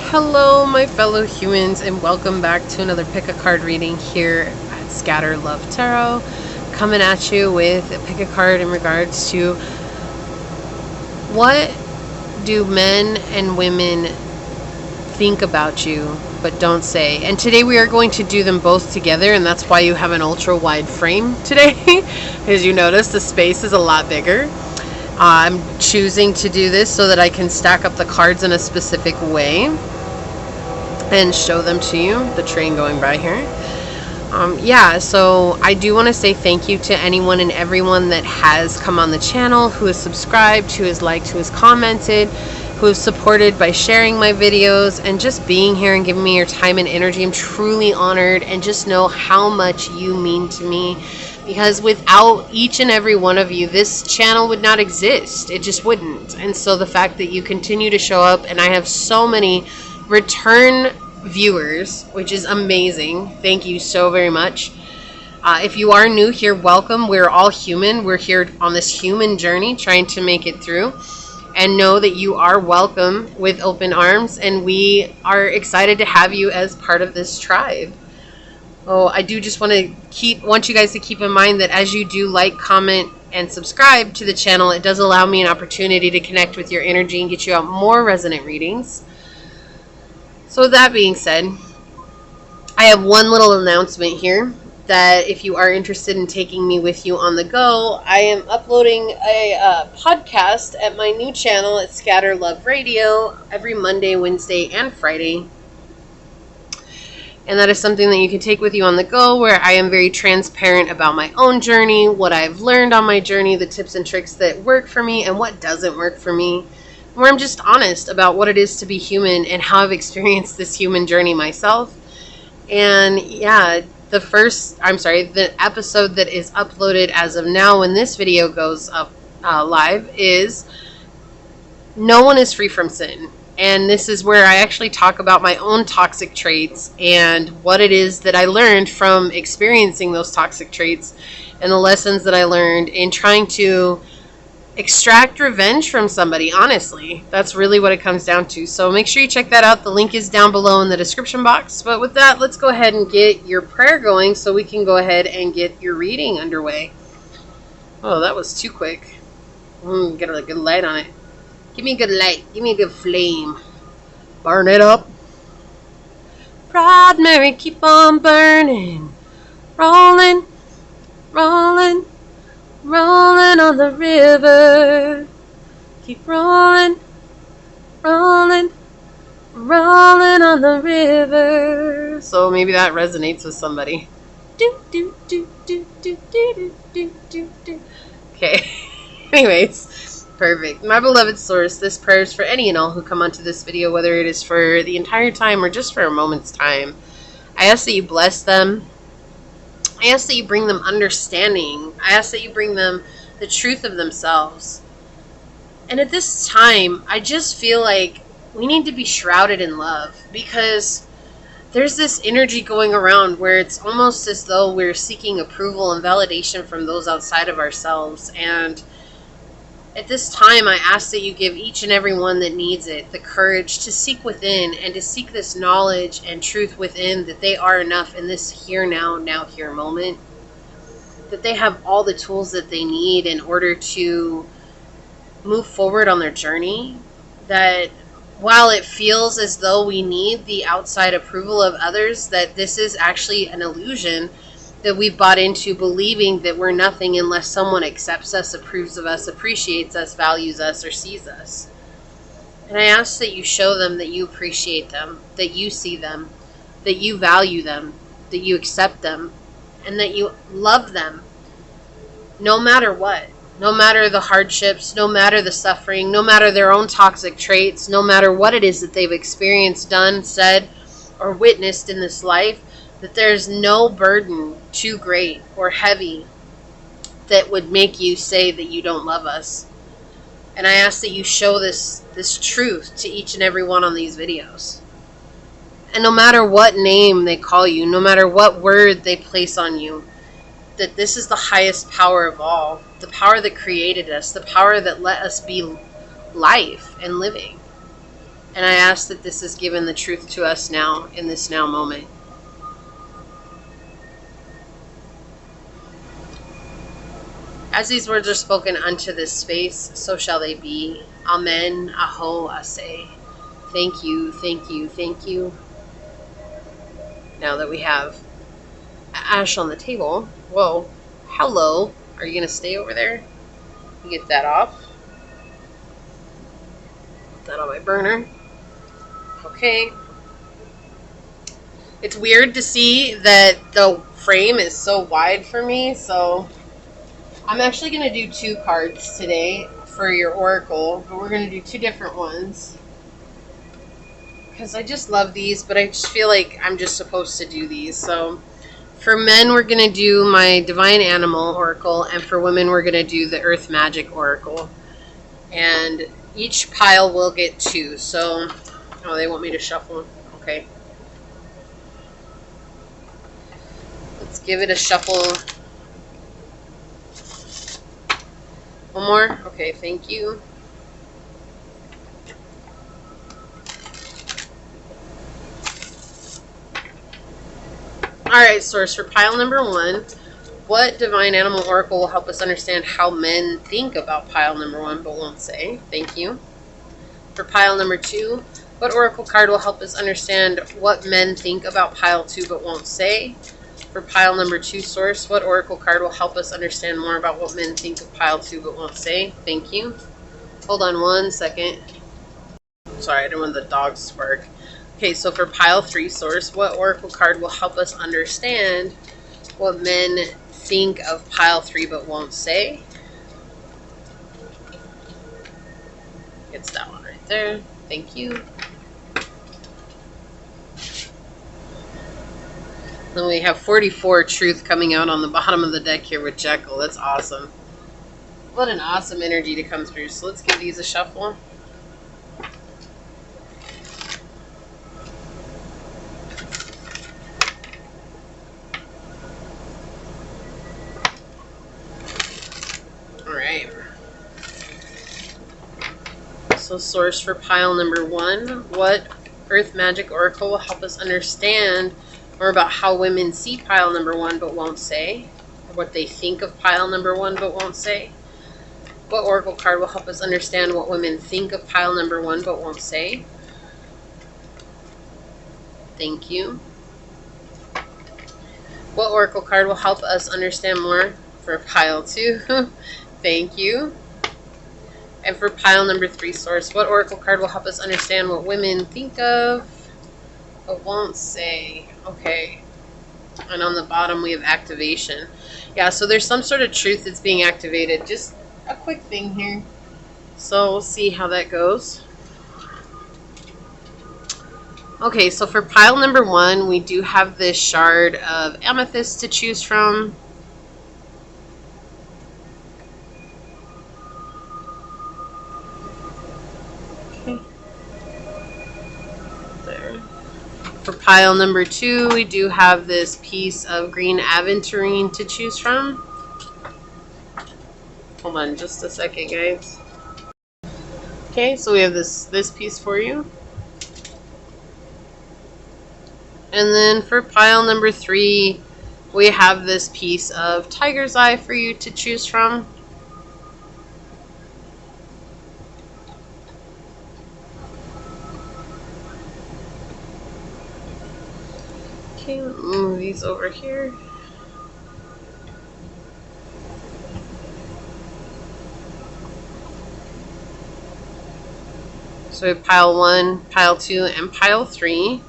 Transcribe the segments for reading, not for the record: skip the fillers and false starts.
Hello, my fellow humans, and welcome back to another pick a card reading here at scatterlovetarot. Coming at you with a pick a card in regards to what do men and women think about you but don't say. And today we are going to do them both together, and that's why you have an ultra wide frame today. As you notice, the space is a lot bigger. I'm choosing to do this so that I can stack up the cards in a specific way and show them to you. The train going by here. So I do want to say thank you to anyone and everyone that has come on the channel, who has subscribed, who has liked, who has commented, who has supported by sharing my videos and just being here and giving me your time and energy. I'm truly honored, and just know how much you mean to me, because without each and every one of you, this channel would not exist. It just wouldn't. And so the fact that you continue to show up, and I have so many return viewers, which is amazing. Thank you so very much. If you are new here, welcome. We're all human. We're here on this human journey trying to make it through. And know that you are welcome with open arms, and we are excited to have you as part of this tribe. Oh, I do just want you guys to keep in mind that as you do like, comment, and subscribe to the channel, it does allow me an opportunity to connect with your energy and get you out more resonant readings. So with that being said, I have one little announcement here, that if you are interested in taking me with you on the go, I am uploading a podcast at my new channel at Scatter Love Radio every Monday, Wednesday, and Friday. And that is something that you can take with you on the go, where I am very transparent about my own journey, what I've learned on my journey, the tips and tricks that work for me and what doesn't work for me, where I'm just honest about what it is to be human and how I've experienced this human journey myself. And yeah, the episode that is uploaded as of now when this video goes up live is No One is Free from Sin. And this is where I actually talk about my own toxic traits and what it is that I learned from experiencing those toxic traits, and the lessons that I learned in trying to extract revenge from somebody. Honestly, that's really what it comes down to. So make sure you check that out. The link is down below in the description box. But with that, let's go ahead and get your prayer going so we can go ahead and get your reading underway. Oh, that was too quick. Get a good light on it. Give me a good light. Give me a good flame. Burn it up. Proud Mary, keep on burning. Rolling, rolling, rolling on the river. Keep rolling, rolling, rolling on the river. So maybe that resonates with somebody. Do, do, do, do, do, do, do, do, do. Okay. Anyways, perfect. My beloved source, this prayer is for any and all who come onto this video, whether it is for the entire time or just for a moment's time. I ask that you bless them. I ask that you bring them understanding. I ask that you bring them the truth of themselves. And at this time, I just feel like we need to be shrouded in love, because there's this energy going around where it's almost as though we're seeking approval and validation from those outside of ourselves. And at this time, I ask that you give each and every one that needs it the courage to seek within, and to seek this knowledge and truth within, that they are enough in this here, now here moment. That they have all the tools that they need in order to move forward on their journey. That while it feels as though we need the outside approval of others, that this is actually an illusion that we've bought into, believing that we're nothing unless someone accepts us, approves of us, appreciates us, values us, or sees us. And I ask that you show them that you appreciate them, that you see them, that you value them, that you accept them, and that you love them no matter what. No matter the hardships, no matter the suffering, no matter their own toxic traits, no matter what it is that they've experienced, done, said, or witnessed in this life, that there's no burden too great or heavy that would make you say that you don't love us. And I ask that you show this truth to each and every one on these videos. And no matter what name they call you, no matter what word they place on you, that this is the highest power of all. The power that created us, the power that let us be life and living. And I ask that this is given the truth to us now, in this now moment. As these words are spoken unto this space, so shall they be. Amen, aho, ase. Thank you, thank you, thank you. Now that we have ash on the table, whoa, hello. Are you going to stay over there? You get that off. Put that on my burner. Okay. It's weird to see that the frame is so wide for me, so I'm actually going to do 2 cards today for your oracle, but we're going to do 2 different ones. Because I just love these, but I just feel like I'm just supposed to do these. So for men, we're going to do my Divine Animal Oracle, and for women, we're going to do the Earth Magic Oracle. And each pile will get 2. So, oh, they want me to shuffle. Okay. Let's give it a shuffle. One more? Okay, thank you. Alright, source, for pile number 1, what Divine Animal Oracle will help us understand how men think about pile number 1 but won't say? Thank you. For pile number 2, what oracle card will help us understand what men think about pile 2 but won't say? For pile number 2, source, what oracle card will help us understand more about what men think of pile 2 but won't say? Thank you. Hold on 1 second. Sorry, I didn't want the dogs to bark. Okay, so for pile 3, source, what oracle card will help us understand what men think of pile 3 but won't say? It's that one right there. Thank you. Then we have 44 truth coming out on the bottom of the deck here with Jekyll. That's awesome. What an awesome energy to come through. So let's give these a shuffle. Alright. So source for pile number 1. What Earth Magic Oracle will help us understand more about how women see pile number 1 but won't say? Or what they think of pile number 1 but won't say? What oracle card will help us understand what women think of pile number 1 but won't say? Thank you. What oracle card will help us understand more for pile 2? Thank you. And for pile number 3, source, what oracle card will help us understand what women think of but won't say? Okay. And on the bottom we have activation. Yeah, so there's some sort of truth that's being activated. Just a quick thing here. So we'll see how that goes. Okay, so for pile number 1, we do have this shard of amethyst to choose from. Okay. There. For pile number 2, we do have this piece of green aventurine to choose from. Hold on just a second, guys. Okay, so we have this piece for you. And then for pile number 3, we have this piece of tiger's eye for you to choose from. Okay, move these over here. So we have pile 1, pile 2, and pile 3.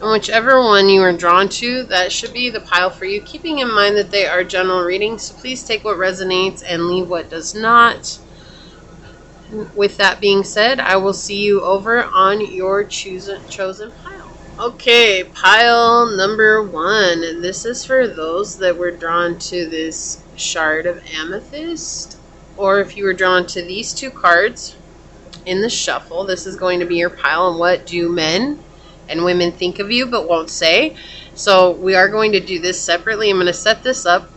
And whichever one you are drawn to, that should be the pile for you, keeping in mind that they are general readings, so please take what resonates and leave what does not. With that being said, I will see you over on your chosen pile. Okay, pile number 1. This is for those that were drawn to this shard of amethyst, or if you were drawn to these 2 cards in the shuffle, this is going to be your pile. And what do men and women think of you but won't say? So we are going to do this separately. I'm going to set this up.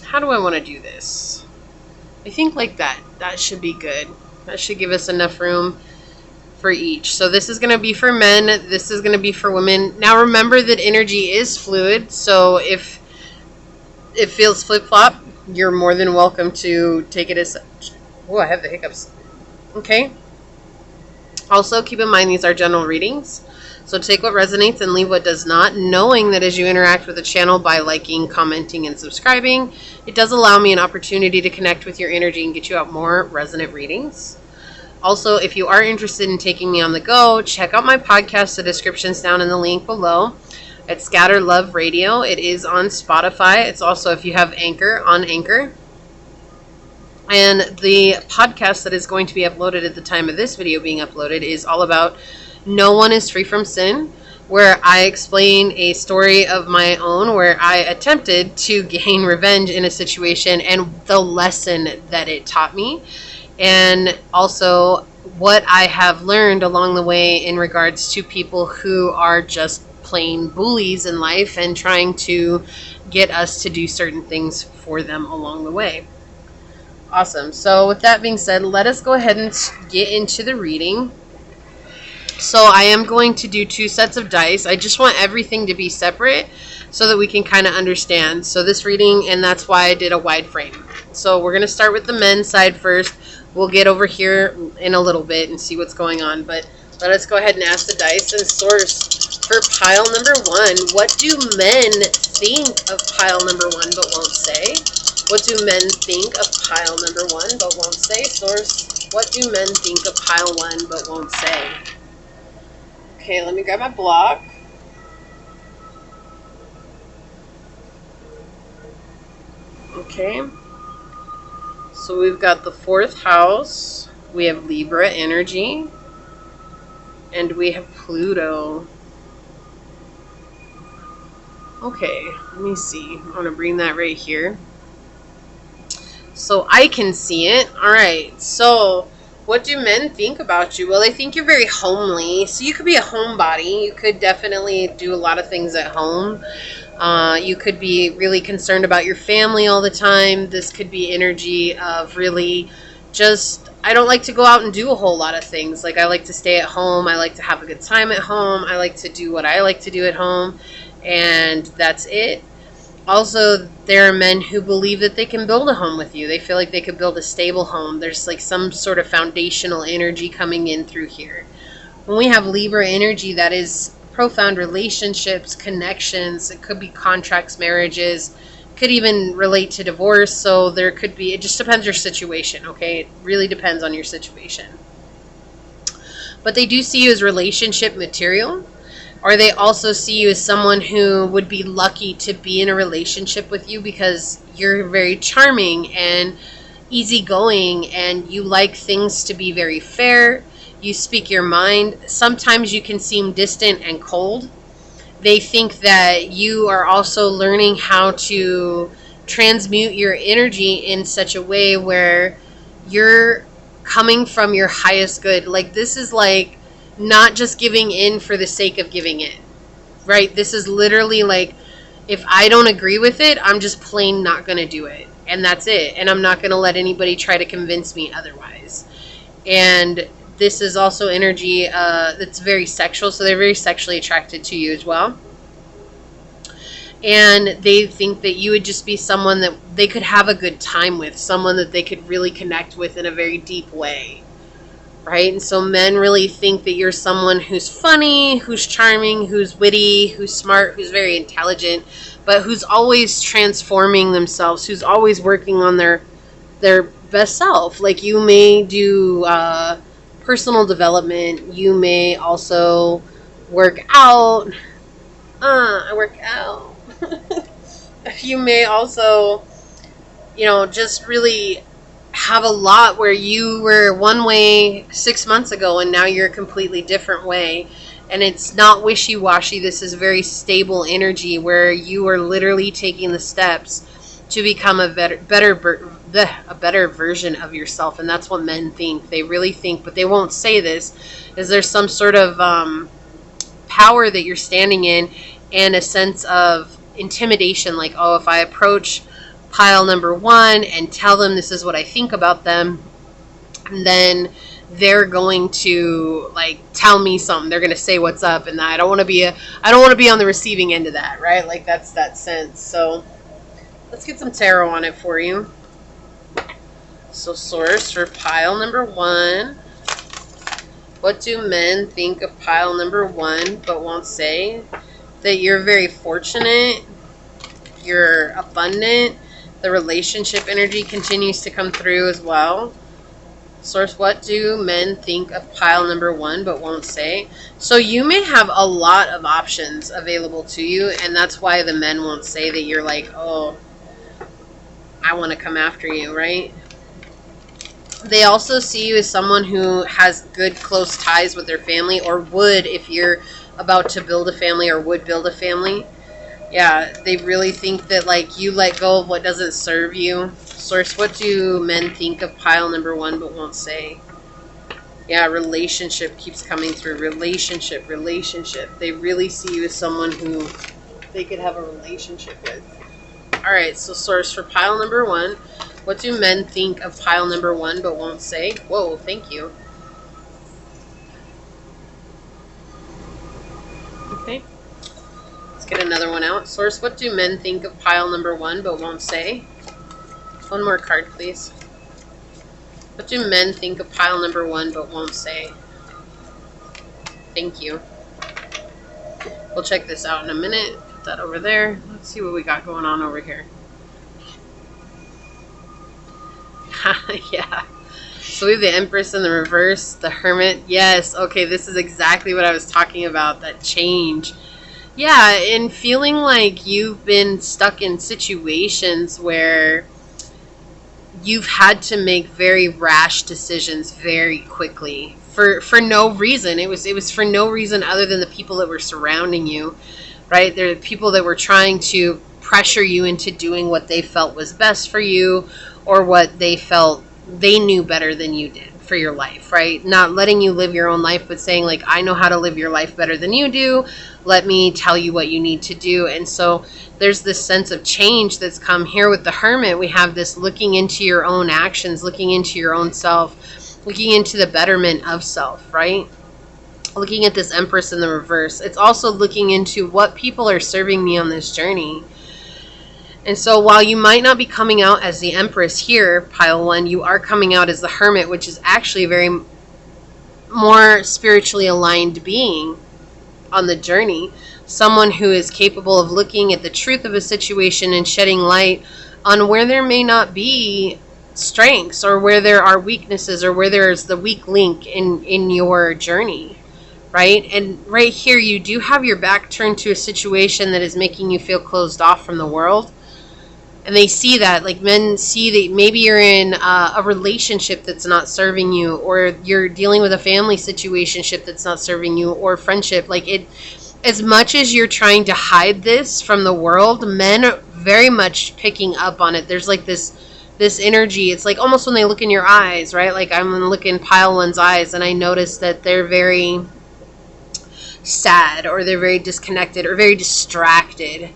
How do I want to do this? I think like that. That should be good. That should give us enough room for each. So this is going to be for men. This is going to be for women. Now remember that energy is fluid. So if it feels flip-flop, you're more than welcome to take it as such. Oh, I have the hiccups. Okay. Also, keep in mind these are general readings. So take what resonates and leave what does not, knowing that as you interact with the channel by liking, commenting, and subscribing, it does allow me an opportunity to connect with your energy and get you out more resonant readings. Also, if you are interested in taking me on the go, check out my podcast. The description's down in the link below. It's Scatter Love Radio. It is on Spotify. It's also, if you have Anchor, on Anchor. And the podcast that is going to be uploaded at the time of this video being uploaded is all about No One is Free from Sin, where I explain a story of my own where I attempted to gain revenge in a situation and the lesson that it taught me. And also what I have learned along the way in regards to people who are just plain bullies in life and trying to get us to do certain things for them along the way. Awesome. So with that being said, let us go ahead and get into the reading. So I am going to do 2 sets of dice. I just want everything to be separate so that we can kind of understand. So this reading, and that's why I did a wide frame. So we're going to start with the men's side first. We'll get over here in a little bit and see what's going on. But let us go ahead and ask the dice and source for pile number 1. What do men think of pile number 1 but won't say? What do men think of pile number 1 but won't say? Source, what do men think of pile 1 but won't say? Okay, let me grab my block. Okay. So we've got the 4th house. We have Libra energy. And we have Pluto. Okay, let me see. I'm going to bring that right here so I can see it. Alright, so what do men think about you? Well, they think you're very homely. So you could be a homebody. You could definitely do a lot of things at home. You could be really concerned about your family all the time. This could be energy of really just, I don't like to go out and do a whole lot of things. Like, I like to stay at home. I like to have a good time at home. I like to do what I like to do at home. And that's it. Also, there are men who believe that they can build a home with you. They feel like they could build a stable home. There's like some sort of foundational energy coming in through here. When we have Libra energy, that is profound relationships, connections. It could be contracts, marriages. Could even relate to divorce. So there could be, it just depends your situation, okay? It really depends on your situation. But they do see you as relationship material. Or they also see you as someone who would be lucky to be in a relationship with you because you're very charming and easygoing and you like things to be very fair. You speak your mind. Sometimes you can seem distant and cold. They think that you are also learning how to transmute your energy in such a way where you're coming from your highest good. Like, this is like not just giving in for the sake of giving in, right? This is literally like, if I don't agree with it, I'm just plain not going to do it. And that's it. And I'm not going to let anybody try to convince me otherwise. And this is also energy that's very sexual. So they're very sexually attracted to you as well. And they think that you would just be someone that they could have a good time with. Someone that they could really connect with in a very deep way. Right? And so men really think that you're someone who's funny, who's charming, who's witty, who's smart, who's very intelligent, but who's always transforming themselves, who's always working on their best self. Like, you may do personal development. You may also work out. I work out. You may also, just really have a lot where you were one way 6 months ago and now you're a completely different way. And it's not wishy-washy. This is very stable energy where you are literally taking the steps to become a better version of yourself. And that's what men think. They really think, but they won't say this, is there's some sort of power that you're standing in and a sense of intimidation. Like, oh, if I approach pile number 1 and tell them this is what I think about them, and then they're going to like tell me something. They're going to say what's up, and I don't want to be on the receiving end of that, right? Like that's that sense. So let's get some tarot on it for you. So source for pile number 1. What do men think of pile number 1 but won't say? That you're very fortunate, you're abundant, the relationship energy continues to come through as well. Source, what do men think of pile number 1 but won't say? So you may have a lot of options available to you, and that's why the men won't say that you're like, oh, I want to come after you, right? They also see you as someone who has good, close ties with their family, or would if you're about to build a family or would build a family. Yeah, they really think that like you let go of what doesn't serve you. Source, what do men think of pile number 1 but won't say? Yeah, relationship keeps coming through. Relationship. They really see you as someone who they could have a relationship with. All right, so source for pile number 1. What do men think of pile number 1 but won't say? Whoa, thank you. Okay. Let's get another one out. Source, what do men think of pile number 1 but won't say? One more card, please. What do men think of pile number 1 but won't say? Thank you. We'll check this out in a minute. Put that over there. Let's see what we got going on over here. Yeah. So we have the Empress in the reverse, the Hermit. Yes. Okay, this is exactly what I was talking about, that change. Yeah, and feeling like you've been stuck in situations where you've had to make very rash decisions very quickly for no reason. It was for no reason other than the people that were surrounding you, right? There are people that were trying to pressure you into doing what they felt was best for you, or what they felt they knew better than you did for your life, right? Not letting you live your own life, but saying like, I know how to live your life better than you do. Let me tell you what you need to do. And so there's this sense of change that's come here with the Hermit. We have this looking into your own actions, looking into your own self, looking into the betterment of self, right? Looking at this Empress in the reverse. It's also looking into what people are serving me on this journey. And so while you might not be coming out as the Empress here, pile 1, you are coming out as the Hermit, which is actually a very more spiritually aligned being on the journey. Someone who is capable of looking at the truth of a situation and shedding light on where there may not be strengths, or where there are weaknesses, or where there's the weak link in your journey, right? And right here, you do have your back turned to a situation that is making you feel closed off from the world. And they see that, like men see that maybe you're in a relationship that's not serving you, or you're dealing with a family situationship that's not serving you, or friendship. Like it, as much as you're trying to hide this from the world, men are very much picking up on it. There's like this energy. It's like almost when they look in your eyes, right? Like I'm gonna look in pile 1's eyes, and I notice that they're very sad, or they're very disconnected, or very distracted.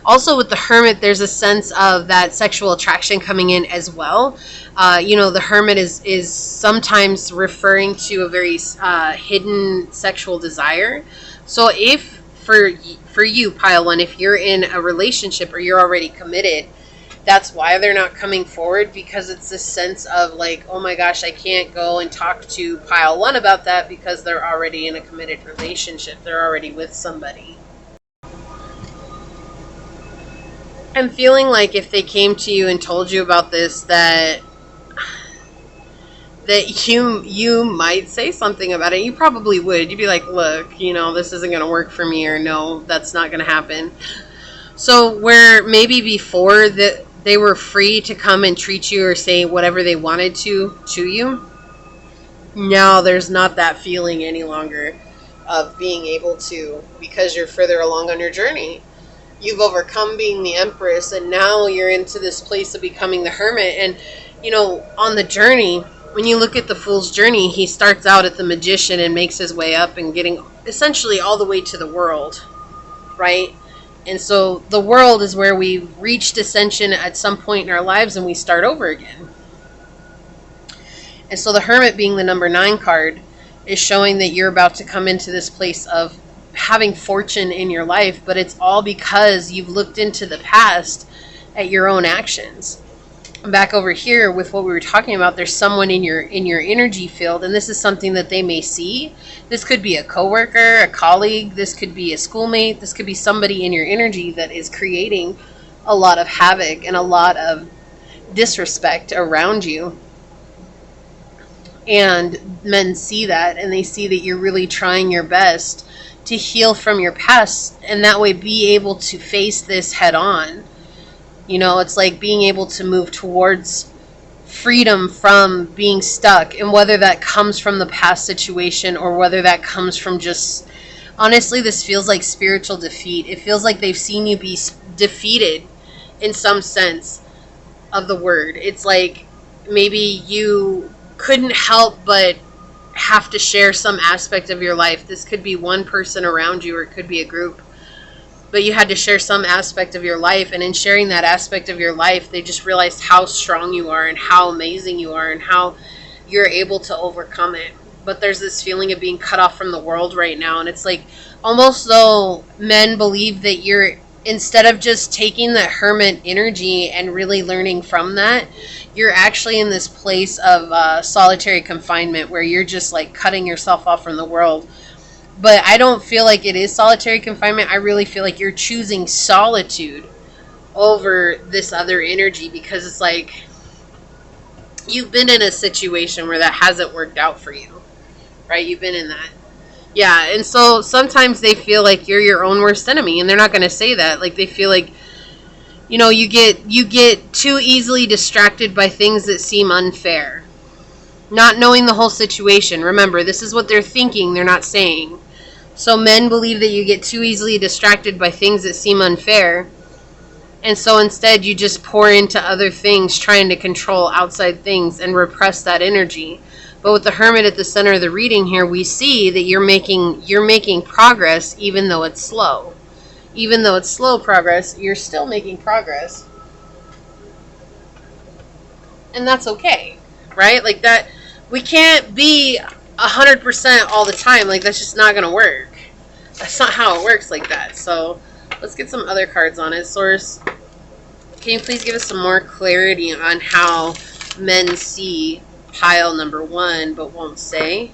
Also with the Hermit, there's a sense of that sexual attraction coming in as well. The Hermit is sometimes referring to a very hidden sexual desire. So if for you, pile 1, if you're in a relationship or you're already committed, that's why they're not coming forward, because it's this sense of like, oh my gosh, I can't go and talk to pile 1 about that because they're already in a committed relationship. They're already with somebody. I'm feeling like if they came to you and told you about this, that you might say something about it. You probably would. You'd be like, look, this isn't going to work for me, or no, that's not going to happen. So where maybe before that they were free to come and treat you or say whatever they wanted to you, now there's not that feeling any longer of being able to, because you're further along on your journey. You've overcome being the Empress, and now you're into this place of becoming the Hermit. And, on the journey, when you look at the Fool's journey, he starts out at the Magician and makes his way up and getting essentially all the way to the world, right? And so the world is where we reached ascension at some point in our lives, and we start over again. And so the Hermit, being the number 9 card, is showing that you're about to come into this place of having fortune in your life, but it's all because you've looked into the past at your own actions. Back over here with what we were talking about, there's someone in your energy field, and this is something that they may see. This could be a coworker, a colleague, this could be a schoolmate, this could be somebody in your energy that is creating a lot of havoc and a lot of disrespect around you. And men see that, and they see that you're really trying your best to heal from your past, and that way be able to face this head on. You know, it's like being able to move towards freedom from being stuck, and whether that comes from the past situation or whether that comes from just, honestly, this feels like spiritual defeat. It feels like they've seen you be defeated in some sense of the word. It's like maybe you couldn't help but have to share some aspect of your life. This could be one person around you, or it could be a group. But you had to share some aspect of your life, and in sharing that aspect of your life, they just realized how strong you are and how amazing you are and how you're able to overcome it. But there's this feeling of being cut off from the world right now, and it's like almost though men believe that you're, instead of just taking that Hermit energy and really learning from that, you're actually in this place of solitary confinement where you're just like cutting yourself off from the world. But I don't feel like it is solitary confinement. I really feel like you're choosing solitude over this other energy, because it's like you've been in a situation where that hasn't worked out for you, right? You've been in that. Yeah, and so sometimes they feel like you're your own worst enemy, and they're not going to say that. Like, they feel like, you know, you get too easily distracted by things that seem unfair. Not knowing the whole situation. Remember, this is what they're thinking, they're not saying. So men believe that you get too easily distracted by things that seem unfair. And so instead you just pour into other things, trying to control outside things and repress that energy. But with the Hermit at the center of the reading here, we see that you're making progress, even though it's slow. Even though it's slow progress, you're still making progress. And that's okay, right? Like that, we can't be 100% all the time. Like, that's just not going to work. That's not how it works like that. So let's get some other cards on it. Source, can you please give us some more clarity on how men see pile number 1 but won't say?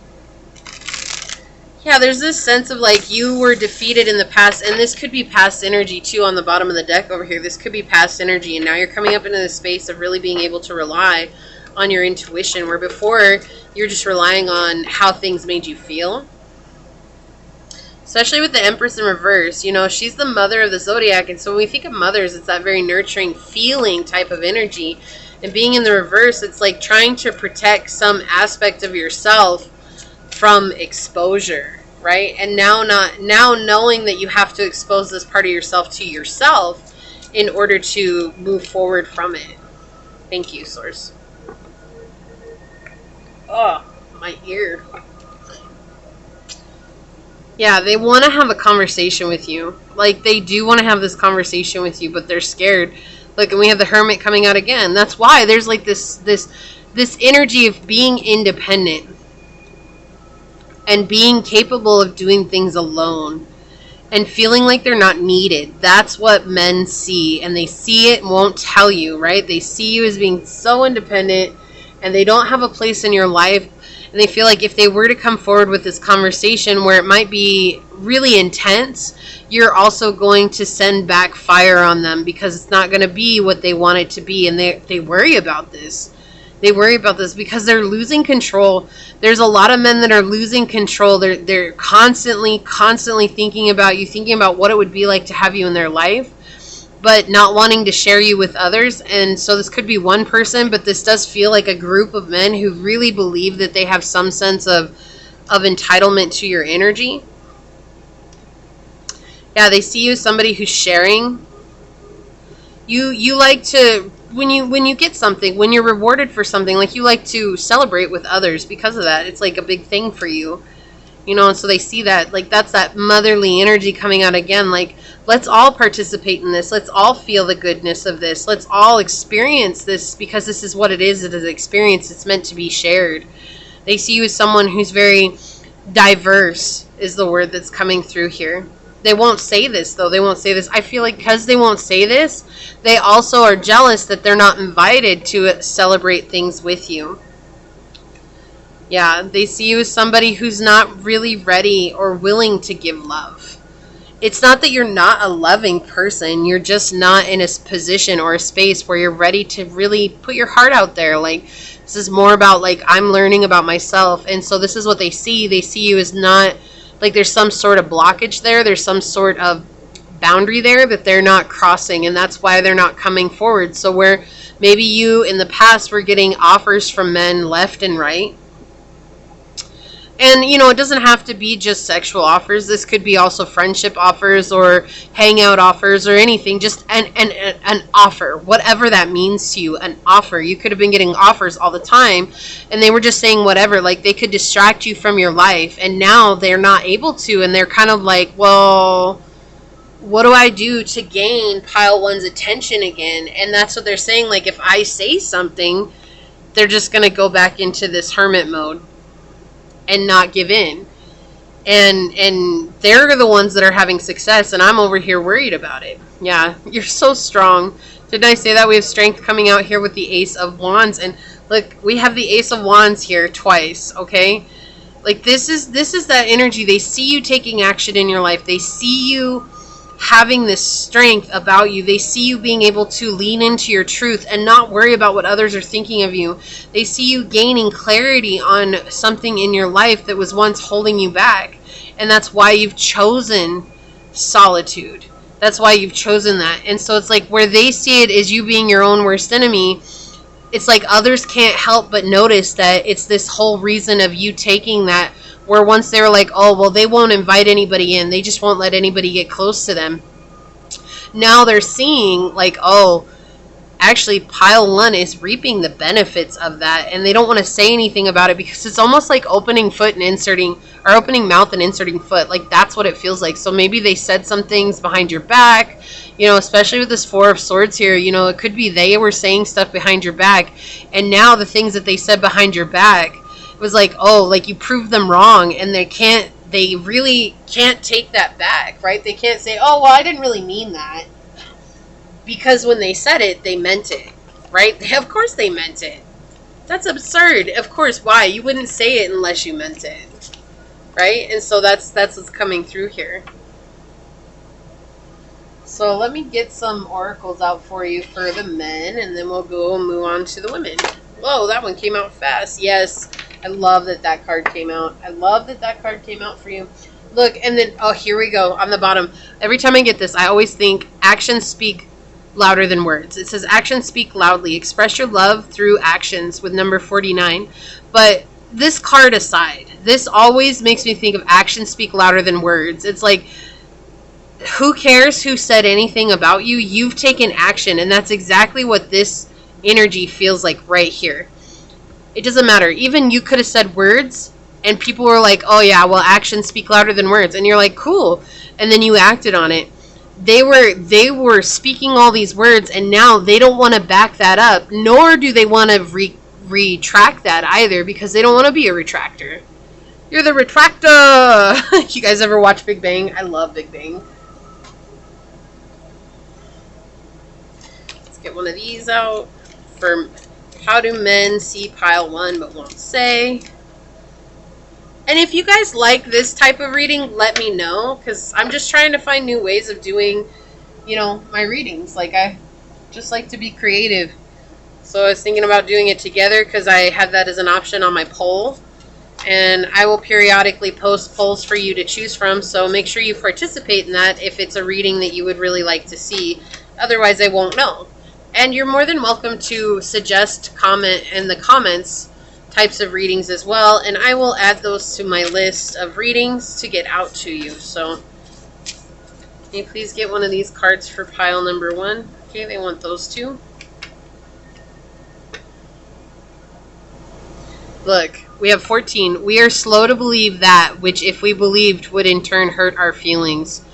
Yeah, there's this sense of like you were defeated in the past, and this could be past energy too on the bottom of the deck over here. This could be past energy, and now you're coming up into the space of really being able to rely on your intuition, where before you're just relying on how things made you feel. Especially with the Empress in reverse, you know, she's the mother of the zodiac, and so when we think of mothers, it's that very nurturing, feeling type of energy. And being in the reverse, it's like trying to protect some aspect of yourself from exposure, right? And now knowing that you have to expose this part of yourself to yourself in order to move forward from it. Thank you, Source. Oh, my ear. Yeah, they want to have a conversation with you. Like, they do want to have this conversation with you, but they're scared. Look, and we have the Hermit coming out again. That's why there's like this energy of being independent and being capable of doing things alone and feeling like they're not needed. That's what men see, and they see it and won't tell you, right? They see you as being so independent, and they don't have a place in your life. And they feel like if they were to come forward with this conversation where it might be really intense, you're also going to send back fire on them, because it's not going to be what they want it to be. And they worry about this. They worry about this because they're losing control. There's a lot of men that are losing control. They're constantly thinking about you, thinking about what it would be like to have you in their life, but not wanting to share you with others. And so this could be one person, but this does feel like a group of men who really believe that they have some sense of entitlement to your energy. Yeah, they see you as somebody who's sharing. You like to, when you get something, when you're rewarded for something, like, you like to celebrate with others because of that. It's like a big thing for you. You know, and so they see that, like, that's that motherly energy coming out again. Like Let's all participate in this. Let's all feel the goodness of this. Let's all experience this, because this is what it is. It is an experience. It's meant to be shared. They see you as someone who's very diverse, is the word that's coming through here. They won't say this, though. They won't say this. I feel like because they won't say this, they also are jealous that they're not invited to celebrate things with you. Yeah, they see you as somebody who's not really ready or willing to give love. It's not that you're not a loving person. You're just not in a position or a space where you're ready to really put your heart out there. Like, this is more about, like, I'm learning about myself. And so this is what they see. They see you as not, like, there's some sort of blockage there. There's some sort of boundary there that they're not crossing. And that's why they're not coming forward. So where maybe you in the past were getting offers from men left and right. And, you know, it doesn't have to be just sexual offers. This could be also friendship offers or hangout offers or anything. Just an offer, whatever that means to you, an offer. You could have been getting offers all the time, and they were just saying whatever. Like, they could distract you from your life, and now they're not able to, and they're kind of like, well, what do I do to gain pile one's attention again? And that's what they're saying. Like, if I say something, they're just going to go back into this hermit mode and not give in. And they're the ones that are having success, and I'm over here worried about it. Yeah, you're so strong. Didn't I say that? We have strength coming out here with the Ace of Wands. And look, we have the Ace of Wands here twice, okay? Like, this is that energy. They see you taking action in your life. They see you having this strength about you. They see you being able to lean into your truth and not worry about what others are thinking of you. They see you gaining clarity on something in your life that was once holding you back. And that's why you've chosen solitude. That's why you've chosen that. And so it's like, where they see it as you being your own worst enemy, it's like others can't help but notice that it's this whole reason of you taking that, where once they were like, oh, well, they won't invite anybody in. They just won't let anybody get close to them. Now they're seeing, like, oh, actually pile one is reaping the benefits of that. And they don't want to say anything about it, because it's almost like opening foot and inserting, or opening mouth and inserting foot. Like, that's what it feels like. So maybe they said some things behind your back, you know, especially with this Four of Swords here. You know, it could be they were saying stuff behind your back. And now the things that they said behind your back, it was like, oh, like, you proved them wrong, and they really can't take that back, right? They can't say, oh, well, I didn't really mean that. Because when they said it, they meant it, right? Of course they meant it. That's absurd. Of course, why? You wouldn't say it unless you meant it, right? And so that's what's coming through here. So let me get some oracles out for you for the men, and then we'll go and move on to the women. Whoa, that one came out fast. Yes. I love that that card came out. I love that that card came out for you. Look, and then, oh, here we go on the bottom. Every time I get this, I always think actions speak louder than words. It says actions speak loudly. Express your love through actions with number 49. But this card aside, this always makes me think of actions speak louder than words. It's like, who cares who said anything about you? You've taken action, and that's exactly what this energy feels like right here. It doesn't matter. Even you could have said words, and people were like, oh yeah, well, actions speak louder than words. And you're like, cool. And then you acted on it. They were speaking all these words, and now they don't want to back that up, nor do they want to retract that either, because they don't want to be a retractor. You're the retractor! You guys ever watch Big Bang? I love Big Bang. Let's get one of these out for how do men see pile one but won't say. And if you guys like this type of reading, let me know, because I'm just trying to find new ways of doing, you know, my readings. Like, I just like to be creative. So I was thinking about doing it together, because I had that as an option on my poll. And I will periodically post polls for you to choose from, so make sure you participate in that if it's a reading that you would really like to see. Otherwise, I won't know. And you're more than welcome to suggest, comment in the comments types of readings as well, and I will add those to my list of readings to get out to you. So can you please get one of these cards for pile number one? Okay, they want those two. Look, we have 14. We are slow to believe that which, if we believed, would in turn hurt our feelings.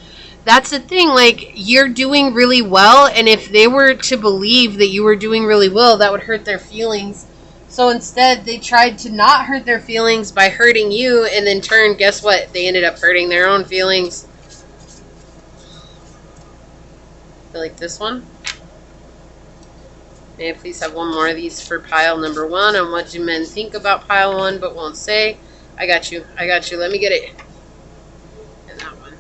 That's the thing, like, you're doing really well, and if they were to believe that you were doing really well, that would hurt their feelings. So instead, they tried to not hurt their feelings by hurting you, and in turn, guess what? They ended up hurting their own feelings. I like this one. May I please have one more of these for pile number 1? And what do men think about pile 1 but won't say? I got you. I got you. Let me get it. And that one.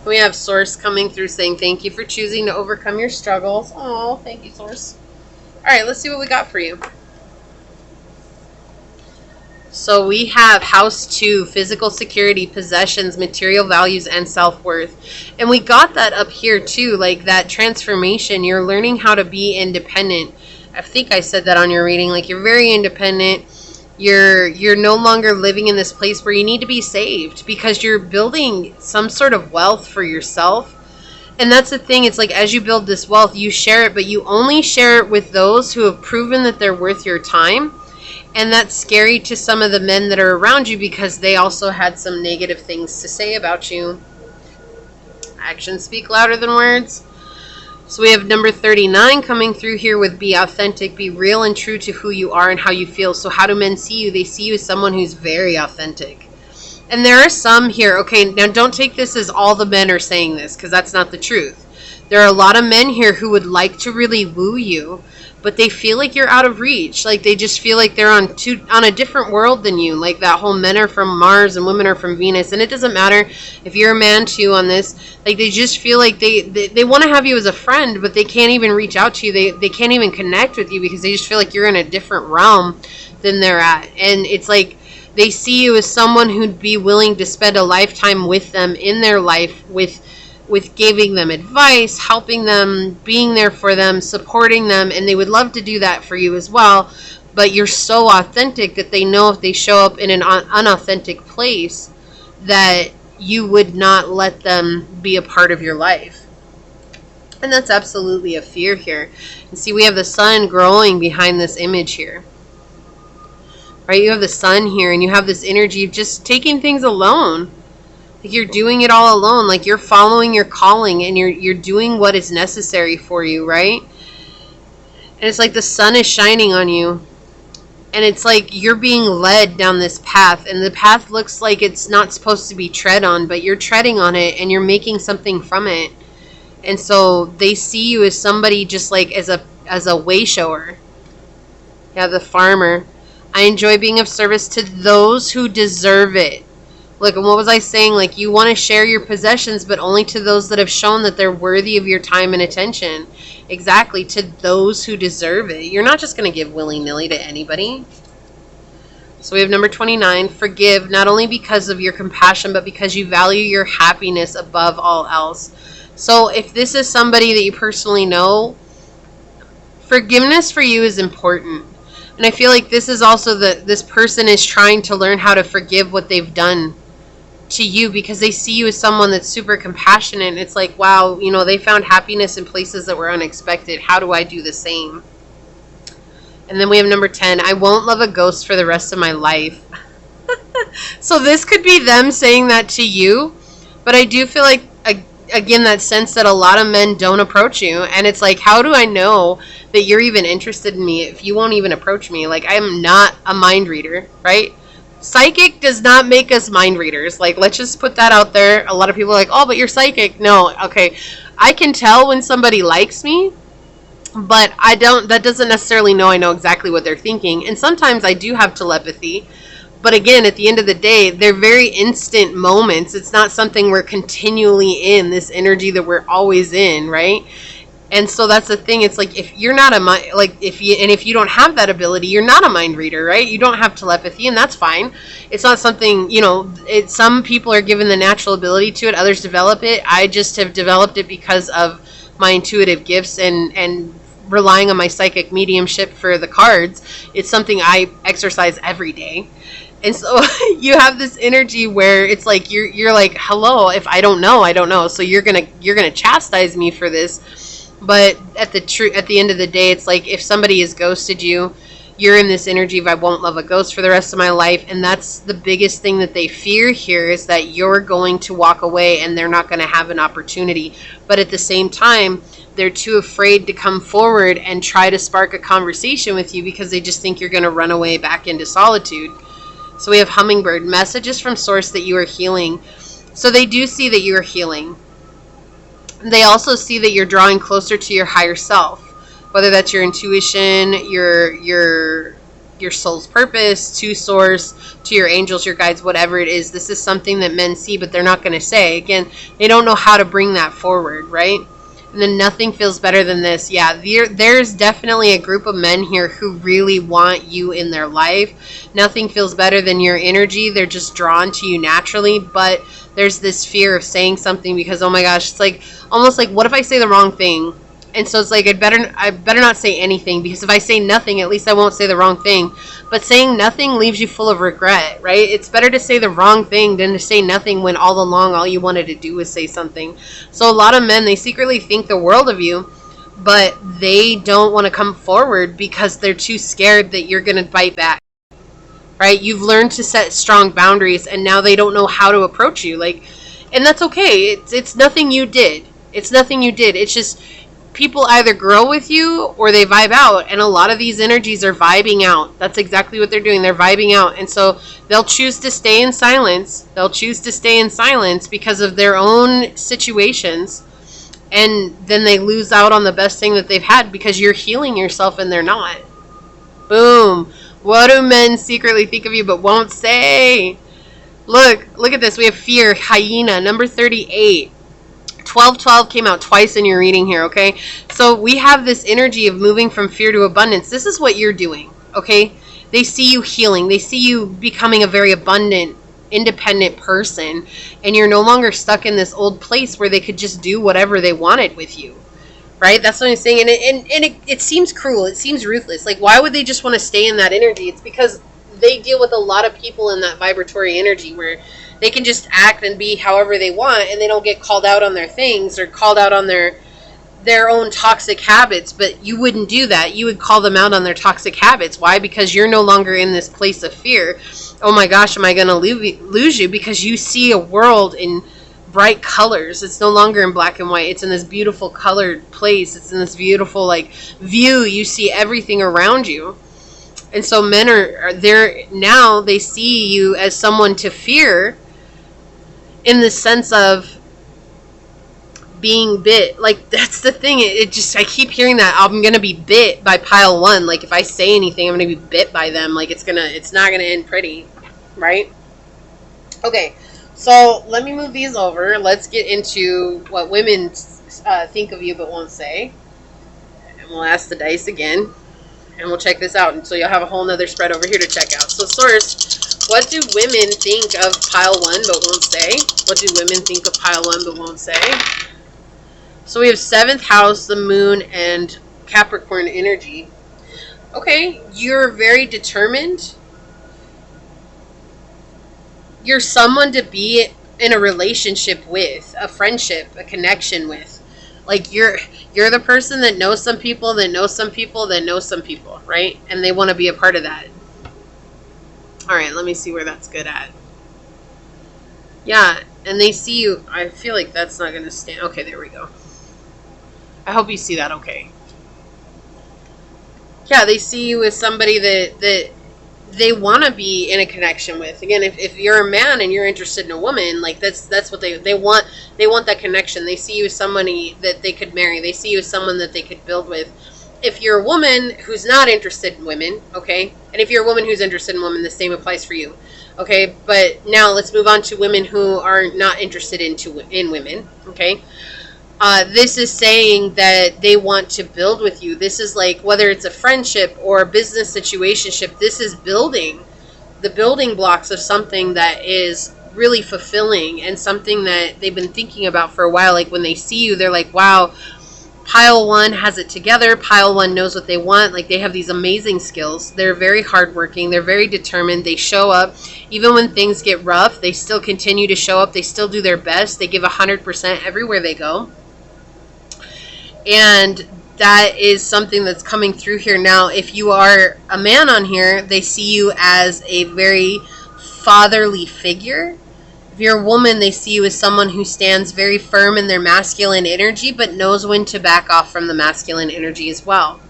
We have Source coming through saying, thank you for choosing to overcome your struggles. Oh, thank you, Source. All right, let's see what we got for you. So we have House 2, physical security, possessions, material values, and self-worth. And we got that up here too, like that transformation. You're learning how to be independent. I think I said that on your reading. Like, you're very independent. You're no longer living in this place where you need to be saved, because you're building some sort of wealth for yourself. And that's the thing. It's like, as you build this wealth, you share it, but you only share it with those who have proven that they're worth your time. And that's scary to some of the men that are around you, because they also had some negative things to say about you. Actions speak louder than words. So we have number 39 coming through here with be authentic, be real and true to who you are and how you feel. So how do men see you? They see you as someone who's very authentic. And there are some here, okay, now don't take this as all the men are saying this, because that's not the truth. There are a lot of men here who would like to really woo you, but they feel like you're out of reach. Like, they just feel like they're on a different world than you. Like that whole men are from Mars and women are from Venus. And it doesn't matter if you're a man too on this. Like, they just feel like they want to have you as a friend, but they can't even reach out to you. They can't even connect with you, because they just feel like you're in a different realm than they're at. And it's like, they see you as someone who'd be willing to spend a lifetime with them in their life, with giving them advice, helping them, being there for them, supporting them, and they would love to do that for you as well. But you're so authentic that they know if they show up in an unauthentic place, that you would not let them be a part of your life. And that's absolutely a fear here. And see, we have the sun growing behind this image here. Right? You have the sun here, and you have this energy of just taking things alone. Like, you're doing it all alone. Like, you're following your calling, and you're doing what is necessary for you, right? And it's like the sun is shining on you, and it's like you're being led down this path, and the path looks like it's not supposed to be tread on, but you're treading on it, and you're making something from it. And so they see you as somebody just like as a way shower. Yeah, the farmer. I enjoy being of service to those who deserve it. Look, and what was I saying? Like, you want to share your possessions, but only to those that have shown that they're worthy of your time and attention. Exactly, to those who deserve it. You're not just going to give willy-nilly to anybody. So we have number 29, forgive, not only because of your compassion, but because you value your happiness above all else. So if this is somebody that you personally know, forgiveness for you is important. And I feel like this is also this person is trying to learn how to forgive what they've done to you, because they see you as someone that's super compassionate. And it's like, wow, you know, they found happiness in places that were unexpected. How do I do the same? And then we have number 10, I won't love a ghost for the rest of my life. So this could be them saying that to you, but I do feel like, again, that sense that a lot of men don't approach you. And it's like, how do I know that you're even interested in me if you won't even approach me? Like, I'm not a mind reader, right? Psychic does not make us mind readers. Like, let's just put that out there. A lot of people are like, oh, but you're psychic. No, okay. I can tell when somebody likes me, but that doesn't necessarily know I know exactly what they're thinking. And sometimes I do have telepathy. But again, at the end of the day, they're very instant moments. It's not something we're continually in, this energy that we're always in, right? And so that's the thing. It's like, if you're not if you don't have that ability, you're not a mind reader, right? You don't have telepathy, and that's fine. It's not something, you know, some people are given the natural ability to it, others develop it. I just have developed it because of my intuitive gifts and relying on my psychic mediumship for the cards. It's something I exercise every day. And so you have this energy where it's like you're like, hello, if I don't know, I don't know. So you're gonna chastise me for this. But at the end of the day, it's like, if somebody has ghosted you, you're in this energy of I won't love a ghost for the rest of my life. And that's the biggest thing that they fear here, is that you're going to walk away and they're not going to have an opportunity. But at the same time, they're too afraid to come forward and try to spark a conversation with you because they just think you're going to run away back into solitude. So we have hummingbird, messages from source that you are healing. So they do see that you are healing. They also see that you're drawing closer to your higher self, whether that's your intuition, your soul's purpose, to source, to your angels, your guides, whatever it is. This is something that men see, but they're not going to say. Again, they don't know how to bring that forward, right? And then nothing feels better than this. Yeah, there's definitely a group of men here who really want you in their life. Nothing feels better than your energy. They're just drawn to you naturally, but there's this fear of saying something because, oh my gosh, it's like almost like, what if I say the wrong thing? And so it's like, I better not say anything, because if I say nothing, at least I won't say the wrong thing. But saying nothing leaves you full of regret, right? It's better to say the wrong thing than to say nothing when all along all you wanted to do was say something. So a lot of men, they secretly think the world of you, but they don't want to come forward because they're too scared that you're going to bite back, right? You've learned to set strong boundaries, and now they don't know how to approach you. Like, and that's okay. It's nothing you did. It's nothing you did. It's just people either grow with you or they vibe out, and a lot of these energies are vibing out. That's exactly what they're doing. They're vibing out, and so they'll choose to stay in silence. They'll choose to stay in silence because of their own situations, and then they lose out on the best thing that they've had because you're healing yourself and they're not. Boom. What do men secretly think of you but won't say? Look at this. We have fear, hyena, number 38. 1212 came out twice in your reading here, okay? So we have this energy of moving from fear to abundance. This is what you're doing, okay? They see you healing. They see you becoming a very abundant, independent person, and you're no longer stuck in this old place where they could just do whatever they wanted with you, right? That's what I'm saying. And it seems cruel. It seems ruthless. Like, why would they just want to stay in that energy? It's because they deal with a lot of people in that vibratory energy where they can just act and be however they want, and they don't get called out on their things or called out on their own toxic habits. But you wouldn't do that. You would call them out on their toxic habits. Why? Because you're no longer in this place of fear. Oh my gosh, am I going to lose you? Because you see a world in bright colors. It's no longer in black and white. It's in this beautiful colored place. It's in this beautiful like view. You see everything around you. And so men are there now. They see you as someone to fear, in the sense of being bit. Like, that's the thing. It just, I keep hearing that I'm going to be bit by pile one. Like, if I say anything, I'm going to be bit by them. Like, it's not going to end pretty, right? Okay, so let me move these over. Let's get into what women think of you but won't say. And we'll ask the dice again. And we'll check this out. And so you'll have a whole nother spread over here to check out. So source, what do women think of pile one but won't say? What do women think of pile one but won't say? So we have 7th house, the moon, and Capricorn energy. Okay, you're very determined. You're someone to be in a relationship with, a friendship, a connection with. Like, you're the person that knows some people, that knows some people, that knows some people, right? And they want to be a part of that. All right, let me see where that's good at. Yeah, and they see you. I feel like that's not going to stand. Okay, there we go. I hope you see that okay. Yeah, they see you as somebody that they want to be in a connection with. Again, if you're a man and you're interested in a woman, like that's what they want. They want that connection. They see you as somebody that they could marry. They see you as someone that they could build with. If you're a woman who's not interested in women, okay, and if you're a woman who's interested in women, the same applies for you, okay. But now let's move on to women who are not interested in women, okay. This is saying that they want to build with you. This is like, whether it's a friendship or a business situationship, this is building the building blocks of something that is really fulfilling and something that they've been thinking about for a while. Like, when they see you, they're like, wow, pile one has it together. Pile one knows what they want. Like, they have these amazing skills. They're very hardworking. They're very determined. They show up. Even when things get rough, they still continue to show up. They still do their best. They give 100% everywhere they go. And that is something that's coming through here. Now, if you are a man on here, they see you as a very fatherly figure. If you're a woman, they see you as someone who stands very firm in their masculine energy, but knows when to back off from the masculine energy as well.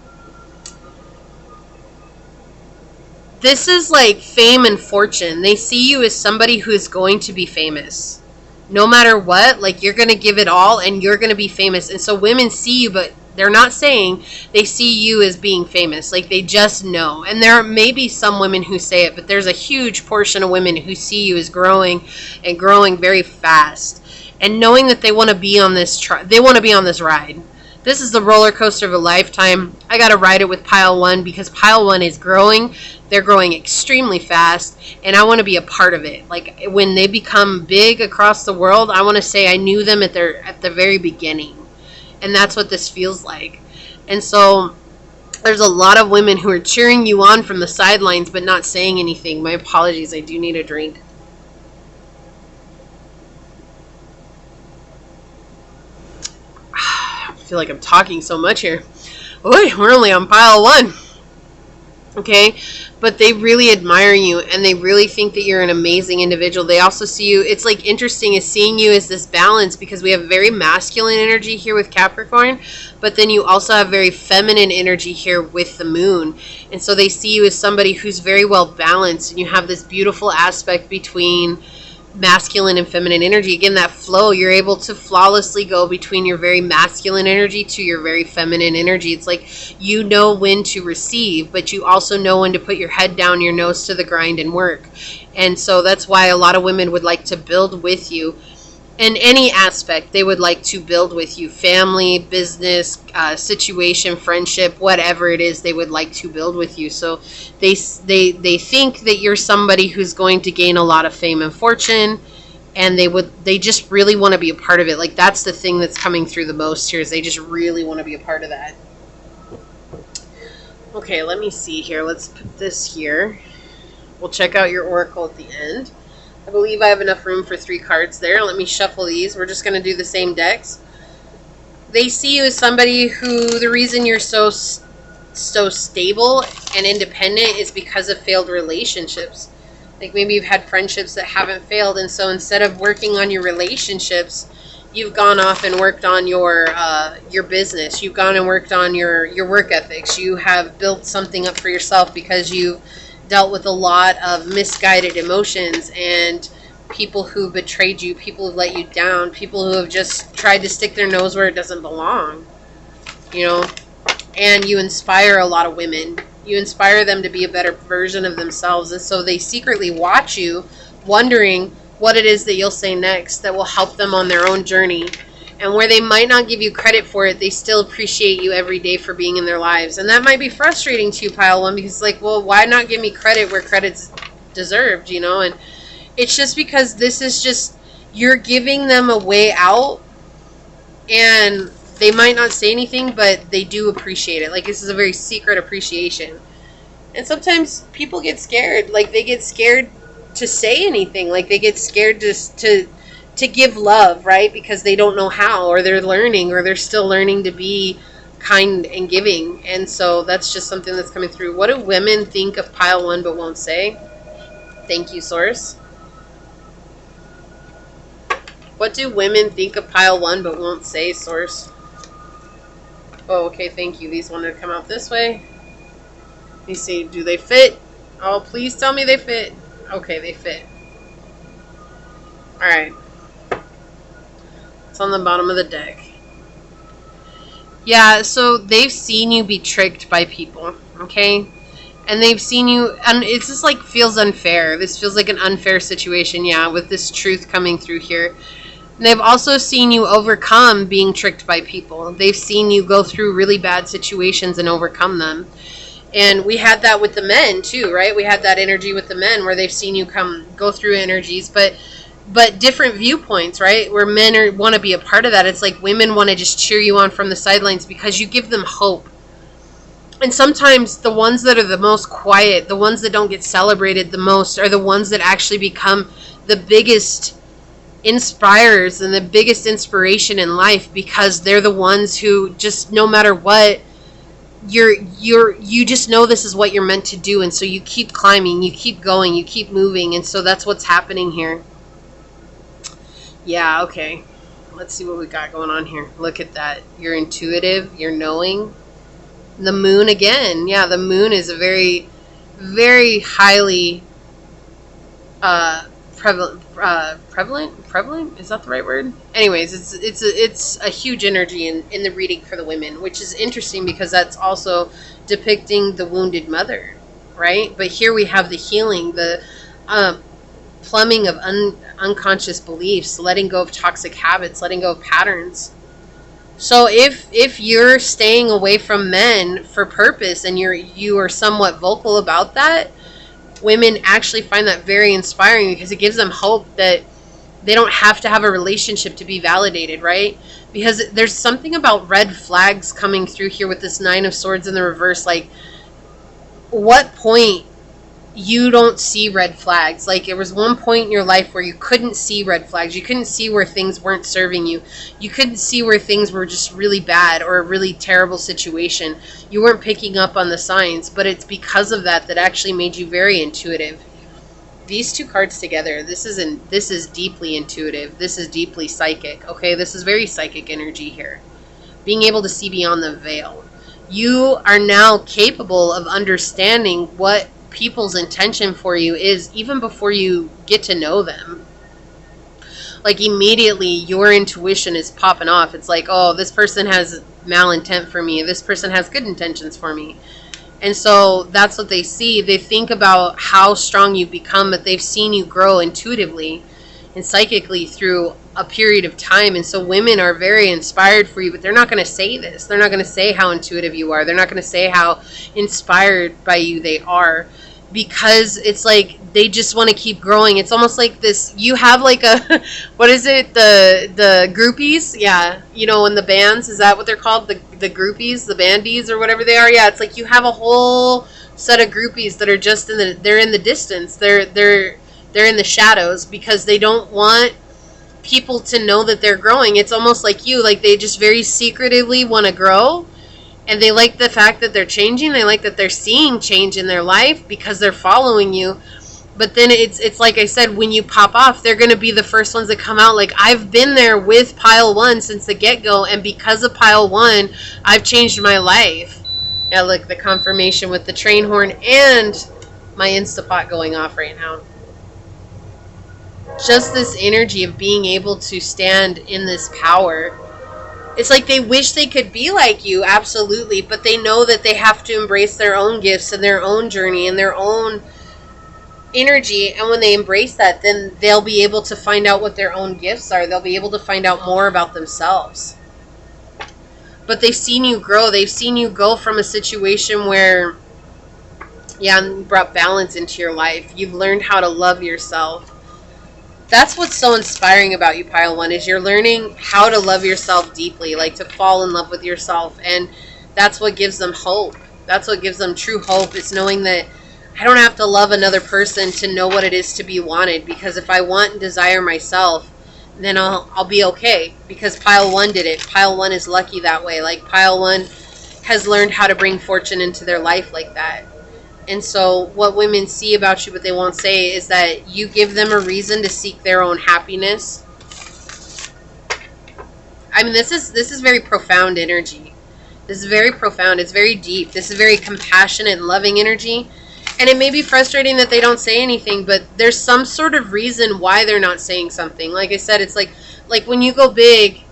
This is like fame and fortune. They see you as somebody who is going to be famous. No matter what, like you're going to give it all and you're going to be famous. And so women see you, but they're not saying they see you as being famous. Like they just know. And there may be some women who say it, but there's a huge portion of women who see you as growing and growing very fast. And knowing that they want to be on this they want to be on this ride. This is the roller coaster of a lifetime. I got to ride it with pile one because pile one is growing. They're growing extremely fast, and I want to be a part of it. Like when they become big across the world, I want to say I knew them at the very beginning. And that's what this feels like. And so there's a lot of women who are cheering you on from the sidelines but not saying anything. My apologies, I do need a drink. I feel like I'm talking so much here. Boy, we're only on pile one. Okay, but they really admire you and they really think that you're an amazing individual. They also see you, it's like interesting is seeing you as this balance, because we have very masculine energy here with Capricorn, but then you also have very feminine energy here with the moon. And so they see you as somebody who's very well balanced, and you have this beautiful aspect between masculine and feminine energy. Again, that flow, you're able to flawlessly go between your very masculine energy to your very feminine energy. It's like you know when to receive, but you also know when to put your head down, your nose to the grind and work. And so that's why a lot of women would like to build with you in any aspect. They would like to build with you, family, business, situation, friendship, whatever it is, they would like to build with you. So they think that you're somebody who's going to gain a lot of fame and fortune, and they just really want to be a part of it. Like that's the thing that's coming through the most here, is they just really want to be a part of that. Okay, let me see here. Let's put this here. We'll check out your oracle at the end. I believe I have enough room for 3 cards there. Let me shuffle these. We're just going to do the same decks. They see you as somebody who, the reason you're so stable and independent is because of failed relationships. Like maybe you've had friendships that haven't failed, and so instead of working on your relationships, you've gone off and worked on your business. You've gone and worked on your work ethics. You have built something up for yourself because you dealt with a lot of misguided emotions and people who betrayed you, people who let you down, people who have just tried to stick their nose where it doesn't belong, you know. And you inspire a lot of women. You inspire them to be a better version of themselves, and so they secretly watch you, wondering what it is that you'll say next that will help them on their own journey. And where they might not give you credit for it, they still appreciate you every day for being in their lives. And that might be frustrating to you, pile one, because like, well, why not give me credit where credit's deserved, you know? And it's just because this is just, you're giving them a way out, and they might not say anything, but they do appreciate it. Like, this is a very secret appreciation. And sometimes people get scared. Like, they get scared to say anything. Like, they get scared to give love, right? Because they don't know how, or they're learning, or they're still learning to be kind and giving. And so that's just something that's coming through. What do women think of pile one but won't say? Thank you, Source. What do women think of pile one but won't say, Source? Oh, okay, thank you. These wanted to come out this way. Let me see. Do they fit? Oh, please tell me they fit. Okay, they fit. Alright. It's on the bottom of the deck. Yeah, so they've seen you be tricked by people, okay? And they've seen you, and it's just like feels unfair. This feels like an unfair situation, yeah, with this truth coming through here. And they've also seen you overcome being tricked by people. They've seen you go through really bad situations and overcome them. And we had that with the men too, right? We had that energy with the men where they've seen you go through energies, but different viewpoints, right? Where men want to be a part of that. It's like women want to just cheer you on from the sidelines because you give them hope. And sometimes the ones that are the most quiet, the ones that don't get celebrated the most, are the ones that actually become the biggest inspirers and the biggest inspiration in life, because they're the ones who just, no matter what, you just know this is what you're meant to do, and so you keep climbing, you keep going, you keep moving, and so that's what's happening here. Yeah, okay. Let's see what we got going on here. Look at that. You're intuitive, you're knowing. The moon again. Yeah, the moon is a very, very highly prevalent. Is that the right word? Anyways, it's a huge energy in the reading for the women, which is interesting because that's also depicting the wounded mother, right? But here we have the healing, the plumbing of unconscious beliefs, letting go of toxic habits, letting go of patterns. So if you're staying away from men for purpose, and you are somewhat vocal about that, women actually find that very inspiring, because it gives them hope that they don't have to have a relationship to be validated, right? Because there's something about red flags coming through here with this Nine of Swords in the reverse. Like, what point you don't see red flags? Like, there was one point in your life where you couldn't see red flags. You couldn't see where things weren't serving you. You couldn't see where things were just really bad or a really terrible situation. You weren't picking up on the signs, but it's because of that actually made you very intuitive. These two cards together, this is deeply intuitive. This is deeply psychic. Okay, this is very psychic energy here. Being able to see beyond the veil. You are now capable of understanding what people's intention for you is, even before you get to know them. Like, immediately your intuition is popping off. It's like, oh, this person has malintent for me, this person has good intentions for me. And so that's what they see. They think about how strong you become, but they've seen you grow intuitively and psychically through a period of time. And so women are very inspired for you, but they're not going to say this. They're not going to say how intuitive you are. They're not going to say how inspired by you they are, because it's like they just want to keep growing. It's almost like this, you have like a, what is it, the groupies? Yeah, you know, in the bands, is that what they're called? The groupies, the bandies, or whatever they are? Yeah, it's like you have a whole set of groupies that are just they're in the distance. They're in the shadows, because they don't want people to know that they're growing. It's almost like you, like they just very secretively want to grow. And they like the fact that they're changing. They like that they're seeing change in their life because they're following you. But then it's like I said, when you pop off, they're going to be the first ones that come out. Like, I've been there with pile one since the get-go, and because of pile one, I've changed my life. Yeah, look, the confirmation with the train horn and my Instapot going off right now. Just this energy of being able to stand in this power. It's like they wish they could be like you, absolutely, but they know that they have to embrace their own gifts and their own journey and their own energy. And when they embrace that, then they'll be able to find out what their own gifts are. They'll be able to find out more about themselves. But they've seen you grow. They've seen you go from a situation where, yeah, you brought balance into your life. You've learned how to love yourself. That's what's so inspiring about you, Pile 1, is you're learning how to love yourself deeply, like to fall in love with yourself. And that's what gives them hope. That's what gives them true hope, is knowing that I don't have to love another person to know what it is to be wanted. Because if I want and desire myself, then I'll be okay. Because Pile 1 did it. Pile 1 is lucky that way. Like, Pile 1 has learned how to bring fortune into their life like that. And so what women see about you, but they won't say, is that you give them a reason to seek their own happiness. I mean, this is very profound energy. This is very profound. It's very deep. This is very compassionate and loving energy. And it may be frustrating that they don't say anything, but there's some sort of reason why they're not saying something. Like I said, it's like when you go big,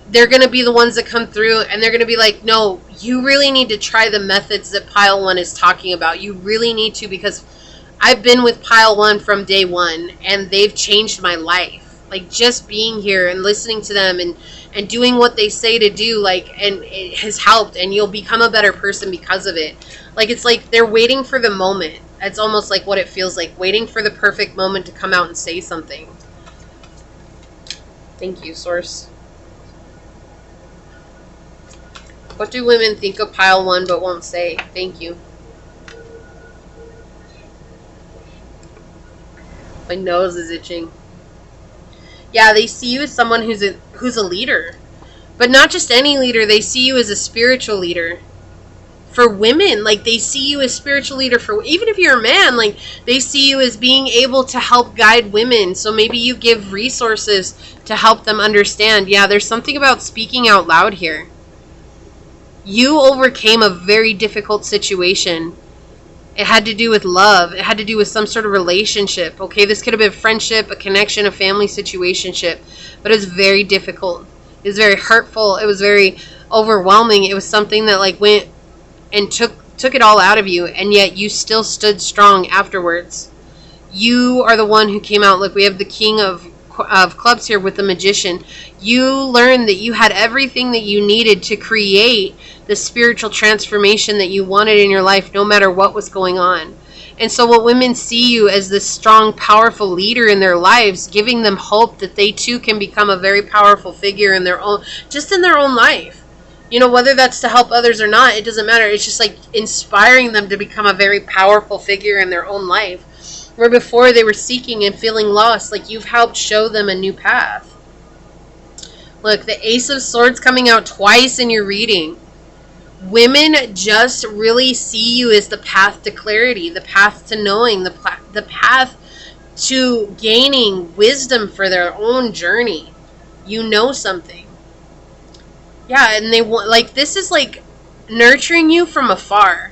they're going to be the ones that come through, and they're going to be like, no, you really need to try the methods that Pile 1 is talking about. You really need to, because I've been with Pile 1 from day one, and they've changed my life. Like, just being here and listening to them and doing what they say to do, like, and it has helped, and you'll become a better person because of it. Like, it's like they're waiting for the moment. It's almost like what it feels like, waiting for the perfect moment to come out and say something. Thank you, Source. What do women think of Pile 1 but won't say? Thank you. My nose is itching. Yeah, they see you as someone who's a leader. But not just any leader, they see you as a spiritual leader. For women, like, they see you as spiritual leader. For even if you're a man, like, they see you as being able to help guide women. So maybe you give resources to help them understand. Yeah, there's something about speaking out loud here. You overcame a very difficult situation. It had to do with love. It had to do with some sort of relationship. Okay, this could have been a friendship, a connection, a family situationship, but it was very difficult. It was very hurtful. It was very overwhelming. It was something that like went and took it all out of you, and yet you still stood strong afterwards. You are the one who came out. Look, we have the King of Clubs here with the Magician. You learned that you had everything that you needed to create the spiritual transformation that you wanted in your life, no matter what was going on. And so what women see you as this strong, powerful leader in their lives, giving them hope that they too can become a very powerful figure in their own, just in their own life. You know, whether that's to help others or not, it doesn't matter. It's just like inspiring them to become a very powerful figure in their own life. Where before they were seeking and feeling lost, like you've helped show them a new path. Look, the Ace of Swords coming out twice in your reading. Women just really see you as the path to clarity, the path to knowing, the path to gaining wisdom for their own journey. You know something. Yeah, and they want, like, this is like nurturing you from afar.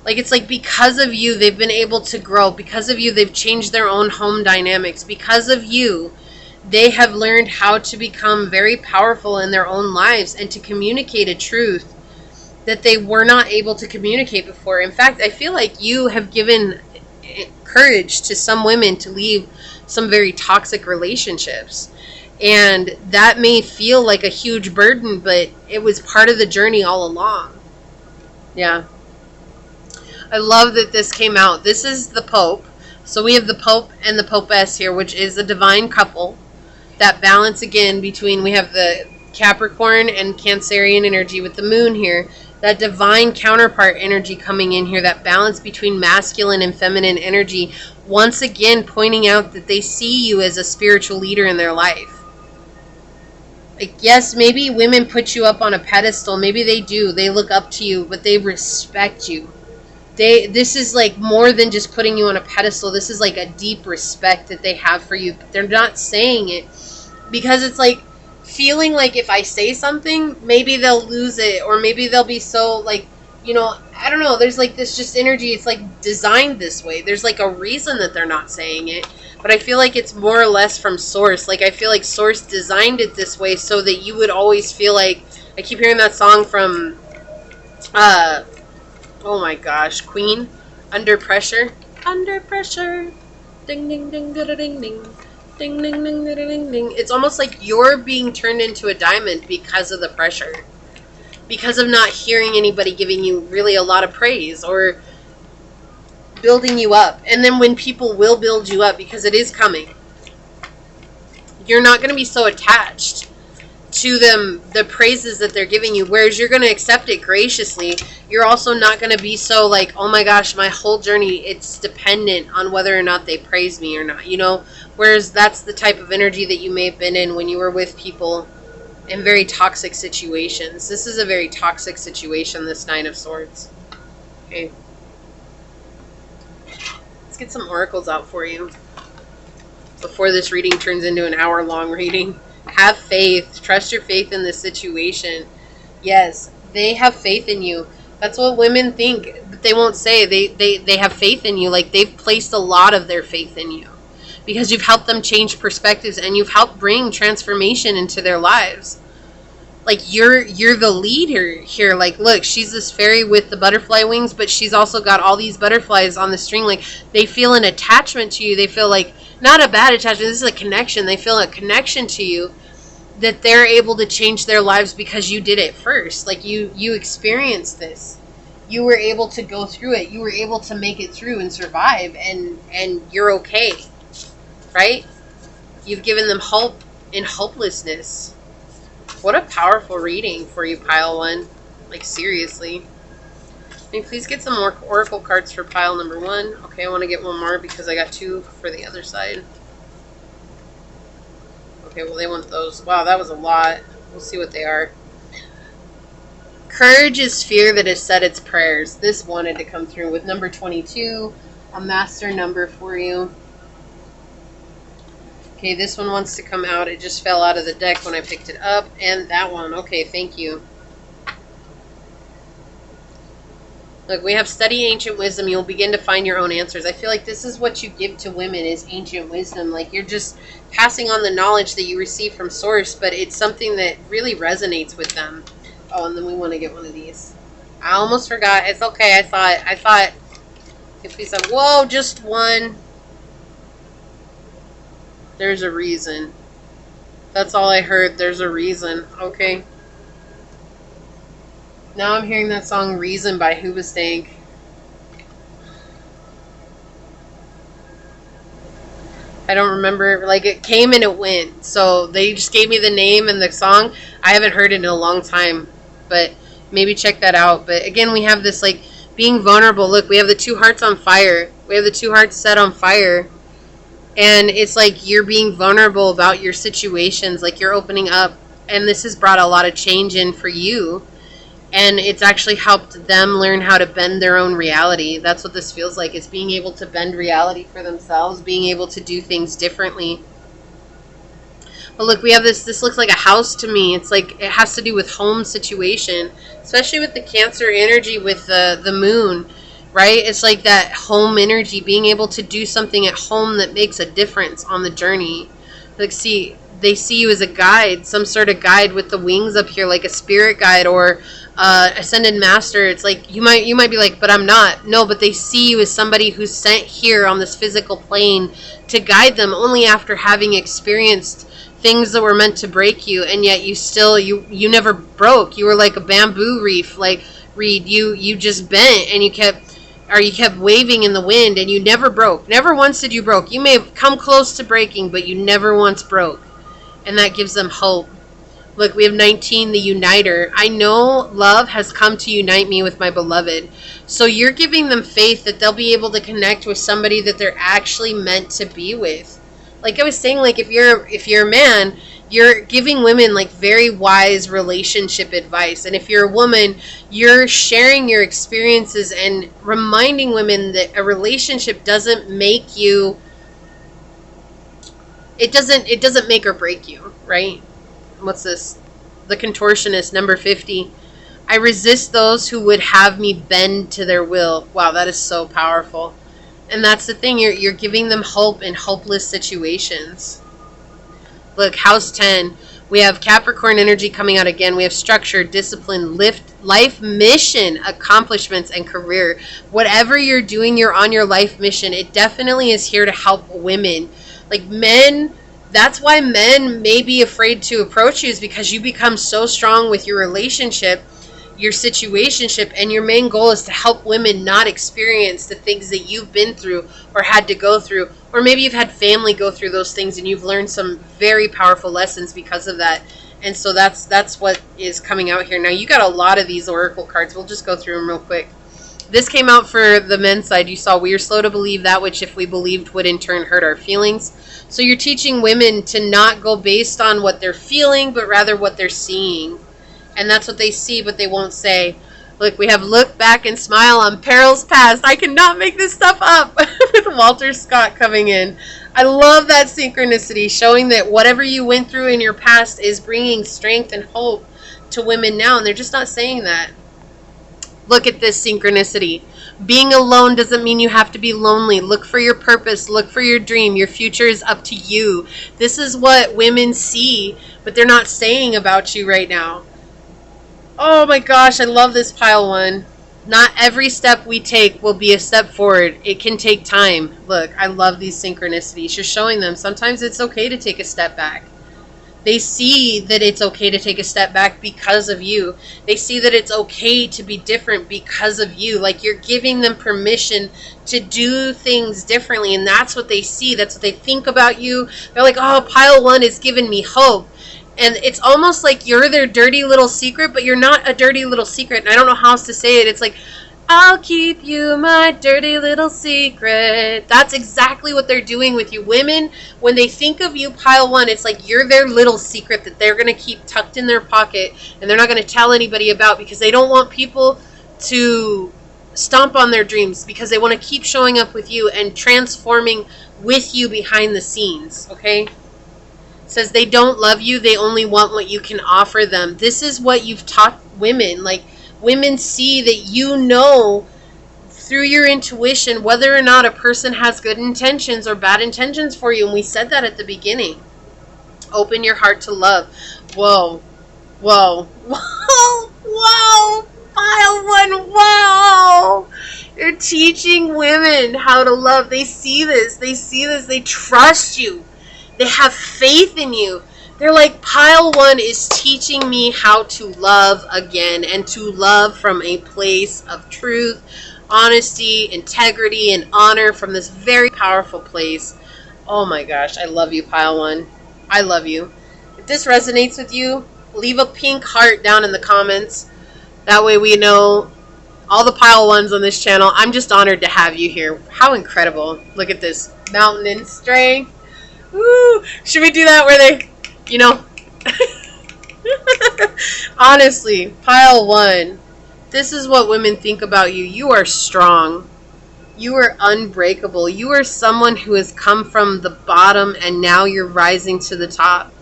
Like, it's like because of you, they've been able to grow. Because of you, they've changed their own home dynamics. Because of you, they have learned how to become very powerful in their own lives and to communicate a truth that they were not able to communicate before. In fact, I feel like you have given courage to some women to leave some very toxic relationships. And that may feel like a huge burden, but it was part of the journey all along. Yeah. I love that this came out. This is the Pope. So we have the Pope and the Popess here, which is a divine couple. That balance again between, we have the Capricorn and Cancerian energy with the moon here. That divine counterpart energy coming in here. That balance between masculine and feminine energy. Once again pointing out that they see you as a spiritual leader in their life. Like, yes, maybe women put you up on a pedestal. Maybe they do. They look up to you, but they respect you. This is like more than just putting you on a pedestal. This is like a deep respect that they have for you. But they're not saying it because it's like feeling like if I say something, maybe they'll lose it, or maybe they'll be so like, you know, I don't know. There's like this just energy. It's like designed this way. There's like a reason that they're not saying it. But I feel like it's more or less from Source. Like, I feel like Source designed it this way so that you would always feel like, I keep hearing that song from, oh my gosh, Queen, Under Pressure. Under Pressure. Ding, ding, ding, da, da, ding, ding. Ding, ding, ding, da, da, ding, ding. It's almost like you're being turned into a diamond because of the pressure. Because of not hearing anybody giving you really a lot of praise or building you up. And then when people will build you up, because it is coming, you're not going to be so attached to them, the praises that they're giving you, whereas you're going to accept it graciously. You're also not going to be so like, oh my gosh, my whole journey, it's dependent on whether or not they praise me or not, you know, whereas that's the type of energy that you may have been in when you were with people in very toxic situations. This is a very toxic situation, this Nine of Swords. Okay. Get some oracles out for you before this reading turns into an hour-long reading. Have faith. Trust your faith in this situation. Yes, they have faith in you. That's what women think, but they won't say. They have faith in you. Like, they've placed a lot of their faith in you because you've helped them change perspectives and you've helped bring transformation into their lives. Like, you're the leader here. Like, look, she's this fairy with the butterfly wings, but she's also got all these butterflies on the string. Like, they feel an attachment to you. They feel like, not a bad attachment, this is a connection. They feel a connection to you that they're able to change their lives because you did it first. Like, you experienced this. You were able to go through it. You were able to make it through and survive, and you're okay, right? You've given them hope in hopelessness. What a powerful reading for you, pile one. Like, seriously. Can you please get some more oracle cards for pile number one? Okay, I want to get one more because I got two for the other side. Okay, well, they want those. Wow, that was a lot. We'll see what they are. Courage is fear that has said its prayers. This wanted to come through with number 22, a master number for you. Okay, this one wants to come out. It just fell out of the deck when I picked it up. And that one. Okay, thank you. Look, we have study ancient wisdom. You'll begin to find your own answers. I feel like this is what you give to women is ancient wisdom. Like you're just passing on the knowledge that you receive from source, but it's something that really resonates with them. Oh, and then we want to get one of these. I almost forgot. It's okay. I thought, if we said, whoa, just one. There's a reason. That's all I heard. There's a reason. Okay. Now I'm hearing that song Reason by Hoobastank. I don't remember. Like, it came and it went. So they just gave me the name and the song. I haven't heard it in a long time. But maybe check that out. But again, we have this, like, being vulnerable. Look, we have the 2 hearts on fire. We have the 2 hearts set on fire. And it's like you're being vulnerable about your situations. Like, you're opening up. And this has brought a lot of change in for you. And it's actually helped them learn how to bend their own reality. That's what this feels like. It's being able to bend reality for themselves, being able to do things differently. But look, we have this. This looks like a house to me. It's like it has to do with home situation, especially with the Cancer energy with the moon, right? It's like that home energy, being able to do something at home that makes a difference on the journey. Like, see, they see you as a guide, some sort of guide with the wings up here, like a spirit guide or ascended master. It's like you might be like, but I'm not. No, but they see you as somebody who's sent here on this physical plane to guide them only after having experienced things that were meant to break you, and yet you still you never broke. You were like a bamboo reef, like reed. You just bent and you kept waving in the wind and you never broke. Never once did you broke. You may have come close to breaking, but you never once broke. And that gives them hope. Look, we have 19, the uniter. I know love has come to unite me with my beloved. So you're giving them faith that they'll be able to connect with somebody that they're actually meant to be with. Like I was saying, like if you're a man, you're giving women like very wise relationship advice. And if you're a woman, you're sharing your experiences and reminding women that a relationship doesn't make you, it doesn't make or break you, right? What's this? The contortionist, number 50. I resist those who would have me bend to their will. Wow, that is so powerful. And that's the thing, you're giving them hope in hopeless situations. Look, house 10. We have Capricorn energy coming out again. We have structure, discipline, life mission, accomplishments, and career. Whatever you're doing, you're on your life mission. It definitely is here to help women. Like men, that's why men may be afraid to approach you, is because you become so strong with your relationship, your situationship, and your main goal is to help women not experience the things that you've been through or had to go through. Or maybe you've had family go through those things and you've learned some very powerful lessons because of that. And so that's what is coming out here. Now, you got a lot of these oracle cards. We'll just go through them real quick. This came out for the men's side. You saw we are slow to believe that which if we believed would in turn hurt our feelings. So you're teaching women to not go based on what they're feeling, but rather what they're seeing. And that's what they see, but they won't say. Look, we have look back and smile on perils past. I cannot make this stuff up. With Walter Scott coming in. I love that synchronicity, showing that whatever you went through in your past is bringing strength and hope to women now. And they're just not saying that. Look at this synchronicity. Being alone doesn't mean you have to be lonely. Look for your purpose. Look for your dream. Your future is up to you. This is what women see, but they're not saying about you right now. Oh my gosh, I love this pile one. Not every step we take will be a step forward. It can take time. Look, I love these synchronicities. You're showing them sometimes it's okay to take a step back. They see that it's okay to take a step back because of you. They see that it's okay to be different because of you. Like you're giving them permission to do things differently. And that's what they see. That's what they think about you. They're like, oh, pile one is giving me hope. And it's almost like you're their dirty little secret, but you're not a dirty little secret. And I don't know how else to say it. It's like, I'll keep you my dirty little secret. That's exactly what they're doing with you. Women, when they think of you, pile one, it's like you're their little secret that they're going to keep tucked in their pocket and they're not going to tell anybody about, because they don't want people to stomp on their dreams, because they want to keep showing up with you and transforming with you behind the scenes, okay? It says they don't love you, they only want what you can offer them. This is what you've taught women. Like, women see that you know through your intuition whether or not a person has good intentions or bad intentions for you. And we said that at the beginning. Open your heart to love. Whoa. Whoa. Whoa. Whoa. Pile one. Whoa. You're teaching women how to love. They see this. They see this. They trust you. They have faith in you. They're like, pile one is teaching me how to love again, and to love from a place of truth, honesty, integrity, and honor, from this very powerful place. Oh my gosh, I love you, pile one. I love you. If this resonates with you, leave a pink heart down in the comments. That way we know, all the pile ones on this channel, I'm just honored to have you here. How incredible. Look at this. Mountain and strength. Woo! Should we do that where they... You know, honestly, pile one, this is what women think about you. You are strong. You are unbreakable. You are someone who has come from the bottom and now you're rising to the top.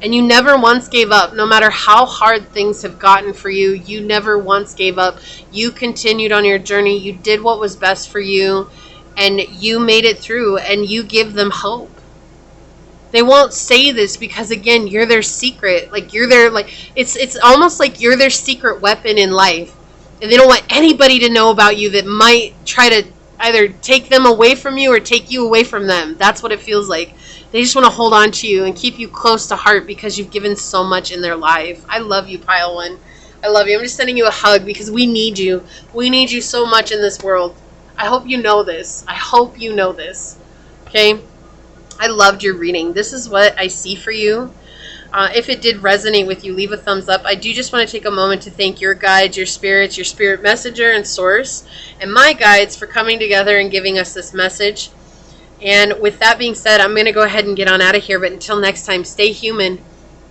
And you never once gave up. No matter how hard things have gotten for you, you never once gave up. You continued on your journey. You did what was best for you, and you made it through, and you give them hope. They won't say this because, again, you're their secret. Like, you're their, like, it's almost like you're their secret weapon in life. And they don't want anybody to know about you that might try to either take them away from you or take you away from them. That's what it feels like. They just want to hold on to you and keep you close to heart because you've given so much in their life. I love you, pile one. I love you. I'm just sending you a hug because we need you. We need you so much in this world. I hope you know this. I hope you know this. Okay? I loved your reading. This is what I see for you. If it did resonate with you, leave a thumbs up. I do just want to take a moment to thank your guides, your spirits, your spirit messenger and source, and my guides for coming together and giving us this message. And with that being said, I'm going to go ahead and get on out of here. But until next time, stay human.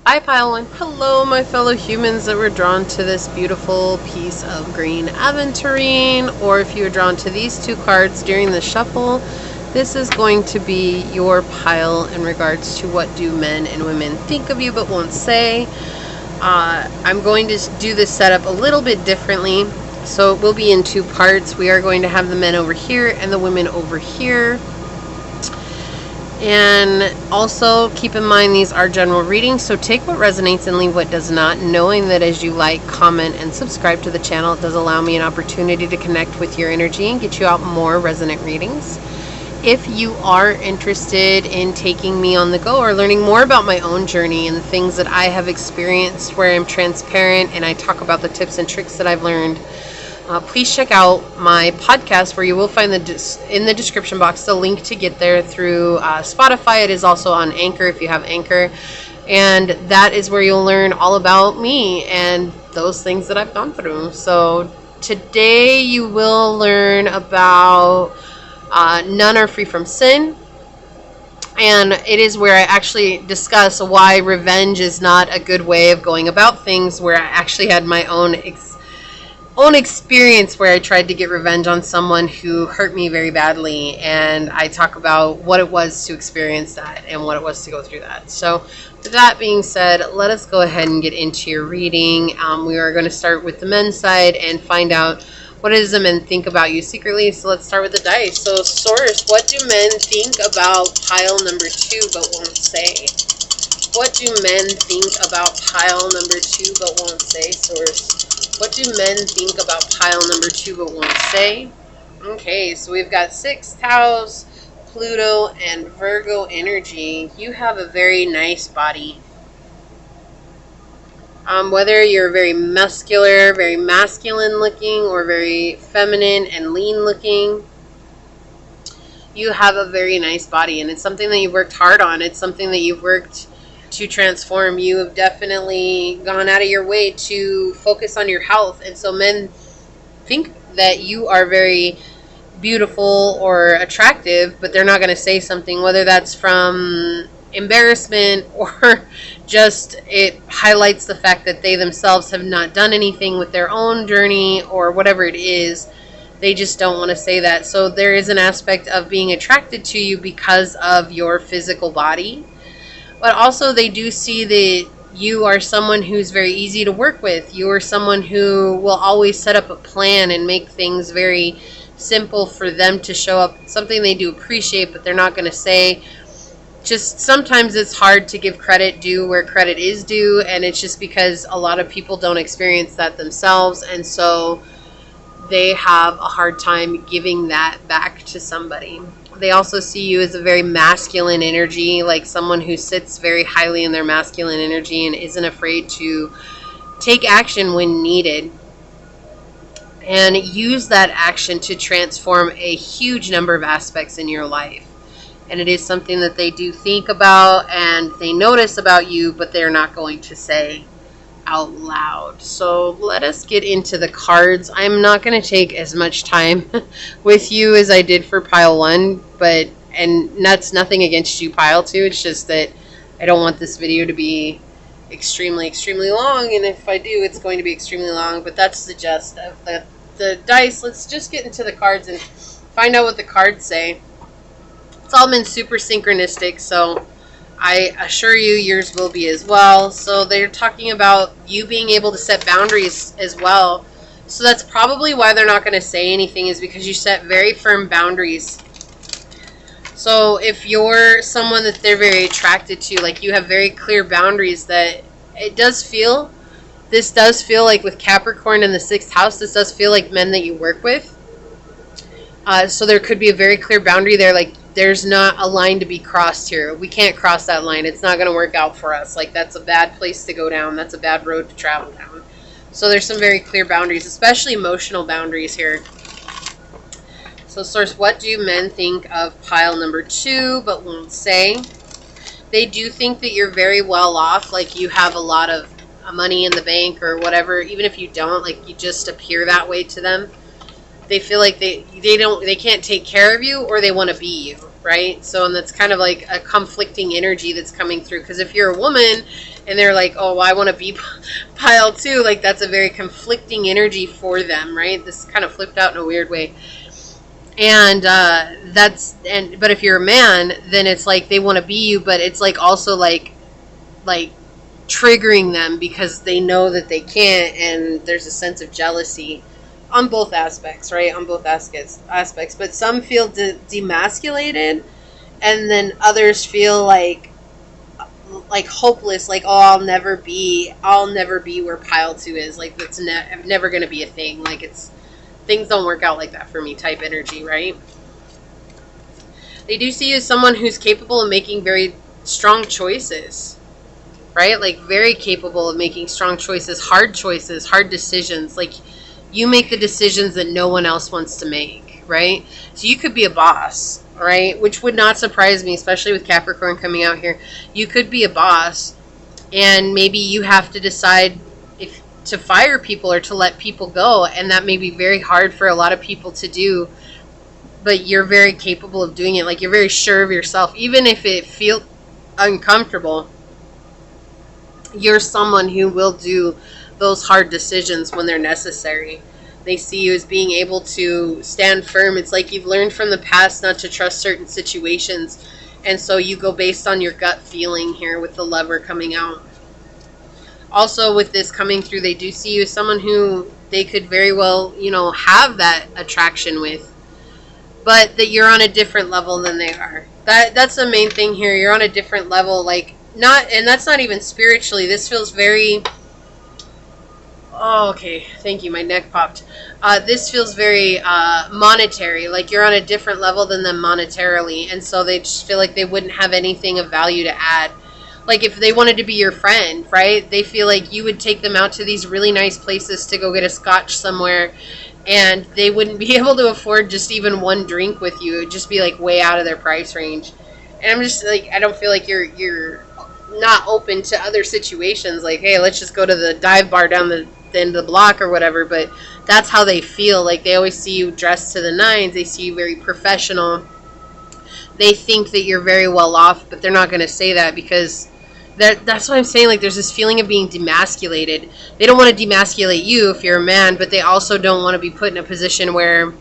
Bye, pile one. Hello, my fellow humans that were drawn to this beautiful piece of green aventurine, or if you were drawn to these two cards during the shuffle, this is going to be your pile in regards to what do men and women think of you but won't say. I'm going to do this setup a little bit differently, so it will be in two parts. We are going to have the men over here and the women over here. And also keep in mind these are general readings, so take what resonates and leave what does not, knowing that as you like, comment, and subscribe to the channel, it does allow me an opportunity to connect with your energy and get you out more resonant readings. If you are interested in taking me on the go or learning more about my own journey and the things that I have experienced where I'm transparent and I talk about the tips and tricks that I've learned, please check out my podcast, where you will find in the description box the link to get there through Spotify. It is also on Anchor if you have Anchor. And that is where you'll learn all about me and those things that I've gone through. So today you will learn about none are free from sin. And it is where I actually discuss why revenge is not a good way of going about things, where I actually had my own experience where I tried to get revenge on someone who hurt me very badly, and I talk about what it was to experience that and what it was to go through that. So with that being said, let us go ahead and get into your reading. We are going to start with the men's side and find out what does the men think about you secretly. So let's start with the dice. So source, what do men think about pile number 2 but won't say? What do men think about pile number 2 but won't say, source? What do men think about pile number 2 but won't say? Okay, so we've got 6 Taos, Pluto, and Virgo energy. You have a very nice body. Whether you're very muscular, very masculine looking, or very feminine and lean looking, you have a very nice body, and it's something that you've worked hard on. It's something that you've worked to transform. You have definitely gone out of your way to focus on your health, and so men think that you are very beautiful or attractive, but they're not going to say something, whether that's from embarrassment or just it highlights the fact that they themselves have not done anything with their own journey or whatever it is. They just don't want to say that. So there is an aspect of being attracted to you because of your physical body. But also they do see that you are someone who's very easy to work with. You are someone who will always set up a plan and make things very simple for them to show up. Something they do appreciate, but they're not going to say. Just sometimes it's hard to give credit due where credit is due, and it's just because a lot of people don't experience that themselves, and so they have a hard time giving that back to somebody. They also see you as a very masculine energy, like someone who sits very highly in their masculine energy and isn't afraid to take action when needed and use that action to transform a huge number of aspects in your life. And it is something that they do think about and they notice about you, but they're not going to say out loud. So let us get into the cards. I'm not going to take as much time with you as I did for pile 1, and that's nothing against you, pile 2. It's just that I don't want this video to be extremely long, and if I do, it's going to be extremely long. But that's the gist of the dice. Let's just get into the cards and find out what the cards say. It's all been super synchronistic, so I assure you yours will be as well. So they're talking about you being able to set boundaries as well. So that's probably why they're not going to say anything, is because you set very firm boundaries. So if you're someone that they're very attracted to, like you have very clear boundaries, that this does feel like with Capricorn in the 6th house, this does feel like men that you work with. So there could be a very clear boundary there, like there's not a line to be crossed here. We can't cross that line. It's not going to work out for us. Like that's a bad place to go down. That's a bad road to travel down. So there's some very clear boundaries, especially emotional boundaries here. So source, what do men think of pile number 2 but won't say? They do think that you're very well off, like you have a lot of money in the bank or whatever. Even if you don't, like you just appear that way to them. They feel like they can't take care of you, or they want to be you, right? So, and that's kind of like a conflicting energy that's coming through. Because if you're a woman and they're like, oh, well, I want to be pile 2, like that's a very conflicting energy for them, right? This kind of flipped out in a weird way. And but if you're a man, then it's like they want to be you, but it's like also like triggering them because they know that they can't, and there's a sense of jealousy on both aspects, right? On both aspects. But some feel demasculated, and then others feel like hopeless, like, oh, I'll never be where pile 2 is. Like that's never going to be a thing. Like things don't work out like that for me type energy, right? They do see you as someone who's capable of making very strong choices, right? Like very capable of making strong choices, hard decisions. Like you make the decisions that no one else wants to make, right? So you could be a boss, right? Which would not surprise me, especially with Capricorn coming out here. You could be a boss, and maybe you have to decide if to fire people or to let people go, and that may be very hard for a lot of people to do, but you're very capable of doing it. Like you're very sure of yourself, even if it feels uncomfortable. You're someone who will do those hard decisions when they're necessary. They see you as being able to stand firm. It's like you've learned from the past not to trust certain situations, and so you go based on your gut feeling here with the Lover coming out. Also with this coming through, they do see you as someone who they could very well, have that attraction with, but that you're on a different level than they are. That's the main thing here. You're on a different level, and that's not even spiritually. This feels very... Oh, okay. Thank you. My neck popped. This feels very monetary. Like you're on a different level than them monetarily. And so they just feel like they wouldn't have anything of value to add. Like if they wanted to be your friend, right? They feel like you would take them out to these really nice places to go get a scotch somewhere. And they wouldn't be able to afford just even one drink with you. It would just be like way out of their price range. And I'm just like, I don't feel like you're not open to other situations. Like, hey, let's just go to the dive bar down the end of the block or whatever, but That's how they feel. Like, they always see you dressed to the nines. They see you very professional. They think that you're very well off, but they're not going to say that, because that's what I'm saying. Like, there's this feeling of being demasculated. They don't want to demasculate you if you're a man, but they also don't want to be put in a position where,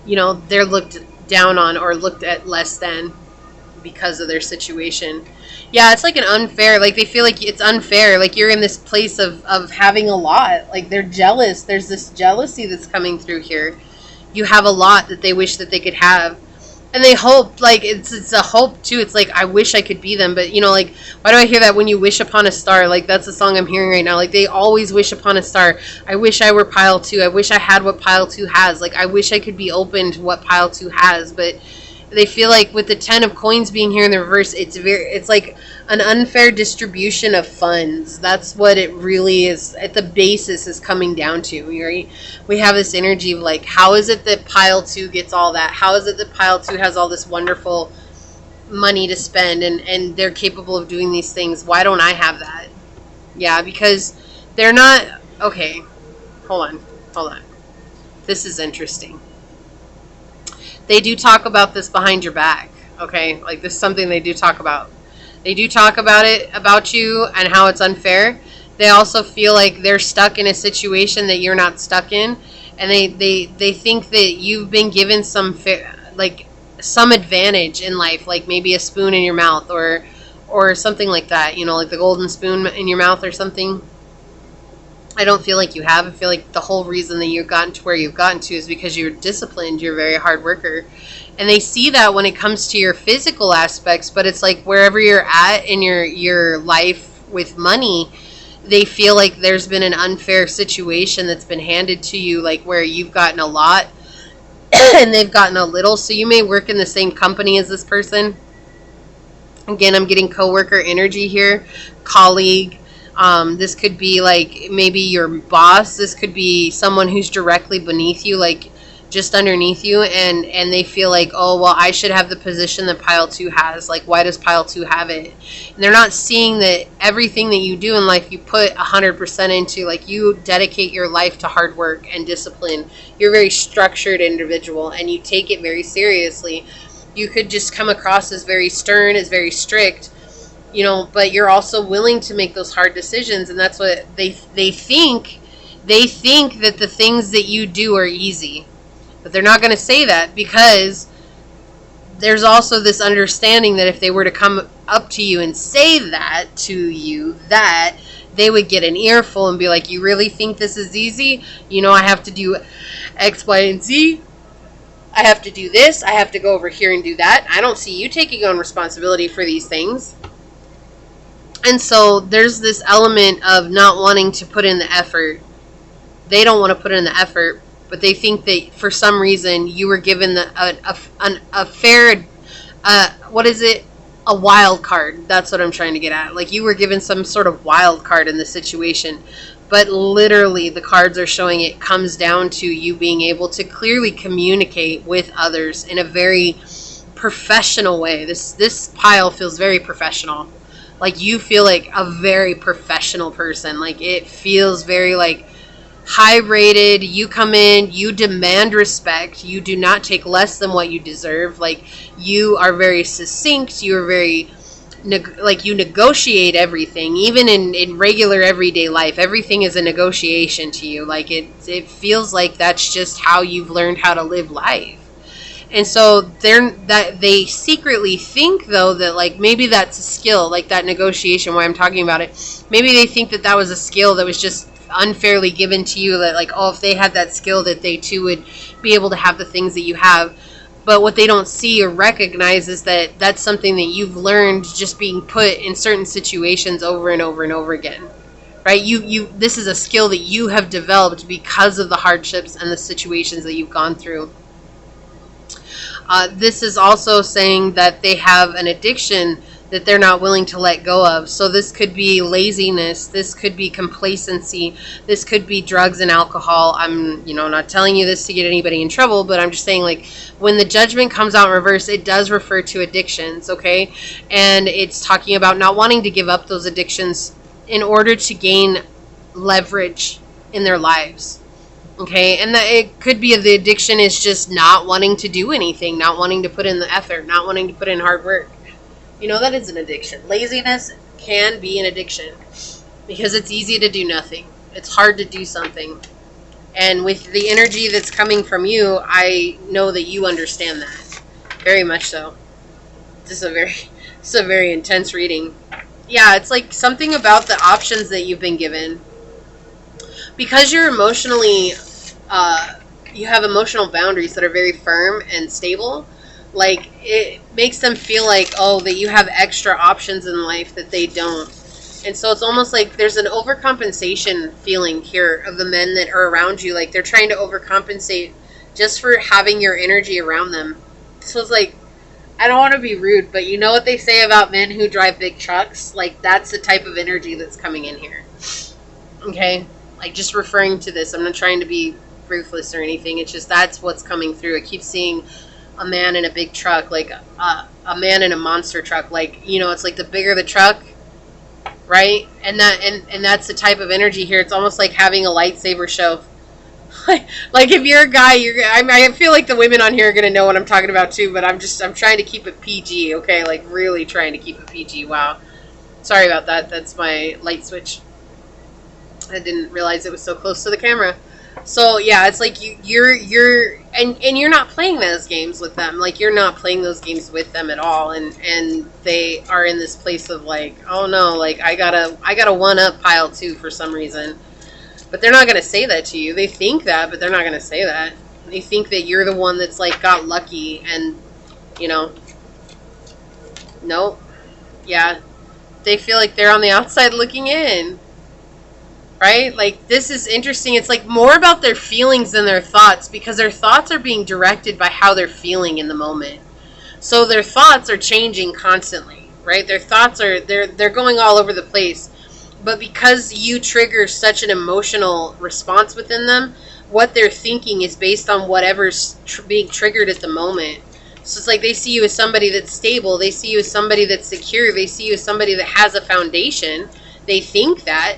you know, they're looked down on or looked at less than because of their situation. Yeah, it's like an unfair, like, they feel like it's unfair. Like, you're in this place of having a lot. Like, they're jealous. There's this jealousy that's coming through here. You have a lot that they wish that they could have. And they hope, like, it's a hope too. It's like, I wish I could be them. But, you know, like, why do I hear that when you wish upon a star? Like, that's the song I'm hearing right now. Like, they always wish upon a star. I wish I were pile 2. I wish I had what pile 2 has. Like, I wish I could be open to what pile 2 has. But they feel like with the 10 of coins being here in the reverse, it's like an unfair distribution of funds. That's what it really is. At the basis is coming down to, right? We have this energy of like, how is it that pile 2 gets all that? How is it that pile 2 has all this wonderful money to spend and they're capable of doing these things? Why don't I have that? Yeah, because they're not. Okay, hold on. This is interesting. They do talk about this behind your back, okay? Like, this is something they do talk about. They do talk about it, about you, and how it's unfair. They also feel like they're stuck in a situation that you're not stuck in, and they think that you've been given some advantage in life, like maybe a spoon in your mouth or something like that, you know, like the golden spoon in your mouth or something. I don't feel like you have. I feel like the whole reason that you've gotten to where you've gotten to is because you're disciplined. You're a very hard worker. And they see that when it comes to your physical aspects, but it's like wherever you're at in your life with money, they feel like there's been an unfair situation that's been handed to you, like where you've gotten a lot and they've gotten a little. So you may work in the same company as this person. Again, I'm getting coworker energy here, colleague. This could be like maybe your boss. This could be someone who's directly beneath you, like just underneath you, and they feel like, oh, well, I should have the position that pile 2 has. Like, why does pile 2 have it? And they're not seeing that everything that you do in life, you put 100% into. Like, you dedicate your life to hard work and discipline. You're a very structured individual, and you take it very seriously. You could just come across as very stern, as very strict, you know, but you're also willing to make those hard decisions, and that's what they think. They think that the things that you do are easy, but they're not going to say that, because there's also this understanding that if they were to come up to you and say that to you, that they would get an earful and be like, you really think this is easy? You know, I have to do X, Y, and Z. I have to do this. I have to go over here and do that. I don't see you taking on responsibility for these things. And so there's this element of not wanting to put in the effort. They don't want to put in the effort, but they think that for some reason you were given a fair, what is it? A wild card. That's what I'm trying to get at. Like, you were given some sort of wild card in the situation. But literally, the cards are showing it comes down to you being able to clearly communicate with others in a very professional way. This pile feels very professional. Like, you feel like a very professional person. Like, it feels very, like, high rated. You come in, you demand respect. You do not take less than what you deserve. Like, you are very succinct. You are very, you negotiate everything. Even in regular everyday life, everything is a negotiation to you. Like, it feels like that's just how you've learned how to live life. And so they secretly think, though, that, like, maybe that's a skill, like that negotiation, why I'm talking about it. Maybe they think that that was a skill that was just unfairly given to you, that, like, oh, if they had that skill, that they too would be able to have the things that you have. But what they don't see or recognize is that that's something that you've learned just being put in certain situations over and over and over again. Right? This is a skill that you have developed because of the hardships and the situations that you've gone through. This is also saying that they have an addiction that they're not willing to let go of. So this could be laziness. This could be complacency. This could be drugs and alcohol. I'm, not telling you this to get anybody in trouble, but I'm just saying, like, when the judgment comes out in reverse, it does refer to addictions, okay? And it's talking about not wanting to give up those addictions in order to gain leverage in their lives. Okay, and that it could be the addiction is just not wanting to do anything, not wanting to put in the effort, not wanting to put in hard work. You know, that is an addiction. Laziness can be an addiction because it's easy to do nothing. It's hard to do something. And with the energy that's coming from you, I know that you understand that. Very much so. This is a very intense reading. Yeah, it's like something about the options that you've been given. Because you're emotionally, you have emotional boundaries that are very firm and stable. Like, it makes them feel like, oh, that you have extra options in life that they don't. And so it's almost like there's an overcompensation feeling here of the men that are around you. Like, they're trying to overcompensate just for having your energy around them. So it's like, I don't want to be rude, but you know what they say about men who drive big trucks? Like, that's the type of energy that's coming in here. Okay? Like, just referring to this. I'm not trying to be ruthless or anything. It's just that's what's coming through. I keep seeing a man in a big truck, like a man in a monster truck. Like, you know, it's like the bigger the truck, right? And that's the type of energy here. It's almost like having a lightsaber show. Like, if you're a guy, I feel like the women on here are gonna know what I'm talking about too. But I'm trying to keep it PG, okay? Like, really trying to keep it PG. Wow, sorry about that. That's my light switch. I didn't realize it was so close to the camera. So yeah, it's like you're not playing those games with them. Like, you're not playing those games with them at all. And they are in this place of like, oh no, like I gotta one up pile too for some reason. But they're not gonna say that to you. They think that, but they're not gonna say that. They think that you're the one that's like got lucky, and you know, nope. Yeah, they feel like they're on the outside looking in. Right? Like, this is interesting. It's like more about their feelings than their thoughts, because their thoughts are being directed by how they're feeling in the moment. So their thoughts are changing constantly, right? Their thoughts are, they're going all over the place. But because you trigger such an emotional response within them, what they're thinking is based on whatever's being triggered at the moment. So it's like they see you as somebody that's stable. They see you as somebody that's secure. They see you as somebody that has a foundation. They think that.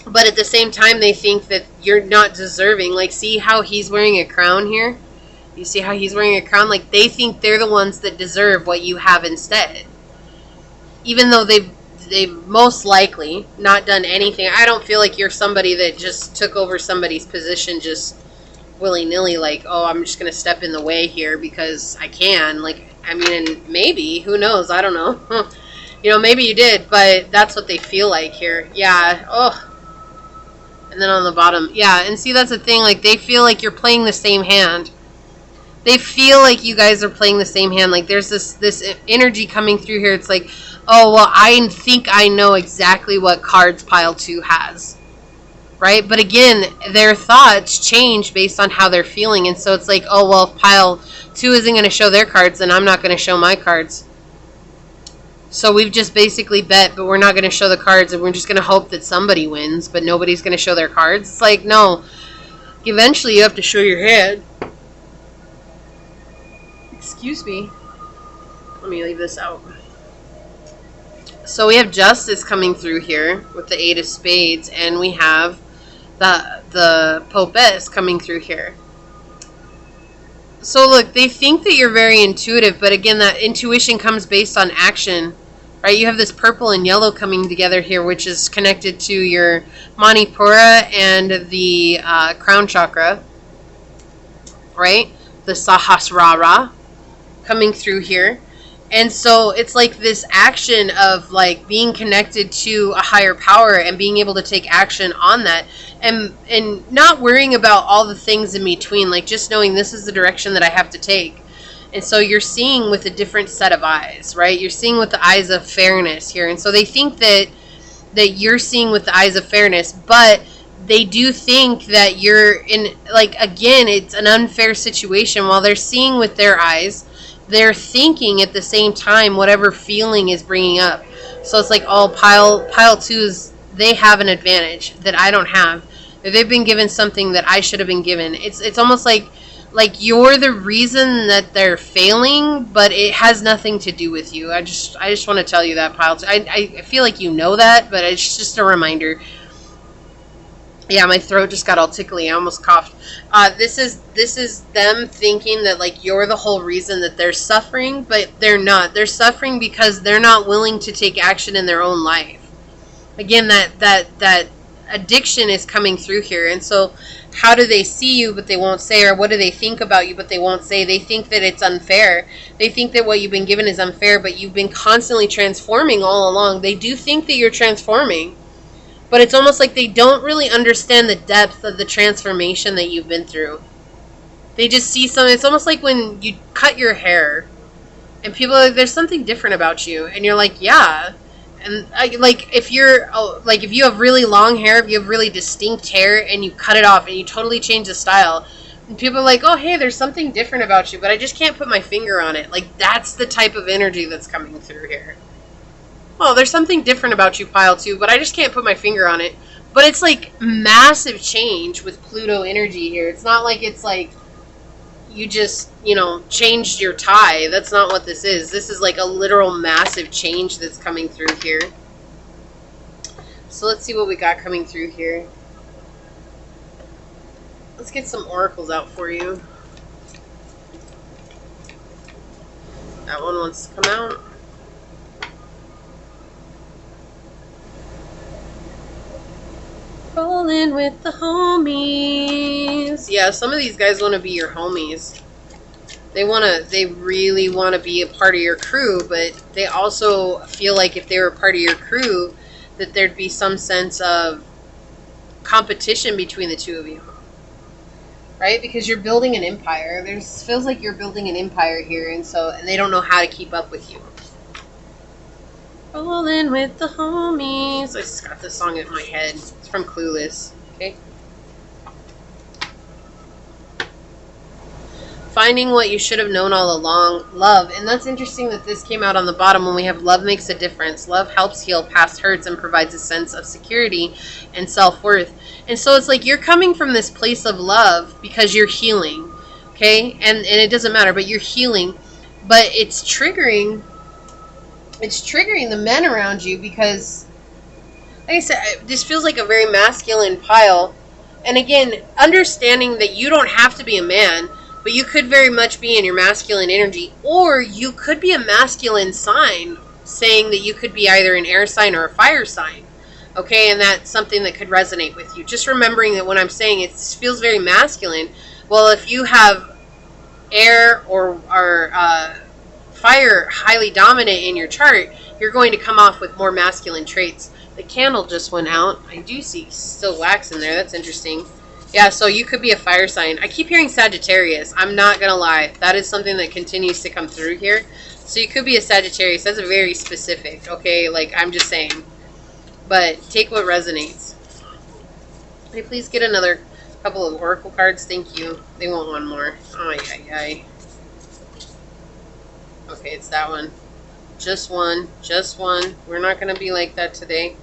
But at the same time, they think that you're not deserving. Like, see how he's wearing a crown here? You see how he's wearing a crown? Like, they think they're the ones that deserve what you have instead. Even though they've most likely not done anything. I don't feel like you're somebody that just took over somebody's position just willy-nilly. Like, oh, I'm just going to step in the way here because I can. Like, I mean, and maybe. Who knows? I don't know. You know, maybe you did. But that's what they feel like here. Yeah. Oh. And then on the bottom, yeah, and see, that's the thing, like, they feel like you're playing the same hand. They feel like you guys are playing the same hand. Like, there's this energy coming through here. It's like, oh, well, I think I know exactly what cards pile 2 has. Right? But again, their thoughts change based on how they're feeling. And so it's like, oh, well, if pile 2 isn't going to show their cards, then I'm not going to show my cards. So we've just basically bet, but we're not going to show the cards, and we're just going to hope that somebody wins, but nobody's going to show their cards. It's like, no. Eventually you have to show your head. Excuse me. Let me leave this out. So we have Justice coming through here with the 8 of Spades, and we have the Popess coming through here. So look, they think that you're very intuitive, but again, that intuition comes based on action. Right, you have this purple and yellow coming together here, which is connected to your Manipura and the crown chakra. Right, the Sahasrara coming through here. And so it's like this action of like being connected to a higher power and being able to take action on that, and not worrying about all the things in between, like just knowing this is the direction that I have to take. And so you're seeing with a different set of eyes, right? You're seeing with the eyes of fairness here. And so they think that you're seeing with the eyes of fairness, but they do think that you're in, like, again, it's an unfair situation. While they're seeing with their eyes, they're thinking at the same time whatever feeling is bringing up. So it's like, oh, pile 2 is, they have an advantage that I don't have. They've been given something that I should have been given. It's almost like you're the reason that they're failing, but it has nothing to do with you. I just want to tell you that, pile 2. I feel like you know that, but it's just a reminder. Yeah, my throat just got all tickly. I almost coughed. This is them thinking that like you're the whole reason that they're suffering, but they're not. They're suffering because they're not willing to take action in their own life. Again, that addiction is coming through here, and so how do they see you but they won't say, or what do they think about you but they won't say? They think that it's unfair. They think that what you've been given is unfair, but you've been constantly transforming all along. They do think that you're transforming. But it's almost like they don't really understand the depth of the transformation that you've been through. They just see something. It's almost like when you cut your hair and people are like, there's something different about you. And you're like, yeah. And if you have really long hair, if you have really distinct hair and you cut it off and you totally change the style, and people are like, oh, hey, there's something different about you, but I just can't put my finger on it. Like, that's the type of energy that's coming through here. Oh, there's something different about you, Pile 2, but I just can't put my finger on it. But it's like massive change with Pluto energy here. It's not like it's like you just, changed your tie. That's not what this is. This is like a literal massive change that's coming through here. So let's see what we got coming through here. Let's get some oracles out for you. That one wants to come out. Rolling with the homies. Yeah, some of these guys want to be your homies. They really want to be a part of your crew, but they also feel like if they were a part of your crew, that there'd be some sense of competition between the two of you. Right? Because you're building an empire. Feels like you're building an empire here, and they don't know how to keep up with you. Rolling with the homies. I just got this song in my head. It's from Clueless. Okay. Finding what you should have known all along. Love. And that's interesting that this came out on the bottom when we have love makes a difference. Love helps heal past hurts and provides a sense of security and self-worth. And so it's like you're coming from this place of love because you're healing. Okay? And it doesn't matter, but you're healing. But it's triggering the men around you because, like I said, this feels like a very masculine pile. And again, understanding that you don't have to be a man, but you could very much be in your masculine energy, or you could be a masculine sign, saying that you could be either an air sign or a fire sign. Okay, and that's something that could resonate with you. Just remembering that when I'm saying it feels very masculine, well, if you have air or fire highly dominant in your chart, you're going to come off with more masculine traits. The candle just went out. I do see still wax in there. That's interesting. Yeah, so you could be a fire sign. I keep hearing Sagittarius. I'm not going to lie. That is something that continues to come through here. So you could be a Sagittarius. That's a very specific, okay? Like, I'm just saying. But take what resonates. May I please get another couple of oracle cards? Thank you. They want one more. Ay. Okay, it's that one. Just one. Just one. We're not going to be like that today.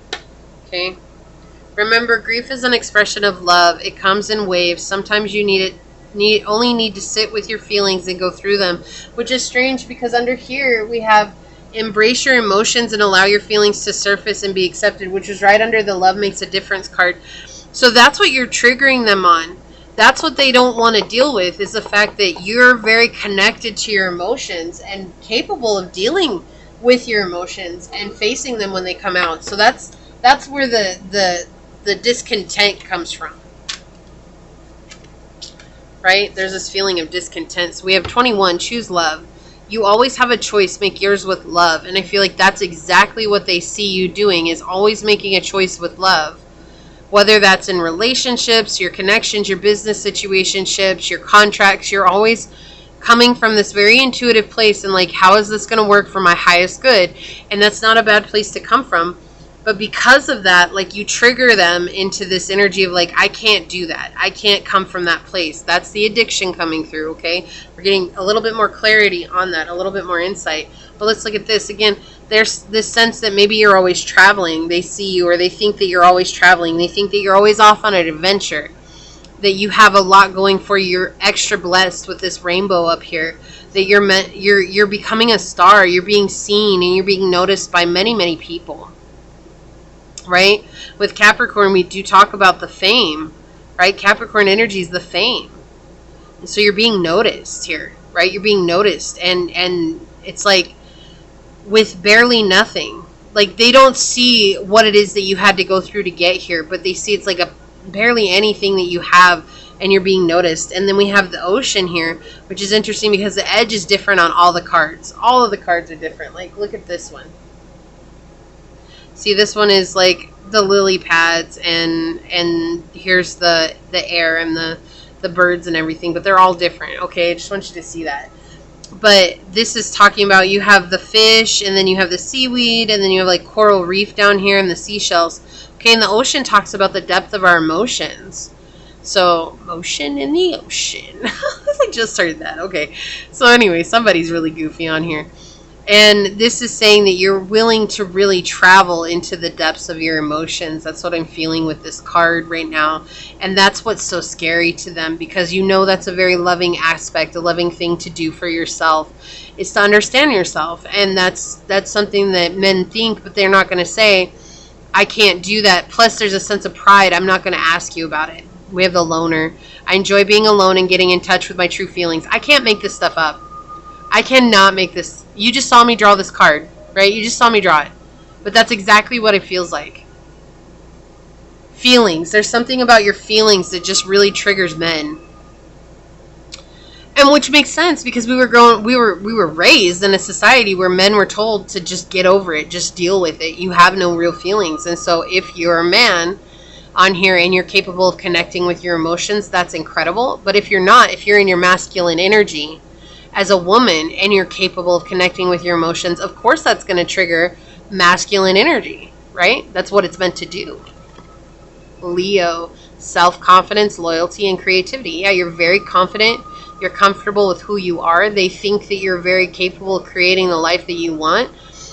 Okay? Remember, grief is an expression of love. It comes in waves. Sometimes you only need to sit with your feelings and go through them, which is strange because under here we have embrace your emotions and allow your feelings to surface and be accepted, which is right under the love makes a difference card. So that's what you're triggering them on. That's what they don't want to deal with, is the fact that you're very connected to your emotions and capable of dealing with your emotions and facing them when they come out. So that's where the discontent comes from. Right? There's this feeling of discontent. So we have 21, choose love. You always have a choice, make yours with love. And I feel like that's exactly what they see you doing, is always making a choice with love. Whether that's in relationships, your connections, your business situationships, your contracts, you're always coming from this very intuitive place and like, how is this going to work for my highest good? And that's not a bad place to come from. But because of that, like, you trigger them into this energy of like, I can't do that. I can't come from that place. That's the addiction coming through, okay? We're getting a little bit more clarity on that, a little bit more insight. But let's look at this. Again, there's this sense that maybe you're always traveling. They see you, or they think that you're always traveling. They think that you're always off on an adventure, that you have a lot going for you. You're extra blessed with this rainbow up here, that you're becoming a star. You're being seen and you're being noticed by many, many people. right? With Capricorn, we do talk about the fame, right? Capricorn energy is the fame. And so you're being noticed here, right? You're being noticed. And it's like with barely nothing. Like they don't see what it is that you had to go through to get here, but they see it's like a barely anything that you have, and you're being noticed. And then we have the Ocean here, which is interesting because the edge is different on all the cards. All of the cards are different. Like look at this one. See, this one is like the lily pads, and here's the air and the birds and everything, but they're all different. Okay, I just want you to see that. But this is talking about you have the fish, and then you have the seaweed, and then you have like coral reef down here and the seashells. Okay, and the Ocean talks about the depth of our emotions. So, motion in the ocean. I just heard that. Okay. So anyway, somebody's really goofy on here. And this is saying that you're willing to really travel into the depths of your emotions. That's what I'm feeling with this card right now. And that's what's so scary to them, because you know that's a very loving aspect, a loving thing to do for yourself, is to understand yourself. And that's something that men think, but they're not going to say, I can't do that. Plus, there's a sense of pride. I'm not going to ask you about it. We have the loner. I enjoy being alone and getting in touch with my true feelings. I can't make this stuff up. I cannot make this. You just saw me draw this card, right? You just saw me draw it. But that's exactly what it feels like. Feelings. There's something about your feelings that just really triggers men. And which makes sense, because we were raised in a society where men were told to just get over it, just deal with it. You have no real feelings. And so if you're a man on here and you're capable of connecting with your emotions, that's incredible. But if you're not, if you're in your masculine energy as a woman and you're capable of connecting with your emotions, of course that's going to trigger masculine energy, right? That's what it's meant to do. Leo, self-confidence, loyalty, and creativity. Yeah, you're very confident. You're comfortable with who you are. They think that you're very capable of creating the life that you want.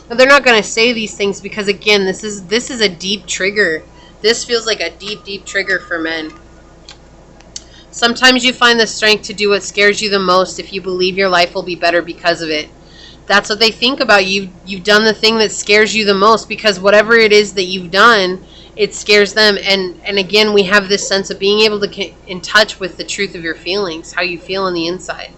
But they're not going to say these things because, again, this is a deep trigger. This feels like a deep, deep trigger for men. Sometimes you find the strength to do what scares you the most if you believe your life will be better because of it. That's what they think about you. You've done the thing that scares you the most, because whatever it is that you've done, it scares them. And again, we have this sense of being able to get in touch with the truth of your feelings, how you feel on the inside.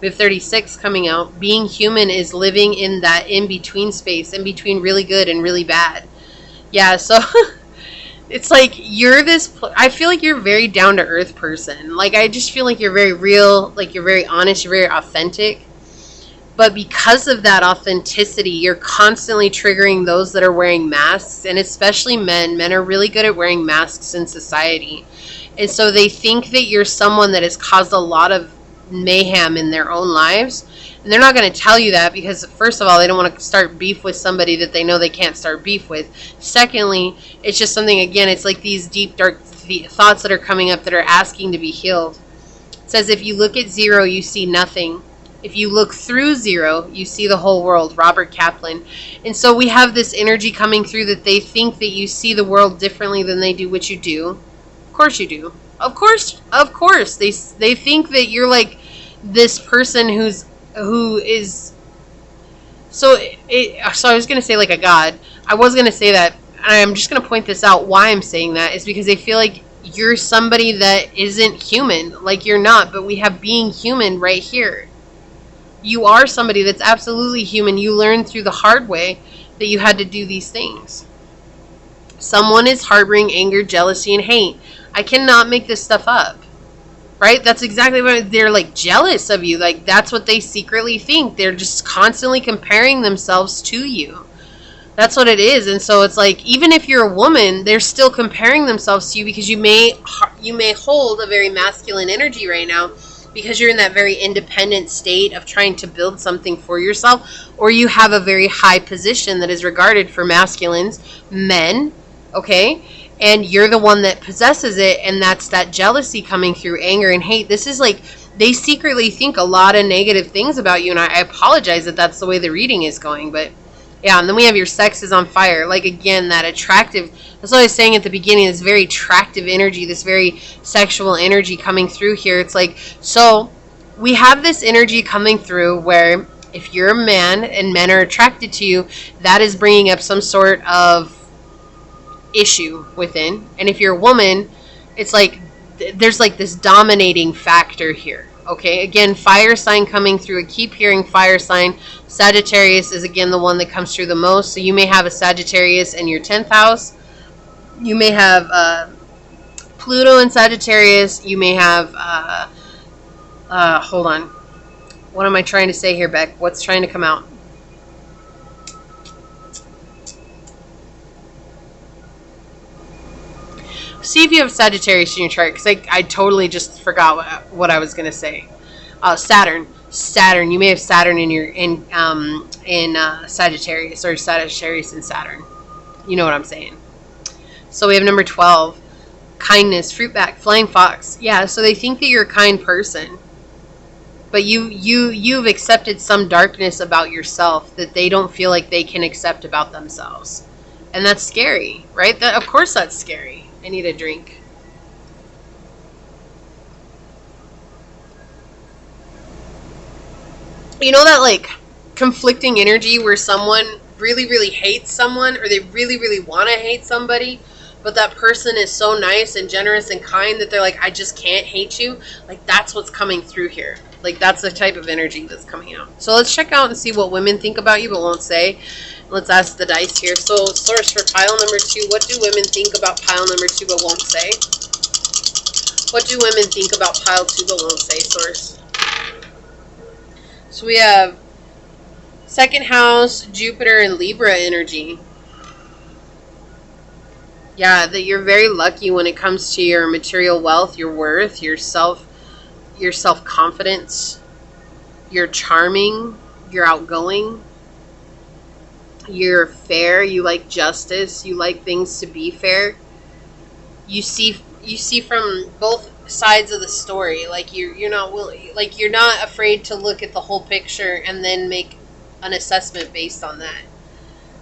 We have 36 coming out. Being human is living in that in-between space, in between really good and really bad. Yeah, so it's like you're this, I feel like you're a very down-to-earth person. Like, I just feel like you're very real, like you're very honest, you're very authentic. But because of that authenticity, you're constantly triggering those that are wearing masks, and especially men. Men are really good at wearing masks in society. And so they think that you're someone that has caused a lot of mayhem in their own lives. And they're not going to tell you that because, first of all, they don't want to start beef with somebody that they know they can't start beef with. Secondly, it's just something, again, it's like these deep, dark thoughts that are coming up that are asking to be healed. It says, if you look at zero, you see nothing. If you look through zero, you see the whole world. Robert Kaplan. And so we have this energy coming through that they think that you see the world differently than they do, which you do. Of course you do. Of course. They think that you're like this person who is so I was going to say like a god. I was going to say that, and I'm just going to point this out. Why I'm saying that is because they feel like you're somebody that isn't human, like you're not, but we have being human right here. You are somebody that's absolutely human. You learned through the hard way that you had to do these things. Someone is harboring anger, jealousy, and hate. I cannot make this stuff up. Right? That's exactly what they're like, jealous of you. Like, that's what they secretly think. They're just constantly comparing themselves to you. That's what it is. And so it's like, even if you're a woman, they're still comparing themselves to you because you may hold a very masculine energy right now, because you're in that very independent state of trying to build something for yourself, or you have a very high position that is regarded for masculines, men, okay? And you're the one that possesses it, and that's that jealousy coming through, anger and hate. This is like, they secretly think a lot of negative things about you, and I apologize that that's the way the reading is going, but yeah. And then we have your sex is on fire. Like, again, that attractive, that's what I was saying at the beginning, this very attractive energy, this very sexual energy coming through here. It's like, so we have this energy coming through where if you're a man and men are attracted to you, that is bringing up some sort of issue within. And if you're a woman, it's like there's like this dominating factor here. Okay, again, fire sign coming through. I keep hearing fire sign. Sagittarius is again the one that comes through the most. So you may have a Sagittarius in your 10th house. You may have Pluto in Sagittarius. You may have hold on. What am I trying to say here, Beck? What's trying to come out? See if you have Sagittarius in your chart, because I totally just forgot what I was going to say. Saturn. You may have Saturn in your in Sagittarius, or Sagittarius and Saturn. You know what I'm saying. So we have number 12. Kindness, fruitback, flying fox. Yeah, so they think that you're a kind person. But you've accepted some darkness about yourself that they don't feel like they can accept about themselves. And that's scary, right? Of course that's scary. I need a drink. You know that like conflicting energy where someone really, really hates someone, or they really, really want to hate somebody, but that person is so nice and generous and kind that they're like, I just can't hate you. Like, that's what's coming through here. Like, that's the type of energy that's coming out. So let's check out and see what women think about you but won't say. Let's ask the dice here. So, source for pile number 2. What do women think about pile number 2 but won't say? What do women think about pile 2 but won't say, source? So we have second house, Jupiter, and Libra energy. Yeah, that you're very lucky when it comes to your material wealth, your worth, your self-confidence. You're charming, you're outgoing, you're fair, you like justice, you like things to be fair. You see from both sides of the story. Like you're not willing, like you're not afraid to look at the whole picture and then make an assessment based on that.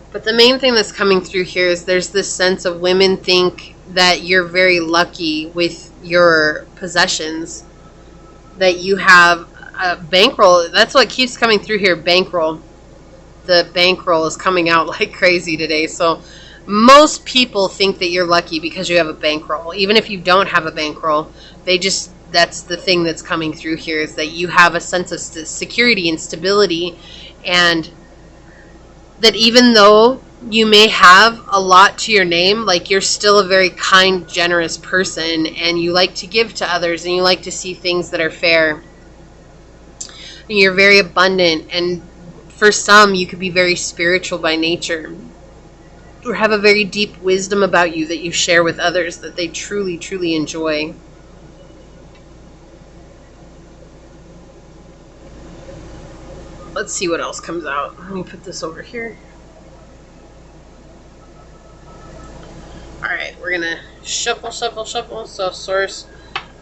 But the main thing that's coming through here is there's this sense of women think that you're very lucky with your possessions, that you have a bankroll. That's what keeps coming through here, bankroll. The bankroll is coming out like crazy today. So most people think that you're lucky because you have a bankroll. Even if you don't have a bankroll, that's the thing that's coming through here, is that you have a sense of security and stability, and that even though you may have a lot to your name, like you're still a very kind, generous person, and you like to give to others, and you like to see things that are fair. And you're very abundant, and for some, you could be very spiritual by nature, or have a very deep wisdom about you that you share with others that they truly, truly enjoy. Let's see what else comes out. Let me put this over here. Alright, we're gonna shuffle. So, source,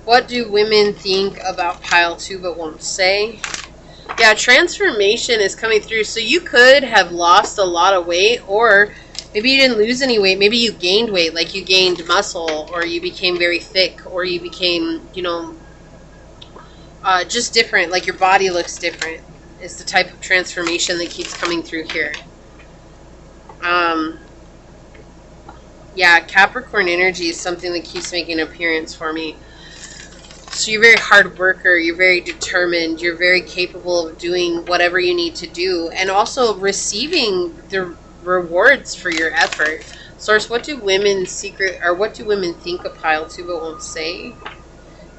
what do women think about pile 2 but won't say? Yeah, transformation is coming through. So you could have lost a lot of weight, or maybe you didn't lose any weight. Maybe you gained weight, like you gained muscle, or you became very thick, or you became, just different. Like your body looks different. Is the type of transformation that keeps coming through here. Yeah, Capricorn energy is something that keeps making an appearance for me. So you're a very hard worker, you're very determined, you're very capable of doing whatever you need to do, and also receiving the rewards for your effort. Source, what do women think of pile 2 but won't say?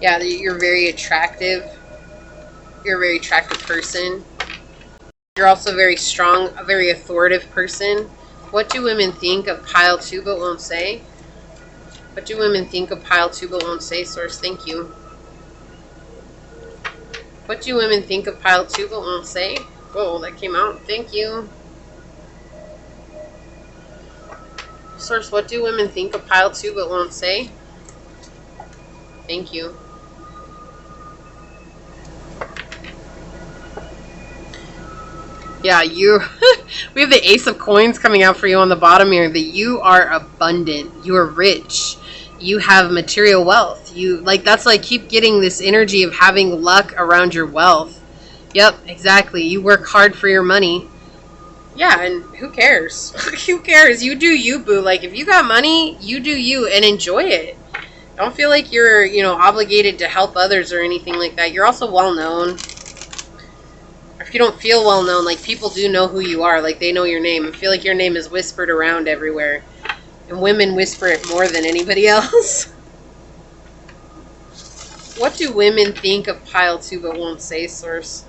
Yeah, you're very attractive. You're a very attractive person. You're also very strong, a very authoritative person. What do women think of pile 2 but won't say? What do women think of pile 2 but won't say, source? Thank you. What do women think of pile 2 but won't say? Whoa, that came out. Thank you. Source, what do women think of pile 2 but won't say? Thank you. Yeah, we have the Ace of Coins coming out for you on the bottom here, that you are abundant, you are rich, you have material wealth. That's like, keep getting this energy of having luck around your wealth. Yep, exactly. You work hard for your money. Yeah, and who cares? Who cares? You do you, boo. Like, if you got money, you do you and enjoy it. Don't feel like you're, obligated to help others or anything like that. You're also well known. If you don't feel well known, like, people do know who you are. Like, they know your name. I feel like your name is whispered around everywhere. And women whisper it more than anybody else. What do women think of pile 2 but won't say, source?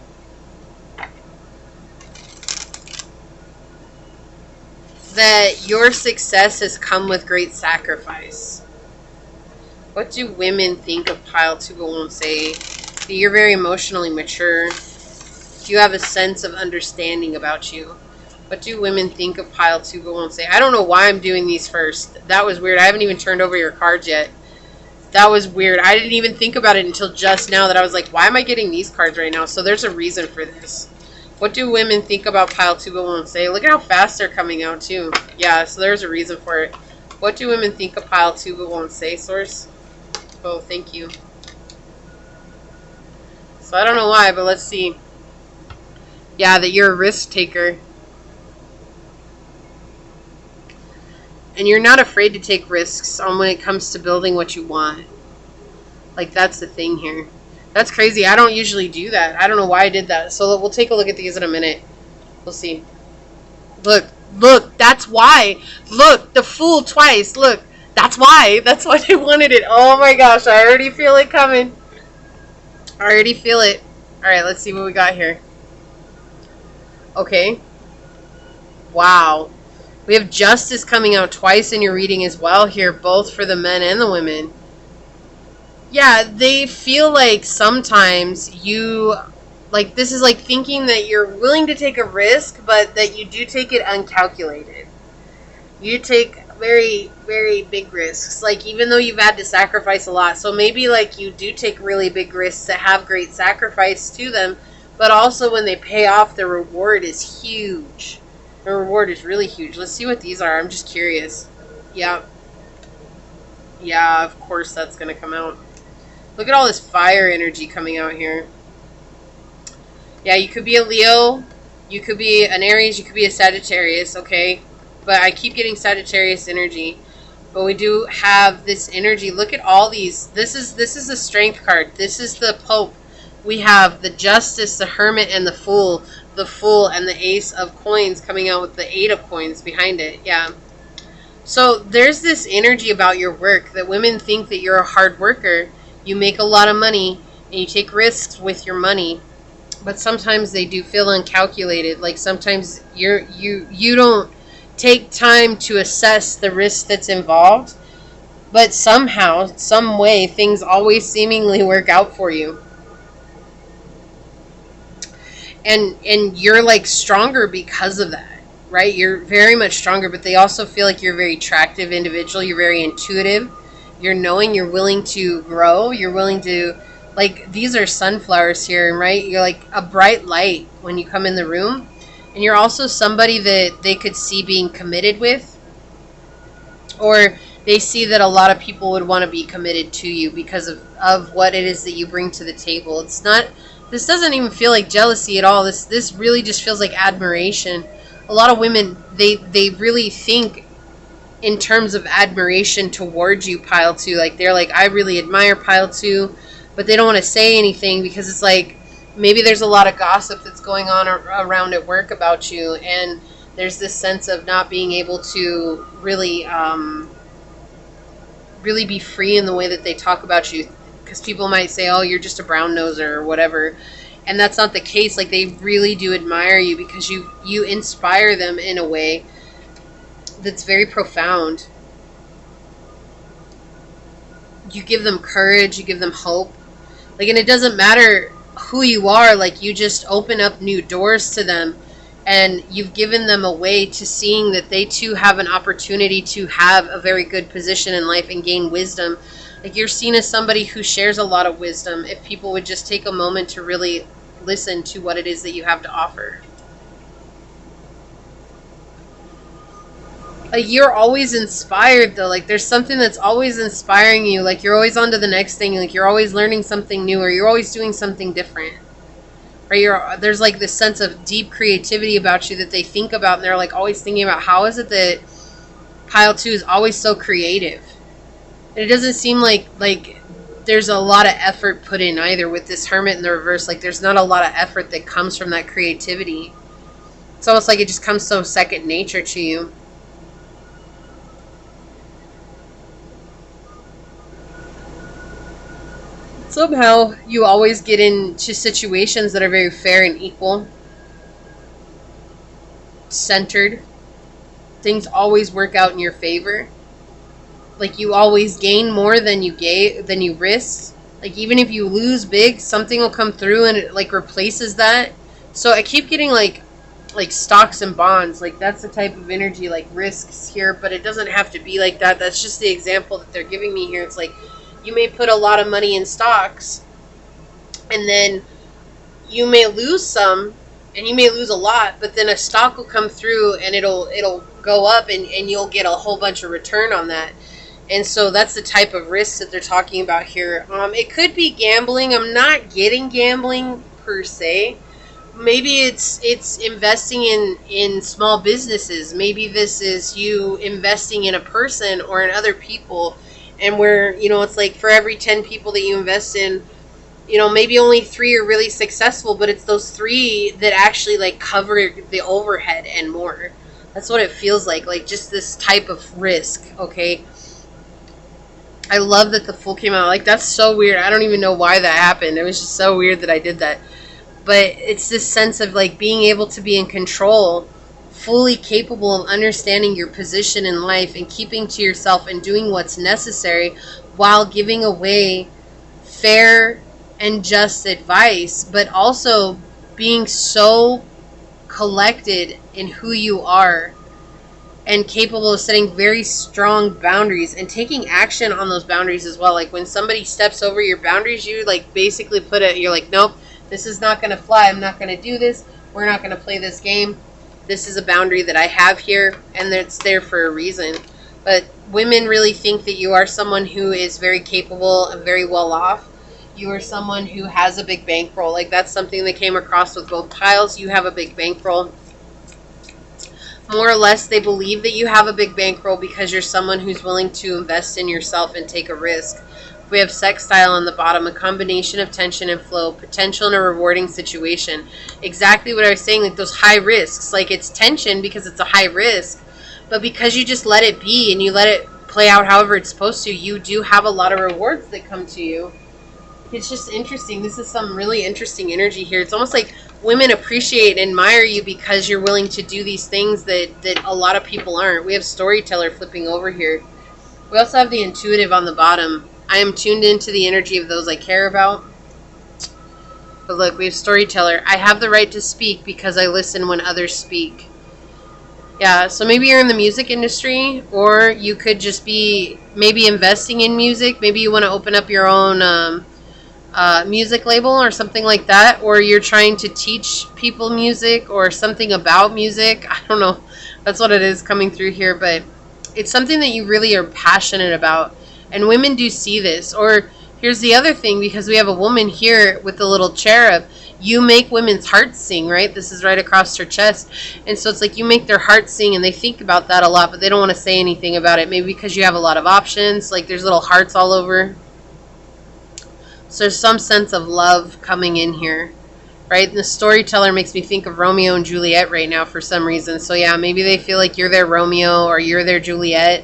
That your success has come with great sacrifice. What do women think of pile 2 but won't say? That you're very emotionally mature. You have a sense of understanding about you. What do women think of pile 2 but won't say? I don't know why I'm doing these first. That was weird. I haven't even turned over your cards yet. That was weird. I didn't even think about it until just now that I was like, why am I getting these cards right now? So there's a reason for this. What do women think about pile 2 but won't say? Look at how fast they're coming out too. Yeah, so there's a reason for it. What do women think of pile 2 but won't say, source? Oh, thank you. So I don't know why, but let's see. Yeah, that you're a risk taker. And you're not afraid to take risks on when it comes to building what you want. Like, that's the thing here. That's crazy. I don't usually do that. I don't know why I did that. So we'll take a look at these in a minute. We'll see. Look, that's why. Look, the Fool twice. Look, that's why. That's why they wanted it. Oh my gosh, I already feel it coming. I already feel it. Alright, let's see what we got here. Okay. Wow. We have Justice coming out twice in your reading as well here, both for the men and the women. Yeah, they feel like sometimes you, like, this is like thinking that you're willing to take a risk, but that you do take it uncalculated. You take very, very big risks. Like, even though you've had to sacrifice a lot. So maybe, like, you do take really big risks that have great sacrifice to them, but also when they pay off, the reward is huge. The reward is really huge. Let's see what these are. I'm just curious. Yeah. Yeah, of course that's going to come out. Look at all this fire energy coming out here. Yeah, you could be a Leo. You could be an Aries. You could be a Sagittarius, okay? But I keep getting Sagittarius energy. But we do have this energy. Look at all these. This is the Strength card. This is the Pope. We have the Justice, the Hermit, and the Fool. The Fool and the Ace of Coins coming out with the 8 of Coins behind it. Yeah. So there's this energy about your work that women think that you're a hard worker. You make a lot of money and you take risks with your money. But sometimes they do feel uncalculated. Like sometimes you don't take time to assess the risk that's involved. But somehow, some way, things always seemingly work out for you. And you're like stronger because of that, right? You're very much stronger, but they also feel like you're a very attractive individual. You're very intuitive. You're knowing, you're willing to grow. You're willing to, like, these are sunflowers here, right? You're like a bright light when you come in the room. And you're also somebody that they could see being committed with. Or they see that a lot of people would want to be committed to you because of what it is that you bring to the table. It's not... This doesn't even feel like jealousy at all. This really just feels like admiration. A lot of women, they really think in terms of admiration towards you, pile 2. Like, they're like, I really admire pile 2, but they don't want to say anything because it's like, maybe there's a lot of gossip that's going on around at work about you, and there's this sense of not being able to really, really be free in the way that they talk about you. Because people might say, oh, you're just a brown noser or whatever. And that's not the case. Like, they really do admire you because you inspire them in a way that's very profound. You give them courage. You give them hope. Like, and it doesn't matter who you are. Like, you just open up new doors to them. And you've given them a way to seeing that they too have an opportunity to have a very good position in life and gain wisdom. Like, you're seen as somebody who shares a lot of wisdom if people would just take a moment to really listen to what it is that you have to offer. Like, you're always inspired, though. Like, there's something that's always inspiring you. Like, you're always on to the next thing. Like, you're always learning something new, or you're always doing something different. right? There's like this sense of deep creativity about you that they think about, and they're like always thinking about how is it that pile 2 is always so creative. And it doesn't seem like there's a lot of effort put in either with this Hermit in the reverse. Like there's not a lot of effort that comes from that creativity. It's almost like it just comes so second nature to you. Somehow you always get into situations that are very fair and equal, centered. Things always work out in your favor. Like you always gain more than you risk. Like even if you lose big, something will come through and it like replaces that. So I keep getting like stocks and bonds. Like that's the type of energy, like risks here, but it doesn't have to be like that. That's just the example that they're giving me here. It's like you may put a lot of money in stocks and then you may lose some and you may lose a lot, but then a stock will come through and it'll go up and you'll get a whole bunch of return on that. And so that's the type of risk that they're talking about here. It could be gambling. I'm not getting gambling per se. Maybe it's investing in small businesses. Maybe this is you investing in a person or in other people. And where, it's like for every 10 people that you invest in, maybe only 3 are really successful, but it's those 3 that actually like cover the overhead and more. That's what it feels like just this type of risk, okay? I love that the Fool came out. Like, that's so weird. I don't even know why that happened. It was just so weird that I did that. But it's this sense of like being able to be in control, fully capable of understanding your position in life and keeping to yourself and doing what's necessary while giving away fair and just advice, but also being so collected in who you are and capable of setting very strong boundaries and taking action on those boundaries as well. Like when somebody steps over your boundaries, you like basically you're like, nope, this is not going to fly. I'm not going to do this. We're not going to play this game. This is a boundary that I have here, and it's there for a reason. But women really think that you are someone who is very capable and very well off. You are someone who has a big bankroll. Like that's something that came across with both piles. You have a big bankroll. More or less, they believe that you have a big bankroll because you're someone who's willing to invest in yourself and take a risk. We have sextile on the bottom, a combination of tension and flow, potential in a rewarding situation. Exactly what I was saying, like those high risks. Like it's tension because it's a high risk, but because you just let it be and you let it play out however it's supposed to, you do have a lot of rewards that come to you. It's just interesting. This is some really interesting energy here. It's almost like women appreciate and admire you because you're willing to do these things that a lot of people aren't. We have storyteller flipping over here. We also have the intuitive on the bottom. I am tuned into the energy of those I care about. But look, we have storyteller. I have the right to speak because I listen when others speak. Yeah, so maybe you're in the music industry, or you could just be maybe investing in music. Maybe you want to open up your own music label or something like that, or you're trying to teach people music or something about music. I don't know. That's what it is coming through here, but it's something that you really are passionate about. And women do see this. Or here's the other thing, because we have a woman here with the little cherub. You make women's hearts sing, right? This is right across her chest. And so it's like you make their hearts sing, and they think about that a lot, but they don't want to say anything about it. Maybe because you have a lot of options. Like there's little hearts all over. So there's some sense of love coming in here, right? And the storyteller makes me think of Romeo and Juliet right now for some reason. So yeah, maybe they feel like you're their Romeo or you're their Juliet.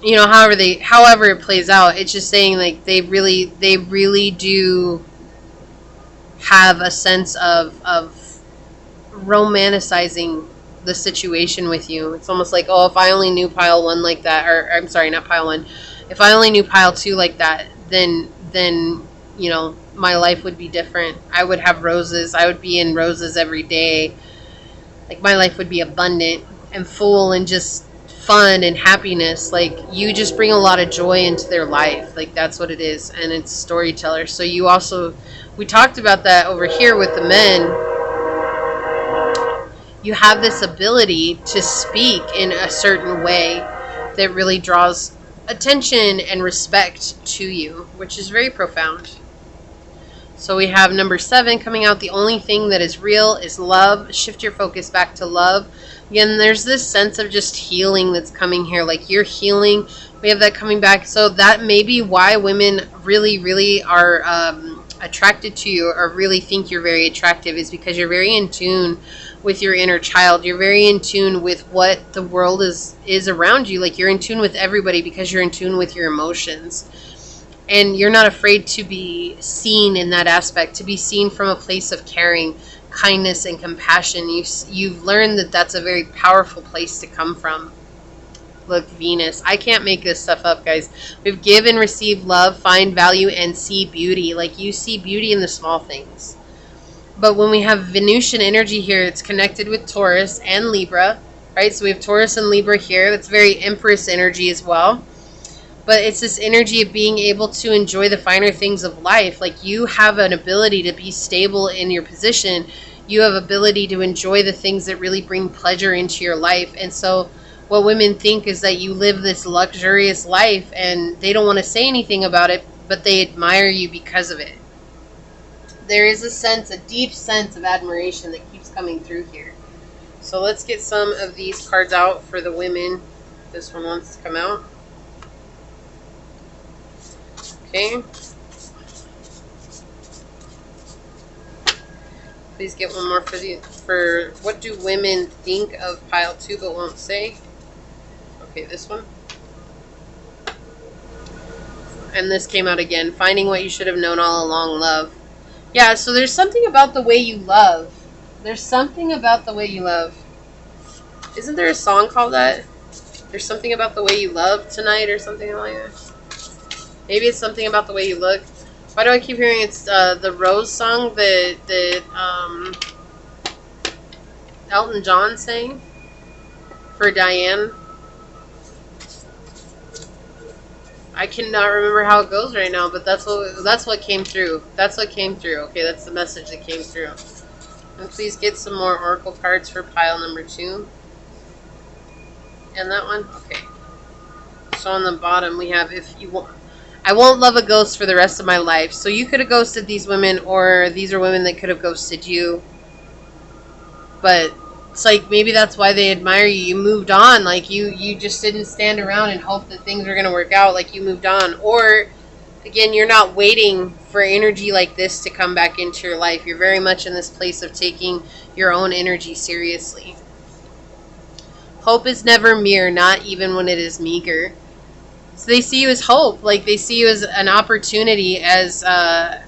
However it plays out, it's just saying like they really do have a sense of romanticizing the situation with you. It's almost like, oh, if I only knew pile 1 like that, or I'm sorry, not pile 1. If I only knew pile 2 like that, then my life would be different. I would have roses. I would be in roses every day. Like my life would be abundant and full and just fun and happiness. Like you just bring a lot of joy into their life. Like that's what it is. And it's storyteller. So we talked about that over here with the men. You have this ability to speak in a certain way that really draws attention and respect to you, which is very profound. So we have number 7 coming out. The only thing that is real is love. Shift your focus back to love. Again, there's this sense of just healing that's coming here. Like you're healing. We have that coming back. So that may be why women really, really are attracted to you, or really think you're very attractive, is because you're very in tune with your inner child. You're very in tune with what the world is around you. Like you're in tune with everybody because you're in tune with your emotions. And you're not afraid to be seen in that aspect, to be seen from a place of caring, kindness, and compassion. You've learned that that's a very powerful place to come from. Look, Venus. I can't make this stuff up, guys. We've give and receive love, find value, and see beauty. Like you see beauty in the small things. But when we have Venusian energy here, it's connected with Taurus and Libra, right? So we have Taurus and Libra here. That's very Empress energy as well. But it's this energy of being able to enjoy the finer things of life. Like you have an ability to be stable in your position. You have ability to enjoy the things that really bring pleasure into your life. And so what women think is that you live this luxurious life and they don't want to say anything about it, but they admire you because of it. There is a sense, a deep sense of admiration that keeps coming through here. So let's get some of these cards out for the women. This one wants to come out. Okay. Please get one more for what do women think of pile 2 but won't say. Okay, this one. And this came out again. Finding what you should have known all along, love. Yeah, so there's something about the way you love. There's something about the way you love. Isn't there a song called that? There's something about the way you love tonight or something like that. Maybe it's something about the way you look. Why do I keep hearing it's the Rose song that Elton John sang for Diane? I cannot remember how it goes right now, but that's what came through. That's what came through. Okay, that's the message that came through. And please get some more oracle cards for pile number 2. And that one? Okay. So on the bottom we have, if you want, I won't love a ghost for the rest of my life. So you could have ghosted these women, or these are women that could have ghosted you. But it's like maybe that's why they admire you. You moved on. Like you just didn't stand around and hope that things were going to work out. Like you moved on. Or again, you're not waiting for energy like this to come back into your life. You're very much in this place of taking your own energy seriously. Hope is never mere, not even when it is meager. So they see you as hope. Like they see you as an opportunity, as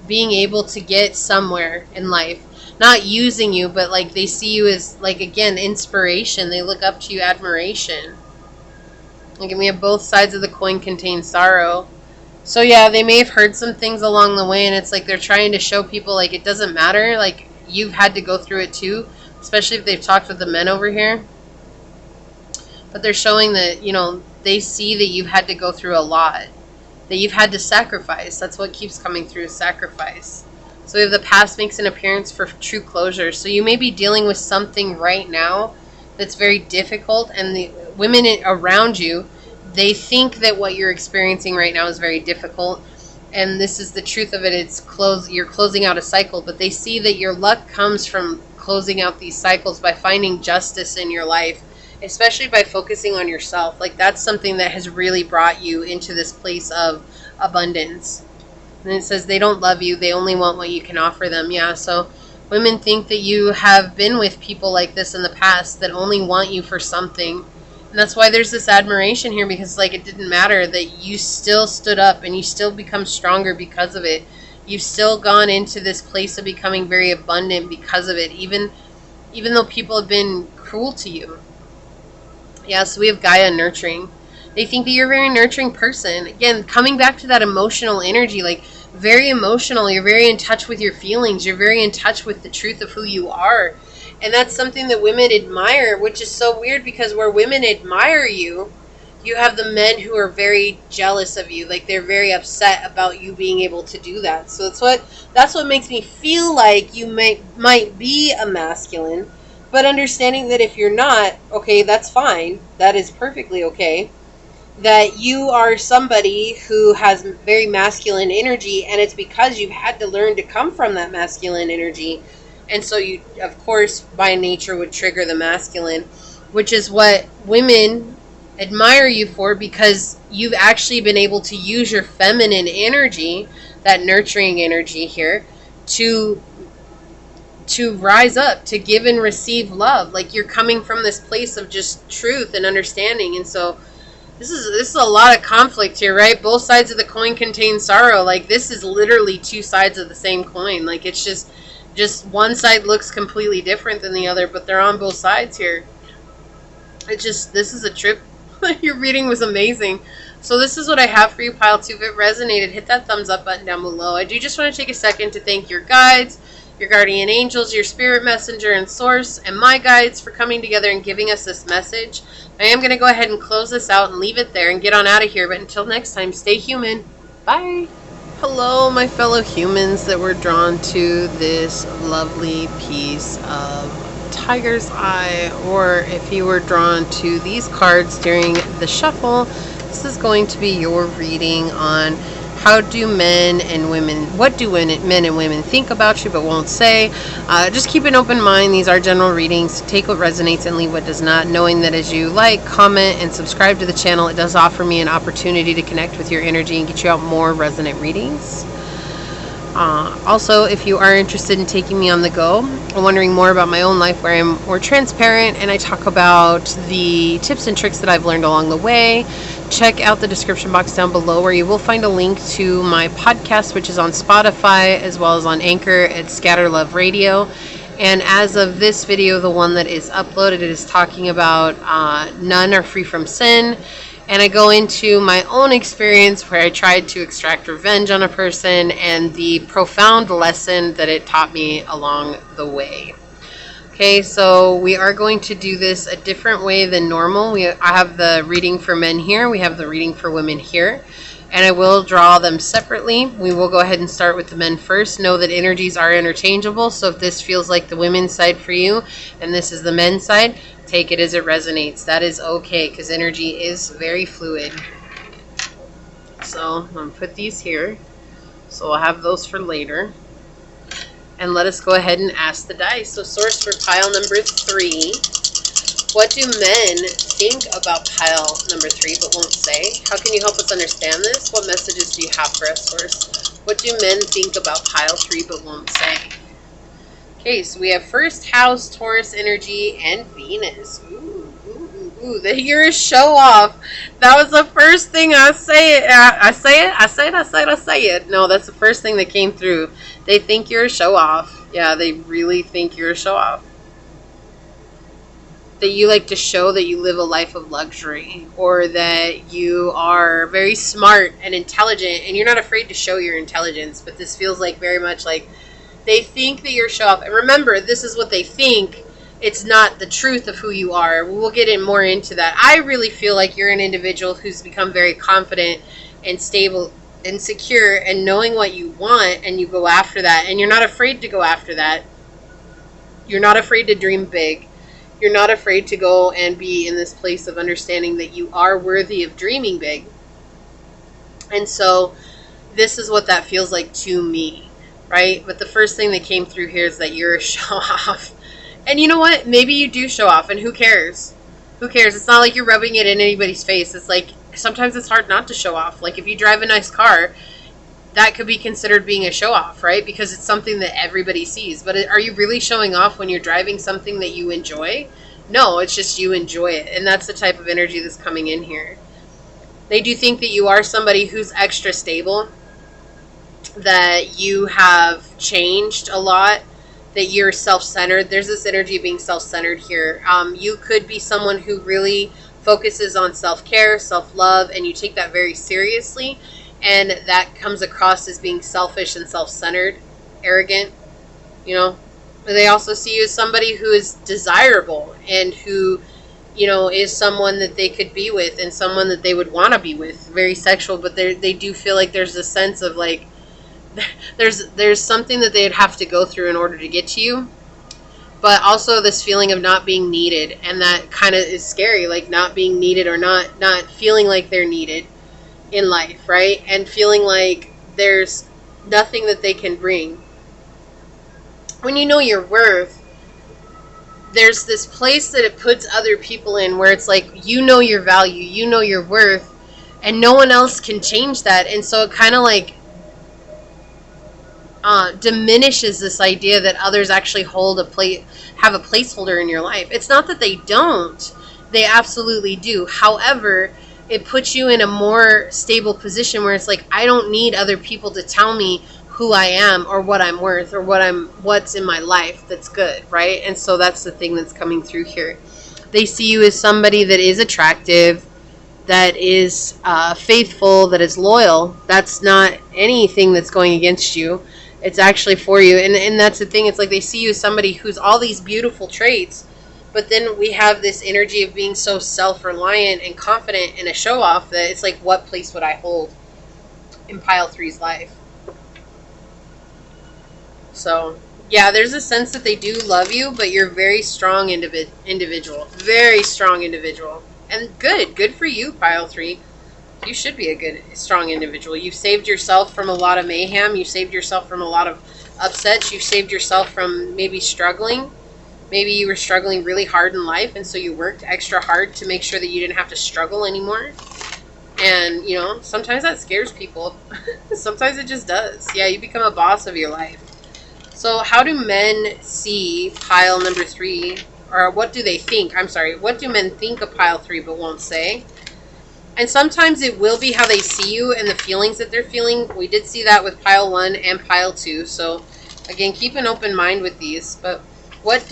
being able to get somewhere in life. Not using you, but like they see you as, like, again, inspiration. They look up to you, admiration. Like, and we have both sides of the coin contain sorrow. So yeah, they may have heard some things along the way, and it's like they're trying to show people, like, it doesn't matter. Like, you've had to go through it too, especially if they've talked with the men over here. But they're showing that, you know, they see that you've had to go through a lot, that you've had to sacrifice. That's what keeps coming through, sacrifice. So we have the past makes an appearance for true closure. So you may be dealing with something right now that's very difficult, and the women around you, they think that what you're experiencing right now is very difficult, and this is the truth of it. It's you're closing out a cycle, but they see that your luck comes from closing out these cycles by finding justice in your life, especially by focusing on yourself. Like that's something that has really brought you into this place of abundance. And it says they don't love you, they only want what you can offer them. Yeah, so women think that you have been with people like this in the past that only want you for something. And that's why there's this admiration here, because like it didn't matter, that you still stood up and you still become stronger because of it. You've still gone into this place of becoming very abundant because of it, even though people have been cruel to you. Yeah, so we have Gaia nurturing. They think that you're a very nurturing person. Again, coming back to that emotional energy, like very emotional. You're very in touch with your feelings. You're very in touch with the truth of who you are. And that's something that women admire, which is so weird, because where women admire you, you have the men who are very jealous of you. Like they're very upset about you being able to do that. So that's what makes me feel like you might be a masculine, but understanding that if you're not, okay, that's fine. That is perfectly okay. that you are somebody who has very masculine energy, and it's because you've had to learn to come from that masculine energy. And so you, of course, by nature would trigger the masculine, which is what women admire you for, because you've actually been able to use your feminine energy, that nurturing energy here, to rise up, to give and receive love. Like, you're coming from this place of just truth and understanding. And so this is a lot of conflict here, right? Both sides of the coin contain sorrow. Like, this is literally two sides of the same coin. Like, it's just one side looks completely different than the other, but they're on both sides here. This is a trip. Your reading was amazing. So this is what I have for you, Pile 2. If it resonated, hit that thumbs up button down below. I do just want to take a second to thank your guides, your guardian angels, your spirit messenger and source, and my guides for coming together and giving us this message. I am going to go ahead and close this out and leave it there and get on out of here. But until next time, stay human. Bye. Hello, my fellow humans that were drawn to this lovely piece of Tiger's Eye, or if you were drawn to these cards during the shuffle, this is going to be your reading on how do men and women, what do men and women think about you but won't say. Just keep an open mind. These are general readings. Take what resonates and leave what does not, knowing that as you like, comment, and subscribe to the channel, it does offer me an opportunity to connect with your energy and get you out more resonant readings. Also, if you are interested in taking me on the go or wondering more about my own life, where I'm more transparent and I talk about the tips and tricks that I've learned along the way, check out the description box down below, where you will find a link to my podcast, which is on Spotify as well as on Anchor at Scatterlove Radio. And as of this video, the one that is uploaded, it is talking about none are free from sin. And I go into my own experience where I tried to extract revenge on a person and the profound lesson that it taught me along the way. Okay, so we are going to do this a different way than normal. I have the reading for men here. We have the reading for women here. And I will draw them separately. We will go ahead and start with the men first. Know that energies are interchangeable. So if this feels like the women's side for you and this is the men's side, take it as it resonates. That is okay, because energy is very fluid. So I'm going to put these here. So I'll have those for later. And let us go ahead and ask the dice. So source for pile number 3. What do men think about pile number 3 but won't say? How can you help us understand this? What messages do you have for us, source? What do men think about pile 3 but won't say? Okay, so we have first house, Taurus energy, and Venus. Ooh, you're a show off. That was the first thing I say it. No, that's the first thing that came through. They think you're a show off. Yeah, they really think you're a show off. That you like to show that you live a life of luxury, or that you are very smart and intelligent, and you're not afraid to show your intelligence. But this feels like very much like they think that you're show off. And remember, this is what they think. It's not the truth of who you are. We'll get in more into that. I really feel like you're an individual who's become very confident and stable and secure and knowing what you want, and you go after that. And you're not afraid to go after that. You're not afraid to dream big. You're not afraid to go and be in this place of understanding that you are worthy of dreaming big. And so this is what that feels like to me. Right? But the first thing that came through here is that you're a show off. And you know what? Maybe you do show off, and who cares? Who cares? It's not like you're rubbing it in anybody's face. It's like sometimes it's hard not to show off. Like if you drive a nice car, that could be considered being a show off, right? Because it's something that everybody sees. But are you really showing off when you're driving something that you enjoy? No, it's just you enjoy it. And that's the type of energy that's coming in here. They do think that you are somebody who's extra stable, that you have changed a lot, that you're self-centered. There's this energy of being self-centered here. You could be someone who really focuses on self-care, self-love, and you take that very seriously, and that comes across as being selfish and self-centered, arrogant, you know. They also see you as somebody who is desirable and who, you know, is someone that they could be with and someone that they would want to be with. Very sexual, but they do feel like there's a sense of like, there's something that they'd have to go through in order to get to you. but also this feeling of not being needed, and that kind of is scary, like not being needed, or not feeling like they're needed in life, right? And feeling like there's nothing that they can bring. When you know your worth, there's this place that it puts other people in where it's like, you know your value, you know your worth, and no one else can change that. And so it kind of like diminishes this idea that others actually have a placeholder in your life. It's not that they don't. They absolutely do. However, it puts you in a more stable position where it's like, I don't need other people to tell me who I am or what I'm worth or what's in my life that's good, right? And so that's the thing that's coming through here. They see you as somebody that is attractive, that is faithful, that is loyal. That's not anything that's going against you. It's actually for you. And that's the thing. It's like they see you as somebody who's all these beautiful traits, but then we have this energy of being so self-reliant and confident and a show-off that it's like, what place would I hold in pile 3's life? So, yeah, there's a sense that they do love you, but you're a very strong individual. Very strong individual. And good for you, pile 3. You should be a good, strong individual. You've saved yourself from a lot of mayhem. You saved yourself from a lot of upsets. You saved yourself from maybe struggling. Maybe you were struggling really hard in life, and so you worked extra hard to make sure that you didn't have to struggle anymore. And, you know, sometimes that scares people. Sometimes it just does. Yeah, you become a boss of your life. So how do men see pile number 3? Or what do they think? I'm sorry. What do men think of pile 3 but won't say? And sometimes it will be how they see you and the feelings that they're feeling. We did see that with pile 1 and pile 2. So, again, keep an open mind with these. But what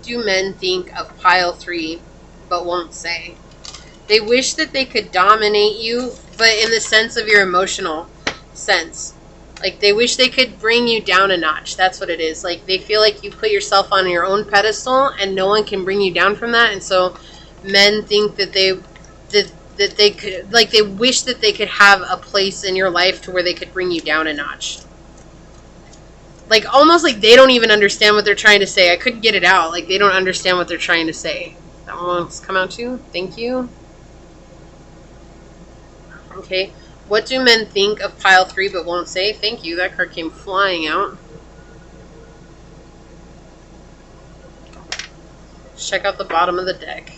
do men think of pile 3 but won't say? They wish that they could dominate you, but in the sense of your emotional sense. Like, they wish they could bring you down a notch. That's what it is. Like, they feel like you put yourself on your own pedestal and no one can bring you down from that. And so men think that they could, like, they wish that they could have a place in your life to where they could bring you down a notch. Like, almost like they don't even understand what they're trying to say. I couldn't get it out. Like, they don't understand what they're trying to say. That one wants to come out too. Thank you. Okay. What do men think of pile 3 but won't say? Thank you. That card came flying out. Check out the bottom of the deck.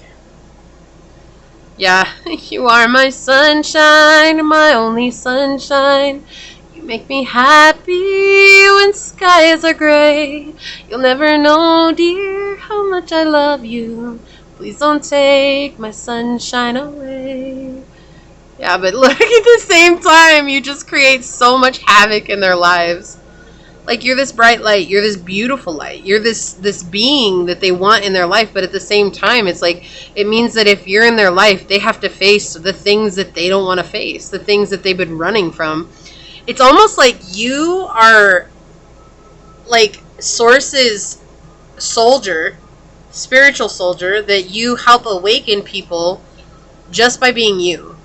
Yeah, you are my sunshine, my only sunshine. You make me happy when skies are gray. You'll never know, dear, how much I love you. Please don't take my sunshine away. Yeah, but look, at the same time, you just create so much havoc in their lives. Like, you're this bright light, you're this beautiful light, you're this being that they want in their life, but at the same time, it's like, it means that if you're in their life, they have to face the things that they don't want to face, the things that they've been running from. It's almost like you are, like, Source's soldier, spiritual soldier, that you help awaken people just by being you.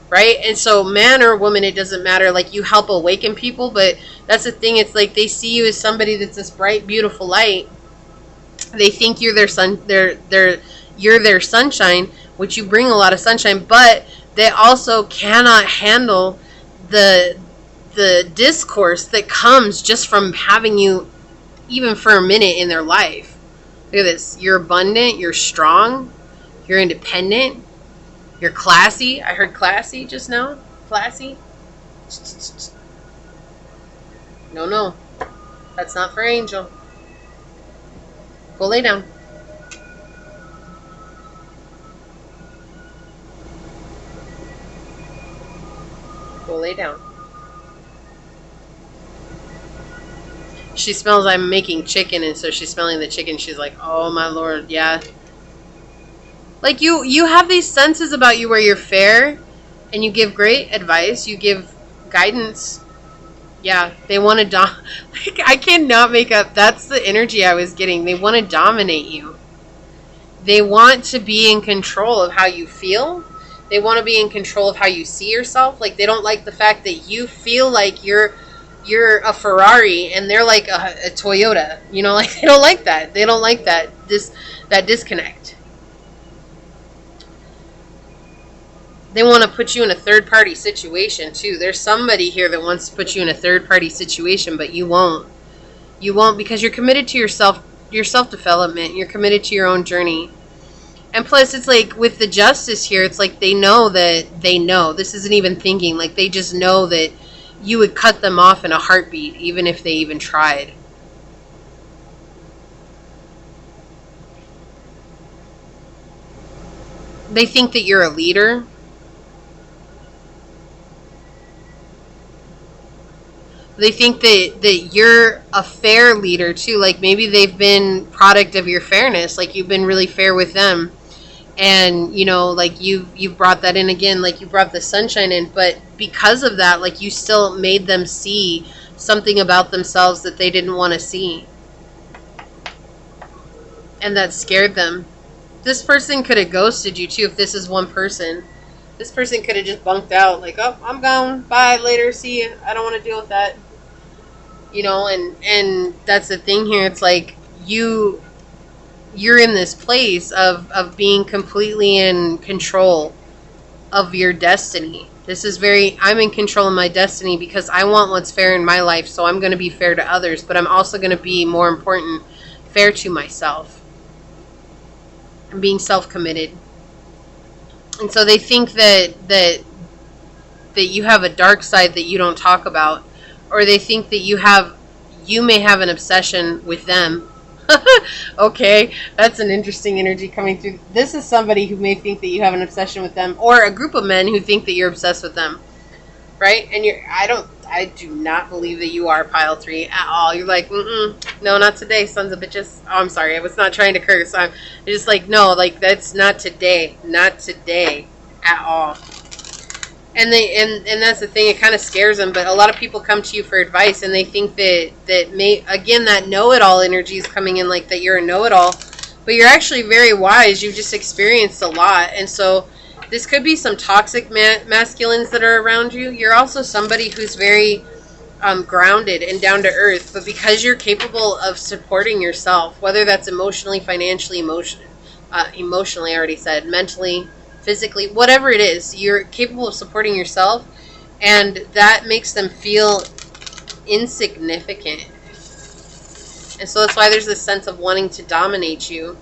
Right? And so man or woman, it doesn't matter. Like, you help awaken people, but that's the thing. It's like they see you as somebody that's this bright, beautiful light. They think you're their you're their sunshine, which you bring a lot of sunshine, but they also cannot handle the discourse that comes just from having you even for a minute in their life. Look at this. You're abundant, you're strong, you're independent. You're classy. I heard classy just now. Classy. No. That's not for Angel. Go lay down. Go lay down. She smells I'm making chicken, and so she's smelling the chicken. She's like, oh my Lord, yeah. Like, you have these senses about you where you're fair and you give great advice, you give guidance. Yeah, they want to like, I cannot make up. That's the energy I was getting. They want to dominate you. They want to be in control of how you feel. They want to be in control of how you see yourself. Like, they don't like the fact that you feel like you're you're a Ferrari and they're like a Toyota. You know, like they don't like that. They don't like that that disconnect. They want to put you in a third-party situation too. There's somebody here that wants to put you in a third-party situation, but you won't. You won't, because you're committed to yourself, your self-development. You're committed to your own journey. And plus, it's like with the justice here, it's like they know that they know. This isn't even thinking. Like they just know that you would cut them off in a heartbeat, even if they even tried. They think that you're a leader. They think that you're a fair leader too. Like maybe they've been product of your fairness. Like you've been really fair with them. And, you know, like you've brought that in again, like you brought the sunshine in. But because of that, like you still made them see something about themselves that they didn't want to see. And that scared them. This person could have ghosted you too if this is one person. This person could have just bunked out like, oh, I'm gone. Bye, later, see you. I don't want to deal with that. You know, and that's the thing here. It's like you're in this place of being completely in control of your destiny. This is I'm in control of my destiny because I want what's fair in my life, so I'm going to be fair to others, but I'm also going to be, more important, fair to myself. I'm being self-committed. And so they think that you have a dark side that you don't talk about, or they think that you may have an obsession with them. Okay, that's an interesting energy coming through. This is somebody who may think that you have an obsession with them, or a group of men who think that you're obsessed with them, right? And I do not believe that you are pile 3 at all. You're like, no, not today, sons of bitches. Oh, I'm sorry, I was not trying to curse. I'm just like, no, like that's not today at all. And that's the thing. It kind of scares them. But a lot of people come to you for advice, and they think that know-it-all energy is coming in, like that you're a know-it-all, but you're actually very wise. You've just experienced a lot, and so this could be some toxic masculines that are around you. You're also somebody who's very grounded and down to earth, but because you're capable of supporting yourself, whether that's emotionally, financially, emotionally, I already said, mentally, physically, whatever it is, you're capable of supporting yourself, and that makes them feel insignificant. And so that's why there's this sense of wanting to dominate you,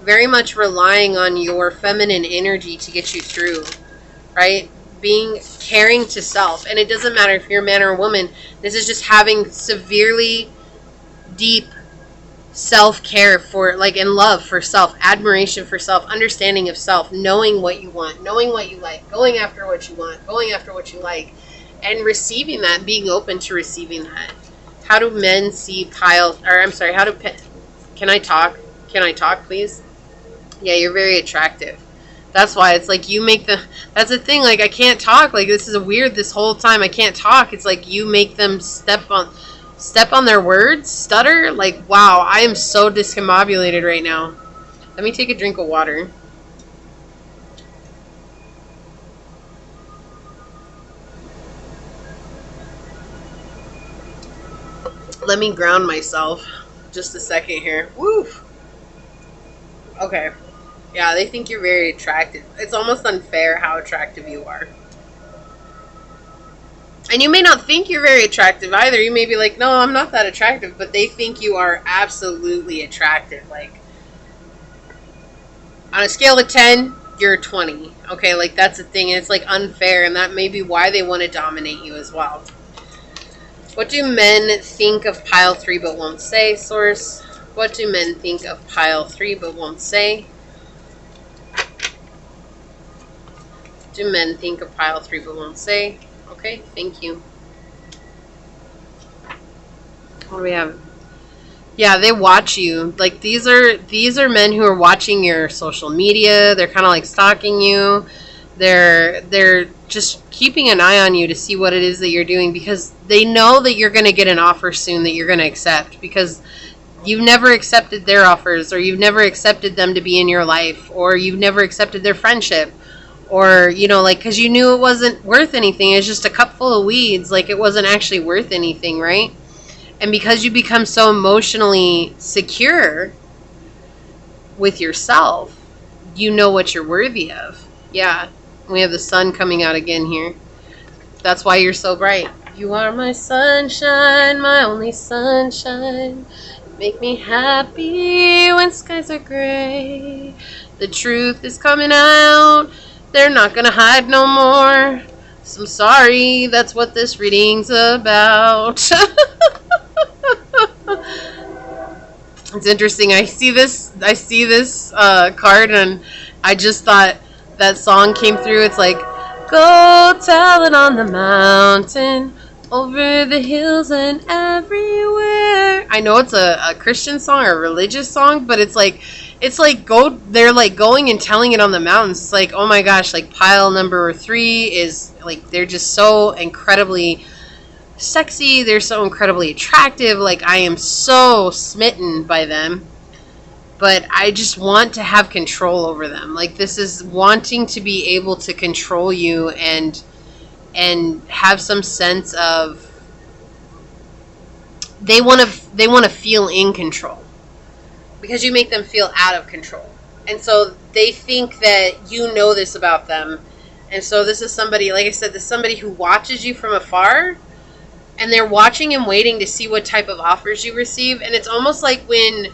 very much relying on your feminine energy to get you through, right? Being caring to self. And it doesn't matter if you're a man or a woman. This is just having severely deep self-care for, like, and love for self, admiration for self, understanding of self, knowing what you want, knowing what you like, going after what you want, going after what you like, and receiving that, being open to receiving that. How do men see can I talk? Can I talk, please? Yeah, you're very attractive. That's why it's like that's the thing, like I can't talk, like this is this whole time I can't talk. It's like you make them step on their words, stutter, like wow, I am so discombobulated right now. Let me take a drink of water. Let me ground myself. Just a second here. Woo! Okay. Yeah, they think you're very attractive. It's almost unfair how attractive you are. And you may not think you're very attractive either. You may be like, no, I'm not that attractive. But they think you are absolutely attractive. Like, on a scale of 10, you're 20. Okay, like that's the thing. And it's like unfair. And that may be why they want to dominate you as well. What do men think of pile 3 but won't say, source? What do men think of pile 3 but won't say? Do men think of pile 3 but won't say? Okay, thank you. What do we have? Yeah, they watch you. Like these are men who are watching your social media. They're kind of like stalking you. They're just keeping an eye on you to see what it is that you're doing, because they know that you're going to get an offer soon that you're going to accept, because you've never accepted their offers, or you've never accepted them to be in your life, or you've never accepted their friendship, Or, you know, like, because you knew it wasn't worth anything. It's just a cup full of weeds. Like, it wasn't actually worth anything, right? And because you become so emotionally secure with yourself, you know what you're worthy of. Yeah, we have the sun coming out again here. That's why you're so bright. You are my sunshine, my only sunshine. Make me happy when skies are gray. The truth is coming out. They're not gonna hide no more. So I'm sorry, that's what this reading's about. It's interesting. I see this card, and I just thought that song came through. It's like, go tell it on the mountain, over the hills and everywhere. I know it's a Christian song or a religious song, but it's like they're like going and telling it on the mountains. It's like, oh my gosh, like pile number 3 is like, they're just so incredibly sexy, they're so incredibly attractive, like I am so smitten by them, but I just want to have control over them. Like, this is wanting to be able to control you and have some sense of they want to feel in control, because you make them feel out of control. And so they think that you know this about them. And so this is somebody, like I said, this is somebody who watches you from afar, and they're watching and waiting to see what type of offers you receive. And it's almost like when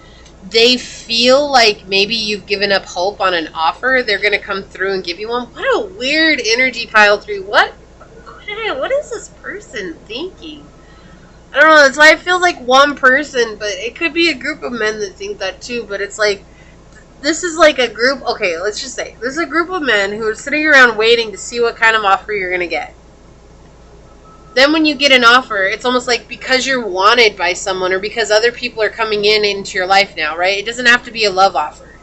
they feel like maybe you've given up hope on an offer, they're going to come through and give you one. What a weird energy, pile 3. What is this person thinking? I don't know. That's why it feels like one person, but it could be a group of men that think that too. But it's like, this is like a group. Okay, let's just say this is a group of men who are sitting around waiting to see what kind of offer you're going to get. Then when you get an offer, it's almost like because you're wanted by someone, or because other people are coming into your life now, right? It doesn't have to be a love offer.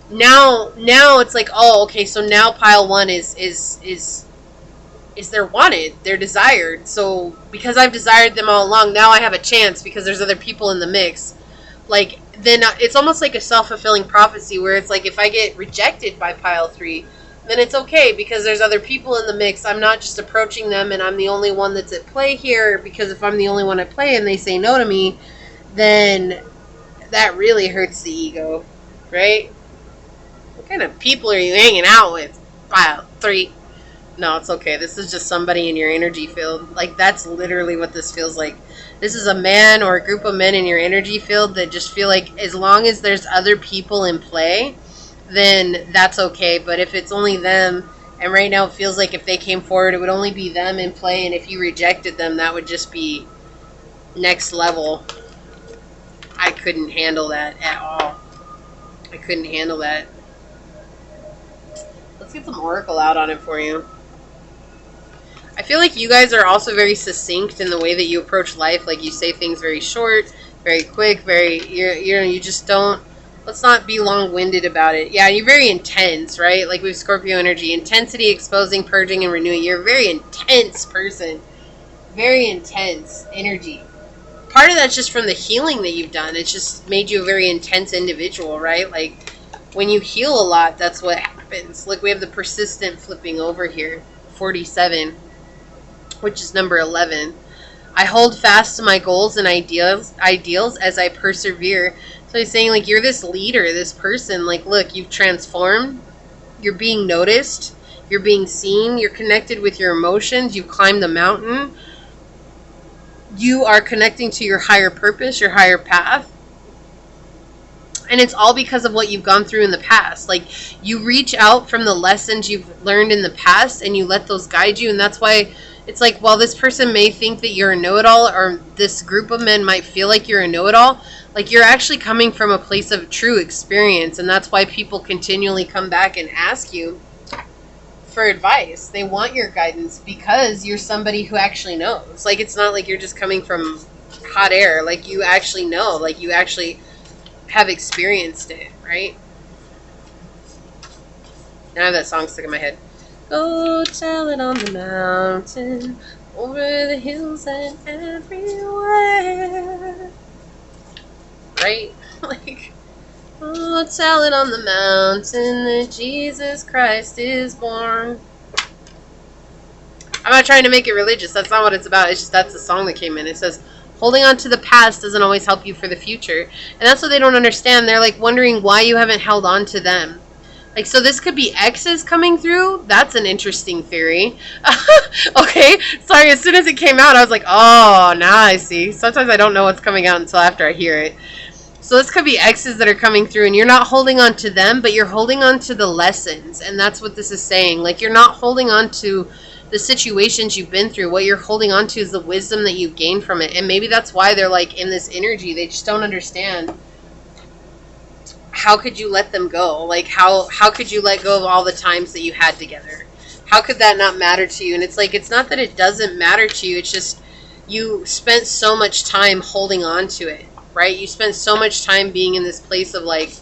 Now it's like, oh, okay, so now pile 1 is they're wanted, they're desired. So because I've desired them all along, now I have a chance because there's other people in the mix. Like, then it's almost like a self-fulfilling prophecy, where it's like, if I get rejected by pile 3, then it's okay because there's other people in the mix. I'm not just approaching them and I'm the only one that's at play here, because if I'm the only one at play and they say no to me, then that really hurts the ego, right? What kind of people are you hanging out with, pile 3? No, it's okay. This is just somebody in your energy field. Like, that's literally what this feels like. This is a man or a group of men in your energy field that just feel like as long as there's other people in play, then that's okay. But if it's only them, and right now it feels like if they came forward, it would only be them in play, and if you rejected them, that would just be next level. I couldn't handle that at all. I couldn't handle that. Let's get some oracle out on it for you. I feel like you guys are also very succinct in the way that you approach life. Like, you say things very short, very quick, you just don't, let's not be long-winded about it. Yeah, you're very intense, right? Like with Scorpio energy, intensity, exposing, purging, and renewing. You're a very intense person. Very intense energy. Part of that's just from the healing that you've done. It's just made you a very intense individual, right? Like, when you heal a lot, that's what happens. Look, we have the persistent flipping over here, 47. Which is number 11. I hold fast to my goals and ideals as I persevere. So he's saying, like, you're this leader, this person. Like, look, you've transformed. You're being noticed. You're being seen. You're connected with your emotions. You've climbed the mountain. You are connecting to your higher purpose, your higher path. And it's all because of what you've gone through in the past. Like, you reach out from the lessons you've learned in the past and you let those guide you. And that's why it's like, while this person may think that you're a know-it-all, or this group of men might feel like you're a know-it-all, like, you're actually coming from a place of true experience. And that's why people continually come back and ask you for advice. They want your guidance because you're somebody who actually knows. Like, it's not like you're just coming from hot air. Like, you actually know. Like, you actually have experienced it, right? Now I have that song stuck in my head. Go tell it on the mountain, over the hills and everywhere. Right? Like, Oh, tell it on the mountain that Jesus Christ is born. I'm not trying to make it religious. That's not what it's about. It's just that's the song that came in. It says, holding on to the past doesn't always help you for the future. And that's what they don't understand. They're like wondering why you haven't held on to them. Like, so this could be exes coming through? That's an interesting theory. Okay, sorry, as soon as it came out, I was like, oh, now I see. Sometimes I don't know what's coming out until after I hear it. So this could be exes that are coming through, and you're not holding on to them, but you're holding on to the lessons. And that's what this is saying. Like, you're not holding on to the situations you've been through. What you're holding on to is the wisdom that you've gained from it. And maybe that's why they're like in this energy. They just don't understand. How could you let them go? Like, how could you let go of all the times that you had together? How could that not matter to you? And it's like, it's not that it doesn't matter to you. It's just you spent so much time holding on to it, right? You spent so much time being in this place of like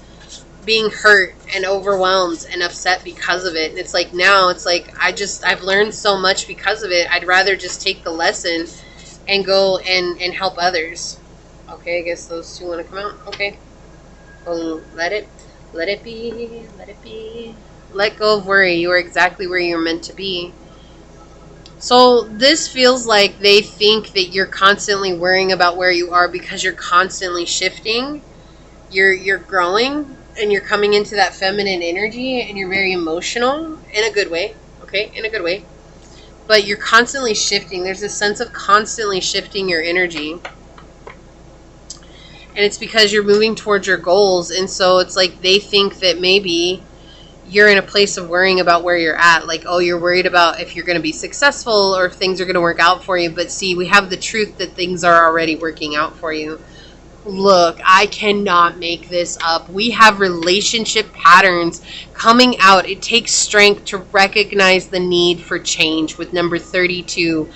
being hurt and overwhelmed and upset because of it. And it's like, now it's like, I've learned so much because of it. I'd rather just take the lesson and go and help others. Okay, I guess those two want to come out. Okay. Well, let it be, let it be. Let go of worry. You are exactly where you're meant to be. So this feels like they think that you're constantly worrying about where you are because you're constantly shifting. You're growing and you're coming into that feminine energy and you're very emotional in a good way. Okay, in a good way. But you're constantly shifting. There's a sense of constantly shifting your energy. And it's because you're moving towards your goals. And so it's like they think that maybe you're in a place of worrying about where you're at. Like, oh, you're worried about if you're going to be successful or if things are going to work out for you. But see, we have the truth that things are already working out for you. Look, I cannot make this up. We have relationship patterns coming out. It takes strength to recognize the need for change with number 32.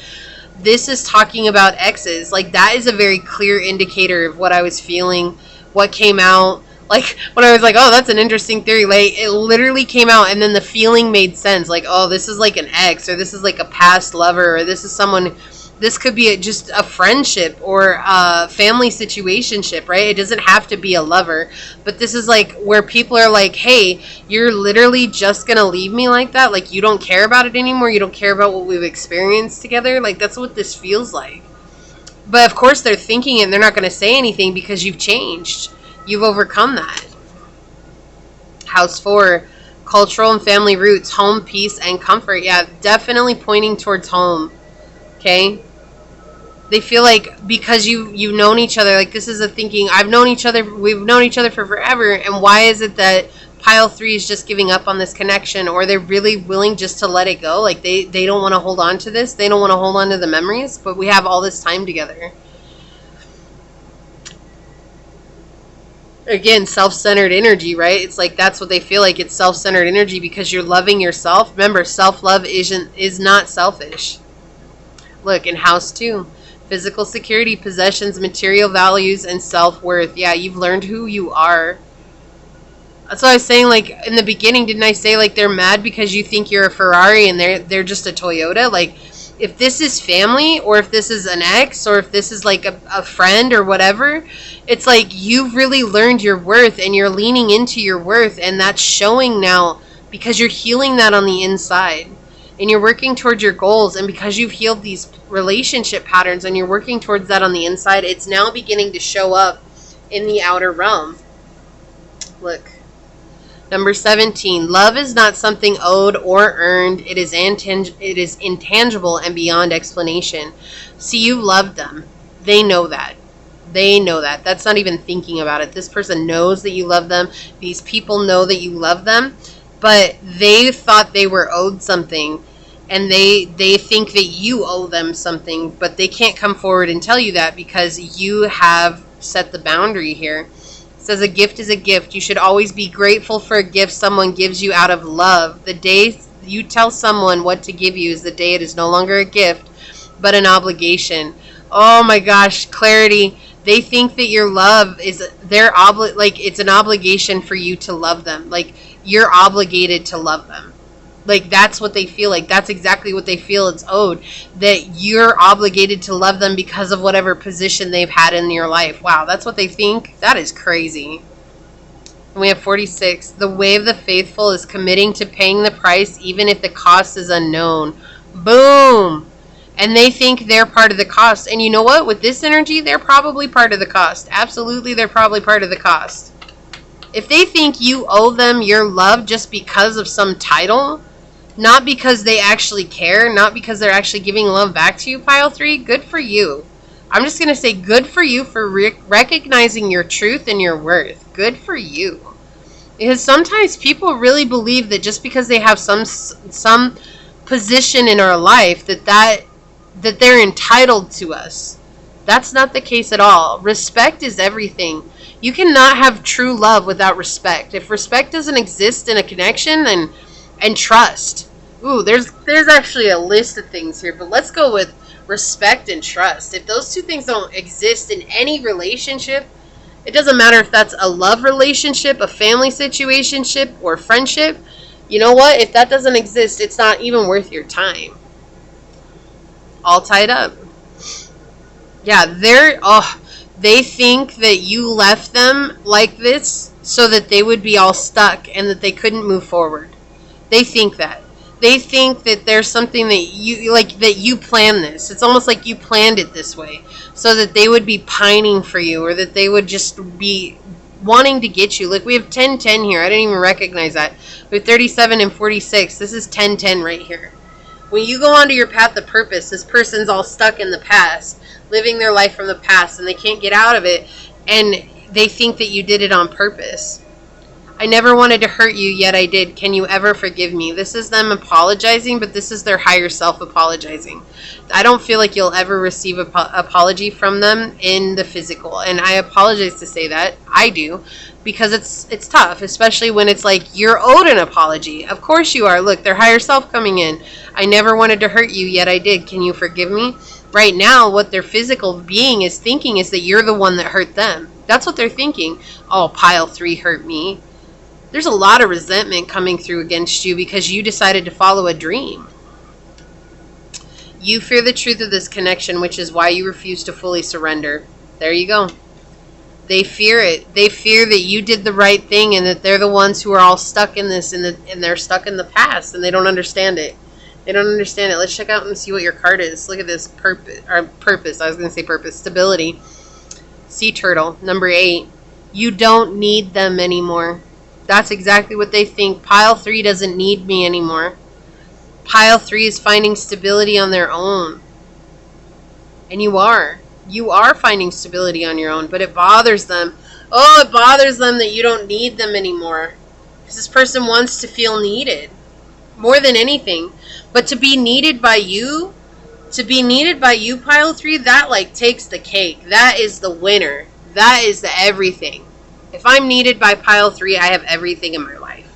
This is talking about exes. Like, that is a very clear indicator of what I was feeling, what came out. Like, when I was like, oh, that's an interesting theory, like, it literally came out, and then the feeling made sense. Like, oh, this is like an ex, or this is like a past lover, or this is someone, this could be just a friendship, or a family situationship, right? It doesn't have to be a lover, but this is like where people are like, hey, you're literally just gonna leave me like that? Like, you don't care about it anymore? You don't care about what we've experienced together? Like, that's what this feels like. But of course they're thinking it, and they're not gonna say anything because you've changed. You've overcome that. House 4, cultural and family roots, home, peace, and comfort. Yeah, definitely pointing towards home. Okay? They feel like because you've known each other, like this is a thinking, we've known each other for forever, and why is it that pile 3 is just giving up on this connection, or they're really willing just to let it go? Like they don't want to hold on to this. They don't want to hold on to the memories, but we have all this time together. Again, self-centered energy, right? It's like that's what they feel like. It's self-centered energy because you're loving yourself. Remember, self-love is not selfish. Look, in house 2, physical security, possessions, material values, and self-worth. Yeah, you've learned who you are. That's what I was saying, like, in the beginning, didn't I say, like, they're mad because you think you're a Ferrari and they're just a Toyota? Like, if this is family, or if this is an ex, or if this is like a friend or whatever, it's like you've really learned your worth and you're leaning into your worth, and that's showing now because you're healing that on the inside and you're working towards your goals. And because you've healed these relationship patterns and you're working towards that on the inside, it's now beginning to show up in the outer realm. Look. Number 17, love is not something owed or earned. It is intangible and beyond explanation. See, you loved them. They know that. They know that. That's not even thinking about it. This person knows that you love them. These people know that you love them. But they thought they were owed something. And they think that you owe them something. But they can't come forward and tell you that because you have set the boundary here. Says a gift is a gift. You should always be grateful for a gift someone gives you out of love. The day you tell someone what to give you is the day it is no longer a gift, but an obligation. Oh my gosh, clarity. They think that your love is like it's an obligation for you to love them. Like you're obligated to love them. Like that's what they feel like. That's exactly what they feel it's owed. That you're obligated to love them because of whatever position they've had in your life. Wow, that's what they think? That is crazy. And we have 46. The way of the faithful is committing to paying the price even if the cost is unknown. Boom! And they think they're part of the cost. And you know what? With this energy, they're probably part of the cost. Absolutely, they're probably part of the cost. If they think you owe them your love just because of some title, not because they actually care, not because they're actually giving love back to you, pile 3, good for you. I'm just going to say good for you for recognizing your truth and your worth. Good for you. Because sometimes people really believe that just because they have some position in our life that they're entitled to us. That's not the case at all. Respect is everything. You cannot have true love without respect. If respect doesn't exist in a connection, then and trust. Ooh, there's actually a list of things here, but let's go with respect and trust. If those two things don't exist in any relationship, it doesn't matter if that's a love relationship, a family situationship, or friendship. You know what? If that doesn't exist, it's not even worth your time. All tied up. Yeah, they think that you left them like this so that they would be all stuck and that they couldn't move forward. They think that. They think that there's something that you planned this. It's almost like you planned it this way so that they would be pining for you, or that they would just be wanting to get you. Like, we have 10-10 here. I didn't even recognize that. We have 37 and 46. This is 10-10 right here. When you go onto your path of purpose, this person's all stuck in the past, living their life from the past, and they can't get out of it, and they think that you did it on purpose. I never wanted to hurt you, yet I did. Can you ever forgive me? This is them apologizing, but this is their higher self apologizing. I don't feel like you'll ever receive an apology from them in the physical, and I apologize to say that. I do, because it's tough, especially when it's like you're owed an apology. Of course you are. Look, their higher self coming in. I never wanted to hurt you, yet I did. Can you forgive me? Right now, what their physical being is thinking is that you're the one that hurt them. That's what they're thinking. Oh, pile 3 hurt me. There's a lot of resentment coming through against you because you decided to follow a dream. You fear the truth of this connection, which is why you refuse to fully surrender. There you go. They fear it. They fear that you did the right thing and that they're the ones who are all stuck in this and they're stuck in the past and they don't understand it. They don't understand it. Let's check out and see what your card is. Look at this purpose. I was going to say purpose. Stability. Sea turtle. Number 8. You don't need them anymore. That's exactly what they think. Pile 3 doesn't need me anymore. Pile 3 is finding stability on their own. And you are. You are finding stability on your own, but it bothers them. Oh, it bothers them that you don't need them anymore. Because this person wants to feel needed. More than anything. But to be needed by you, pile 3, that takes the cake. That is the winner. That is the everything. If I'm needed by pile 3, I have everything in my life.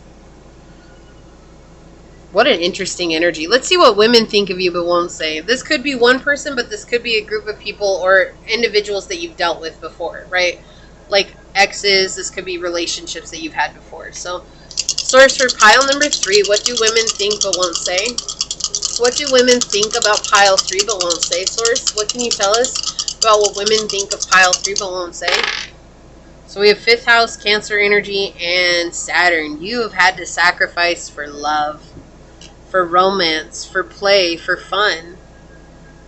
What an interesting energy. Let's see what women think of you but won't say. This could be one person, but this could be a group of people or individuals that you've dealt with before, right? Like exes, this could be relationships that you've had before. So, source for pile number 3, what do women think but won't say? What do women think about pile 3 but won't say, source? What can you tell us about what women think of pile 3 but won't say? So we have 5th house, Cancer energy, and Saturn. You have had to sacrifice for love, for romance, for play, for fun.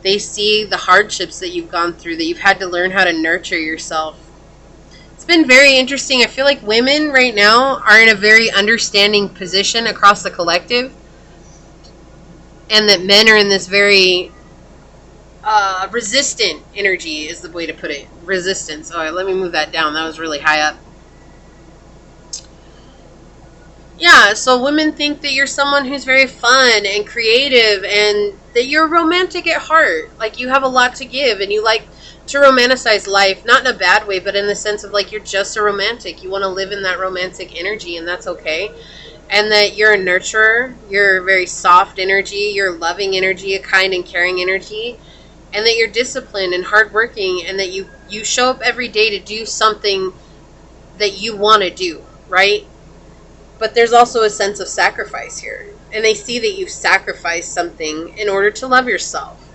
They see the hardships that you've gone through, that you've had to learn how to nurture yourself. It's been very interesting. I feel like women right now are in a very understanding position across the collective, and that men are in this very resistant energy is the way to put it. Resistance. All right, let me move that down. That was really high up. Yeah, so women think that you're someone who's very fun and creative and that you're romantic at heart. Like, you have a lot to give and you like to romanticize life. Not in a bad way, but in the sense of like you're just a romantic. You want to live in that romantic energy, and that's okay. And that you're a nurturer. You're a very soft energy. You're loving energy, a kind and caring energy. And that you're disciplined and hardworking, and that you show up every day to do something that you want to do, right? But there's also a sense of sacrifice here. And they see that you've sacrificed something in order to love yourself.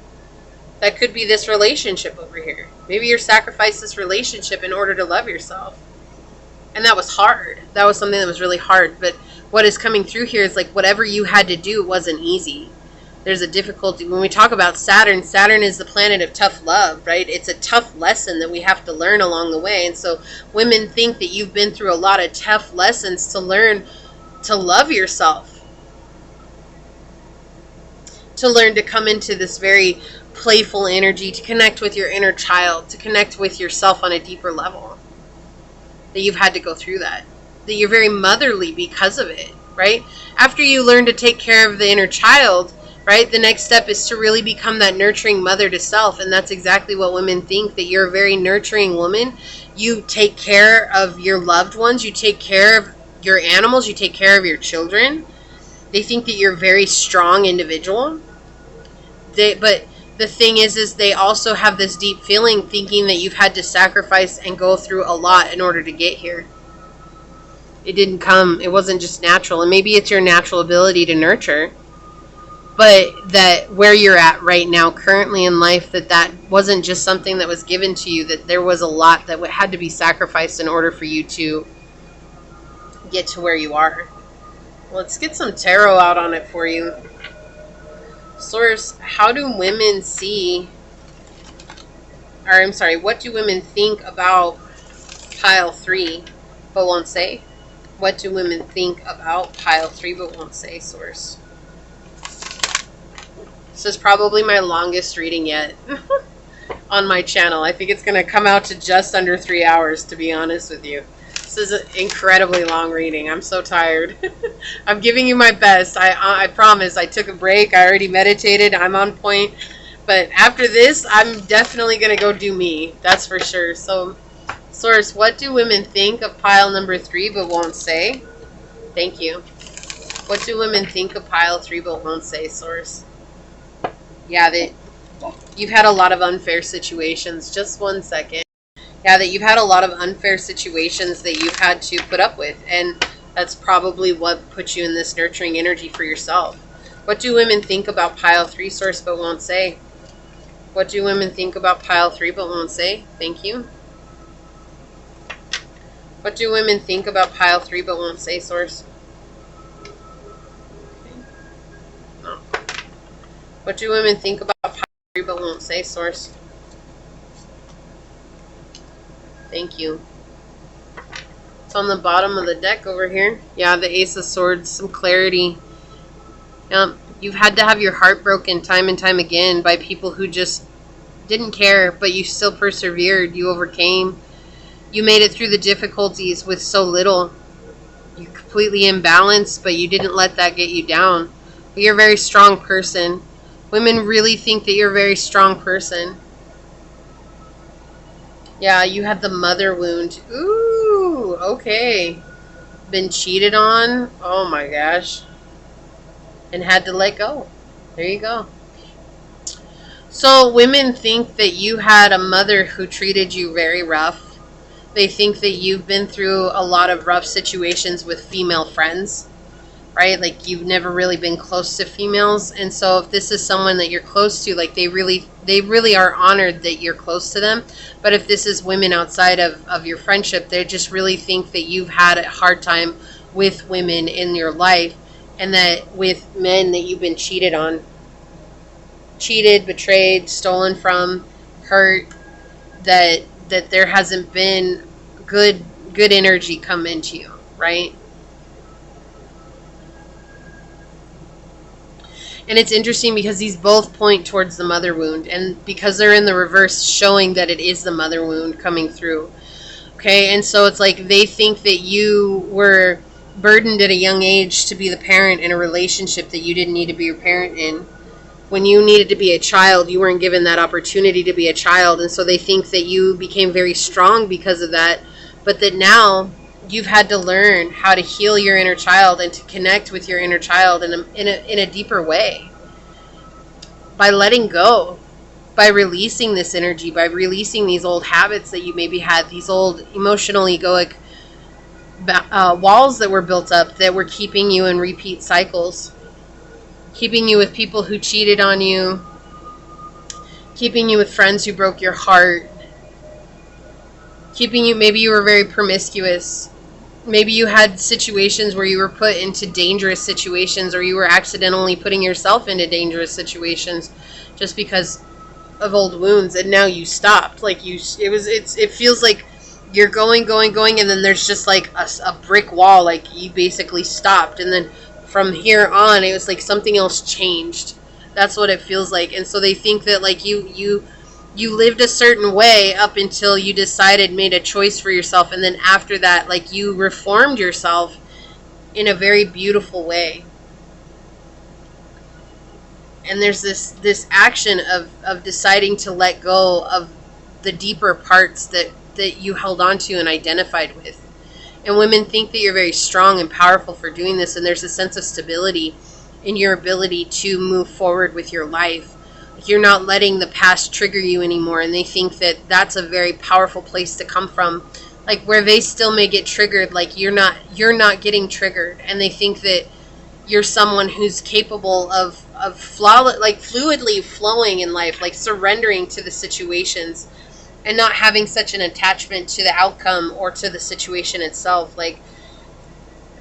That could be this relationship over here. Maybe you sacrificed this relationship in order to love yourself. And that was hard. That was something that was really hard. But what is coming through here is like whatever you had to do wasn't easy. There's a difficulty. When we talk about Saturn, Saturn is the planet of tough love, right? It's a tough lesson that we have to learn along the way. And so women think that you've been through a lot of tough lessons to learn to love yourself, to learn to come into this very playful energy, to connect with your inner child, to connect with yourself on a deeper level. That you've had to go through that. That you're very motherly because of it, right? After you learn to take care of the inner child, right, the next step is to really become that nurturing mother to self. And that's exactly what women think, that you're a very nurturing woman. You take care of your loved ones. You take care of your animals. You take care of your children. They think that you're a very strong individual. But the thing is they also have this deep feeling thinking that you've had to sacrifice and go through a lot in order to get here. It didn't come. It wasn't just natural. And maybe it's your natural ability to nurture. But that where you're at right now, currently in life, that wasn't just something that was given to you, that there was a lot that had to be sacrificed in order for you to get to where you are. Let's get some tarot out on it for you. Source, how do women see, or I'm sorry, what do women think about pile 3 but won't say? What do women think about pile 3 but won't say, Source? This is probably my longest reading yet on my channel. I think it's going to come out to just under 3 hours, to be honest with you. This is an incredibly long reading. I'm so tired. I'm giving you my best. I promise. I took a break. I already meditated. I'm on point. But after this, I'm definitely going to go do me. That's for sure. So, Source, what do women think of pile number 3 but won't say? Thank you. What do women think of pile 3 but won't say, Source? Yeah, that you've had a lot of unfair situations. Just one second. Yeah, that you've had a lot of unfair situations that you've had to put up with. And that's probably what put you in this nurturing energy for yourself. What do women think about pile 3, Source, but won't say? What do women think about pile 3 but won't say? Thank you. What do women think about pile 3 but won't say, Source? No. What do women think about pile 3 but won't say, Source? Thank you. It's on the bottom of the deck over here. Yeah, the Ace of Swords, some clarity. You've had to have your heart broken time and time again by people who just didn't care, but you still persevered. You overcame. You made it through the difficulties with so little. You're completely imbalanced, but you didn't let that get you down. But you're a very strong person. Women really think that you're a very strong person. Yeah, you had the mother wound. Ooh, okay. Been cheated on. Oh my gosh. And had to let go. There you go. So women think that you had a mother who treated you very rough. They think that you've been through a lot of rough situations with female friends, right? Like you've never really been close to females. And so if this is someone that you're close to, like they really are honored that you're close to them. But if this is women outside of your friendship, they just really think that you've had a hard time with women in your life, and that with men that you've been cheated on. Cheated, betrayed, stolen from, hurt, that there hasn't been good energy come into you, right? And it's interesting because these both point towards the mother wound, and because they're in the reverse, showing that it is the mother wound coming through. Okay, and so it's like they think that you were burdened at a young age to be the parent in a relationship that you didn't need to be your parent in. When you needed to be a child, you weren't given that opportunity to be a child. And so they think that you became very strong because of that. But that now you've had to learn how to heal your inner child and to connect with your inner child in a deeper way. By letting go. By releasing this energy. By releasing these old habits that you maybe had. These old emotional egoic walls that were built up that were keeping you in repeat cycles. Keeping you with people who cheated on you. Keeping you with friends who broke your heart. Keeping you, maybe you were very promiscuous. Maybe you had situations where you were put into dangerous situations, or you were accidentally putting yourself into dangerous situations just because of old wounds, and now you stopped. Like it feels like you're going, and then there's just like a brick wall. Like you basically stopped, and then from here on, it was like something else changed. That's what it feels like. And so they think that like you lived a certain way up until you decided, made a choice for yourself, and then after that, like you reformed yourself in a very beautiful way. And there's this action of deciding to let go of the deeper parts that you held on to and identified with. And women think that you're very strong and powerful for doing this, and there's a sense of stability in your ability to move forward with your life. You're not letting the past trigger you anymore, and they think that that's a very powerful place to come from. Like where they still may get triggered, like you're not getting triggered, and they think that you're someone who's capable of like fluidly flowing in life, like surrendering to the situations and not having such an attachment to the outcome or to the situation itself. Like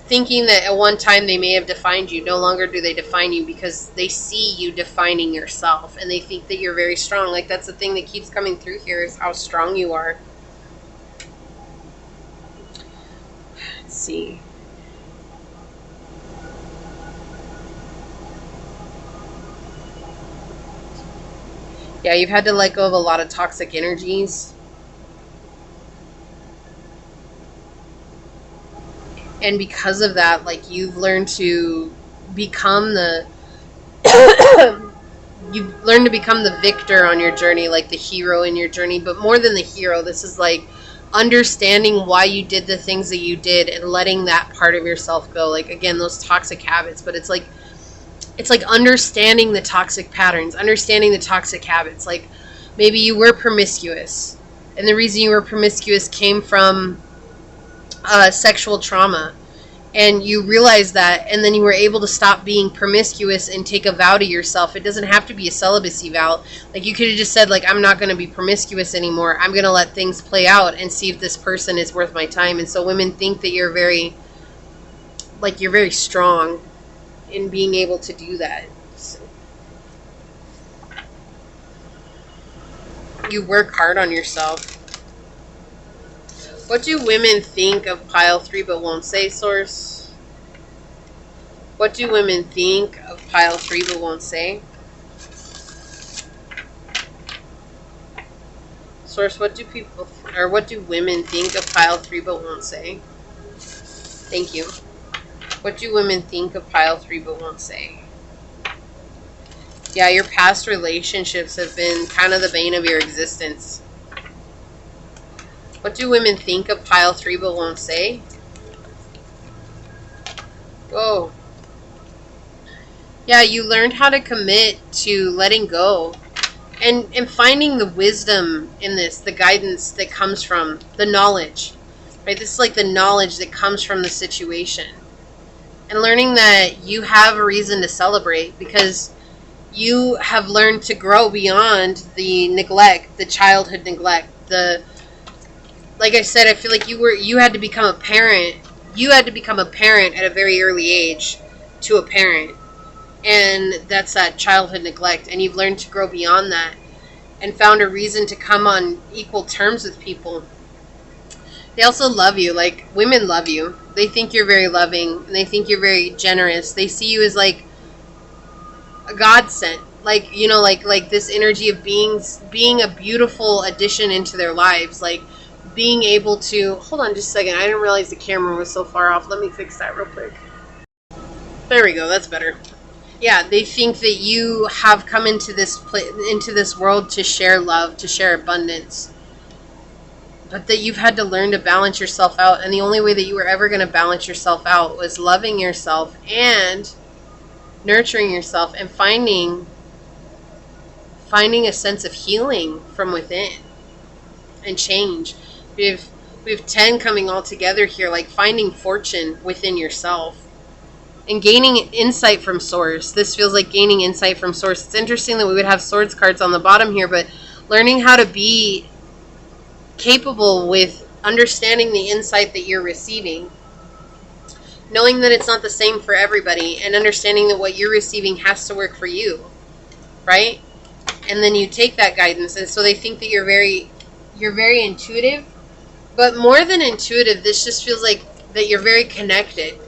thinking that at one time they may have defined you, no longer do they define you, because they see you defining yourself, and they think that you're very strong. Like that's the thing that keeps coming through here, is how strong you are. Let's see. Yeah, you've had to let go of a lot of toxic energies. And because of that, like you've learned to become the you've learned to become the victor on your journey, like the hero in your journey. But more than the hero, this is like understanding why you did the things that you did and letting that part of yourself go. Like again, those toxic habits, but it's like understanding the toxic patterns, understanding the toxic habits. Like maybe you were promiscuous, and the reason you were promiscuous came from sexual trauma, and you realized that, and then you were able to stop being promiscuous and take a vow to yourself. It doesn't have to be a celibacy vow. Like you could have just said, like, I'm not going to be promiscuous anymore. I'm going to let things play out and see if this person is worth my time. And so women think that you're very strong in being able to do that. So you work hard on yourself. What do women think of pile 3 but won't say, Source? What do women think of pile 3 but won't say? Source, what do women think of pile 3 but won't say? Thank you. What do women think of pile 3 but won't say? Yeah, your past relationships have been kind of the bane of your existence. What do women think of pile 3 but won't say? Whoa. Yeah, you learned how to commit to letting go and finding the wisdom in this, the guidance that comes from the knowledge, right? This is like the knowledge that comes from the situation. And learning that you have a reason to celebrate because you have learned to grow beyond the neglect, the childhood neglect, like I said, I feel like you had to become a parent. You had to become a parent at a very early age to a parent. And that's that childhood neglect. And you've learned to grow beyond that and found a reason to come on equal terms with people. They also love you. Like, women love you. They think you're very loving. And they think you're very generous. They see you as like a godsend. Like, you know, like this energy of being a beautiful addition into their lives. Like, being able to... Hold on just a second. I didn't realize the camera was so far off. Let me fix that real quick. There we go. That's better. Yeah, they think that you have come into this world to share love, to share abundance. But that you've had to learn to balance yourself out. And the only way that you were ever going to balance yourself out was loving yourself and nurturing yourself and finding a sense of healing from within and change. We have 10 coming all together here, like finding fortune within yourself and gaining insight from Source. This feels like gaining insight from Source. It's interesting that we would have Swords cards on the bottom here, but learning how to be capable with understanding the insight that you're receiving knowing that it's not the same for everybody, and understanding that what you're receiving has to work for you, right? And then you take that guidance, and so they think that you're very intuitive, but more than intuitive, this just feels like that you're very connected,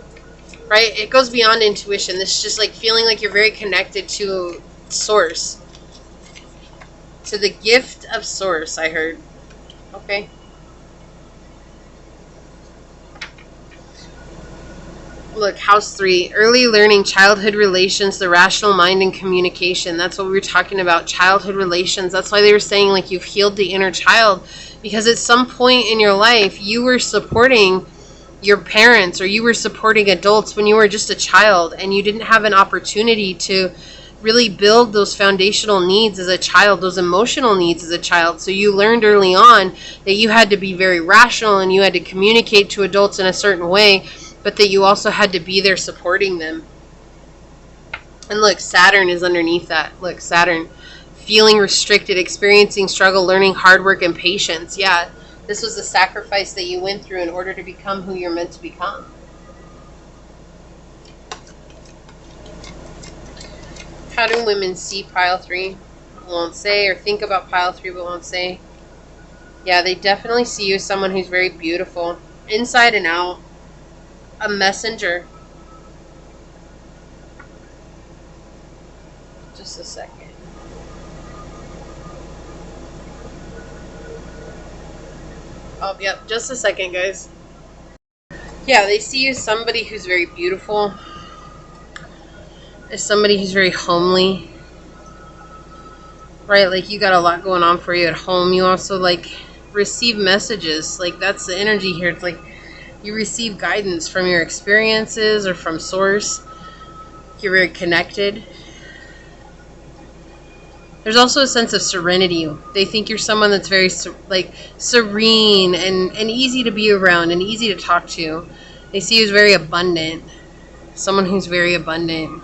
right? It goes beyond intuition. This is just like feeling like you're very connected to source, to the gift of source, I heard. Okay. Look, house 3, early learning, childhood relations, the rational mind, and communication. That's what we were talking about, childhood relations. That's why they were saying, like, you've healed the inner child, because at some point in your life, you were supporting your parents, or you were supporting adults when you were just a child, and you didn't have an opportunity to really build those foundational needs as a child, those emotional needs as a child. So you learned early on that you had to be very rational, and you had to communicate to adults in a certain way, but that you also had to be there supporting them. And look, Saturn is underneath that. Look, Saturn, feeling restricted, experiencing struggle, learning hard work and patience. Yeah, this was the sacrifice that you went through in order to become who you're meant to become. How do women see pile 3? Won't say, or think about pile 3, but won't say. Yeah, they definitely see you as someone who's very beautiful, inside and out. A messenger. Just a second. Oh, yep, just a second, guys. Yeah, they see you as somebody who's very beautiful, as somebody who's very homely, right? Like, you got a lot going on for you at home. You also, like, receive messages. Like, that's the energy here. It's like you receive guidance from your experiences or from source. You're very connected. There's also a sense of serenity. They think you're someone that's very like serene and easy to be around and easy to talk to. They see you as very abundant. Someone who's very abundant.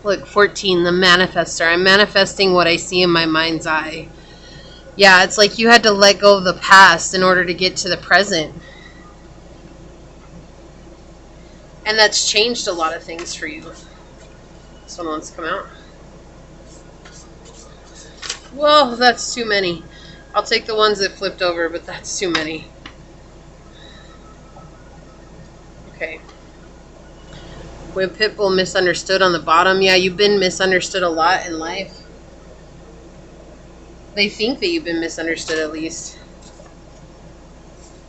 Look, 14, the manifester. I'm manifesting what I see in my mind's eye. Yeah, it's like you had to let go of the past in order to get to the present. And that's changed a lot of things for you. This one wants to come out. Whoa, that's too many. I'll take the ones that flipped over, but that's too many. Okay. We have Pitbull misunderstood on the bottom. Yeah, you've been misunderstood a lot in life. They think that you've been misunderstood, at least.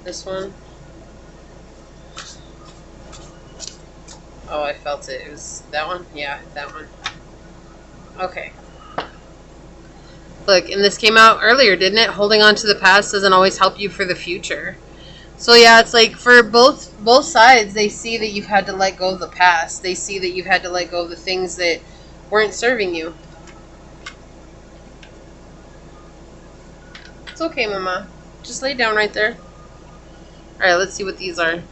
This one. Oh, I felt it. It was that one? Yeah, that one. Okay. Look, and this came out earlier, didn't it? Holding on to the past doesn't always help you for the future. So yeah, it's like for both sides, they see that you've had to let go of the past. They see that you've had to let go of the things that weren't serving you. It's okay, Mama. Just lay down right there. Alright, let's see what these are.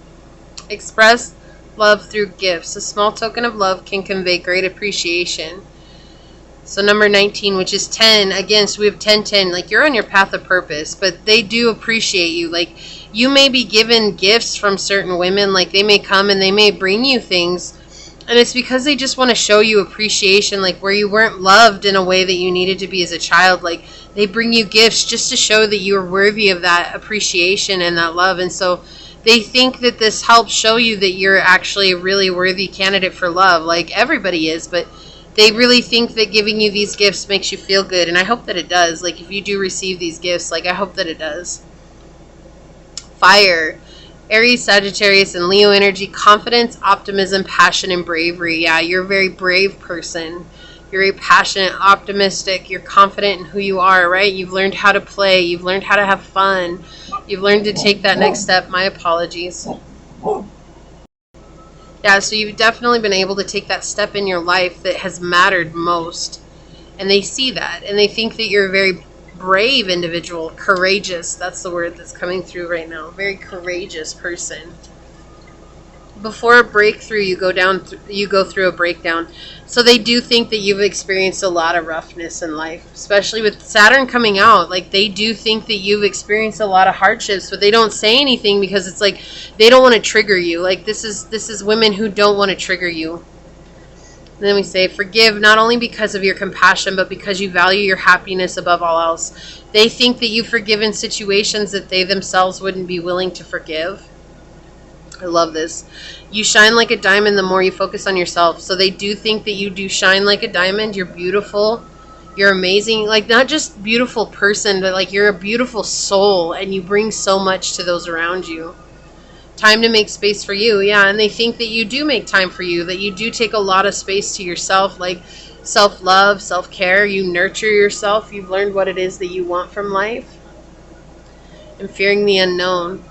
Express love through gifts. A small token of love can convey great appreciation. So number 19, which is 10. Again, so we have 10, 10. Like, you're on your path of purpose, but they do appreciate you. Like, you may be given gifts from certain women. Like, they may come and they may bring you things. And it's because they just want to show you appreciation, like where you weren't loved in a way that you needed to be as a child. Like, they bring you gifts just to show that you are worthy of that appreciation and that love. And so they think that this helps show you that you're actually a really worthy candidate for love. Like, everybody is, but they really think that giving you these gifts makes you feel good. And I hope that it does. Like, if you do receive these gifts, like, I hope that it does. Fire. Aries, Sagittarius, and Leo energy. Confidence, optimism, passion, and bravery. Yeah, you're a very brave person. You're very passionate, optimistic. You're confident in who you are, right? You've learned how to play. You've learned how to have fun. You've learned to take that next step. My apologies. Yeah, so you've definitely been able to take that step in your life that has mattered most. And they see that. And they think that you're a very brave individual. Courageous. That's the word that's coming through right now. Very courageous person. before a breakthrough, you go through a breakdown. So they do think that you've experienced a lot of roughness in life, especially with Saturn coming out. Like, they do think that you've experienced a lot of hardships, but they don't say anything because it's like they don't want to trigger you. Like, this is women who don't want to trigger you. And then we say, forgive not only because of your compassion, but because you value your happiness above all else. They think that you've forgiven situations that they themselves wouldn't be willing to forgive. I love this. You shine like a diamond the more you focus on yourself. So they do think that you do shine like a diamond. You're beautiful. You're amazing. Like, not just beautiful person, but like you're a beautiful soul, and you bring so much to those around you. Time to make space for you. Yeah, and they think that you do make time for you, that you do take a lot of space to yourself, like self-love, self-care. You nurture yourself. You've learned what it is that you want from life. And fearing the unknown.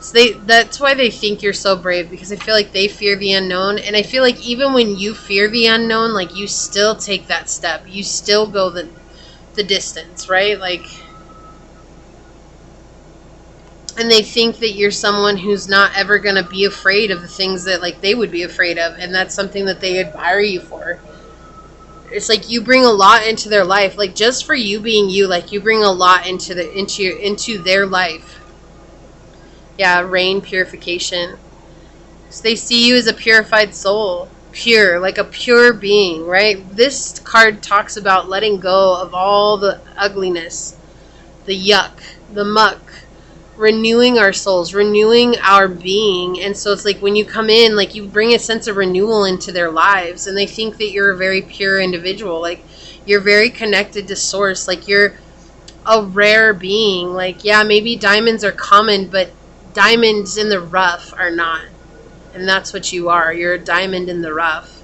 So that's why they think you're so brave, because I feel like they fear the unknown. And I feel like even when you fear the unknown, like, you still take that step. You still go the distance, right? Like, and they think that you're someone who's not ever going to be afraid of the things that, like, they would be afraid of. And that's something that they admire you for. It's like you bring a lot into their life. Like, just for you being you, like, you bring a lot into their life. Yeah, rain, purification. So they see you as a purified soul. Pure, like a pure being, right? This card talks about letting go of all the ugliness, the yuck, the muck, renewing our souls, renewing our being. And so it's like when you come in, like, you bring a sense of renewal into their lives, and they think that you're a very pure individual. Like, you're very connected to source. Like, you're a rare being. Like, yeah, maybe diamonds are common, but diamonds in the rough are not. And that's what you are. You're a diamond in the rough.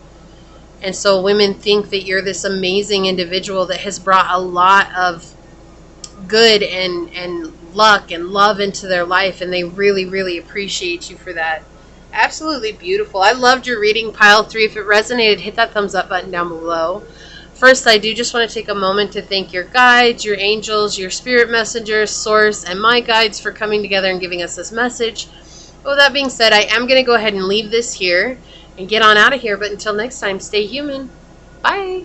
And so women think that you're this amazing individual that has brought a lot of good and luck and love into their life, and they really, really appreciate you for that. Absolutely beautiful. I loved your reading, Pile 3. If it resonated, hit that thumbs up button down below. First, I do just want to take a moment to thank your guides, your angels, your spirit messengers, source, and my guides for coming together and giving us this message. But with that being said, I am going to go ahead and leave this here and get on out of here. But until next time, stay human. Bye.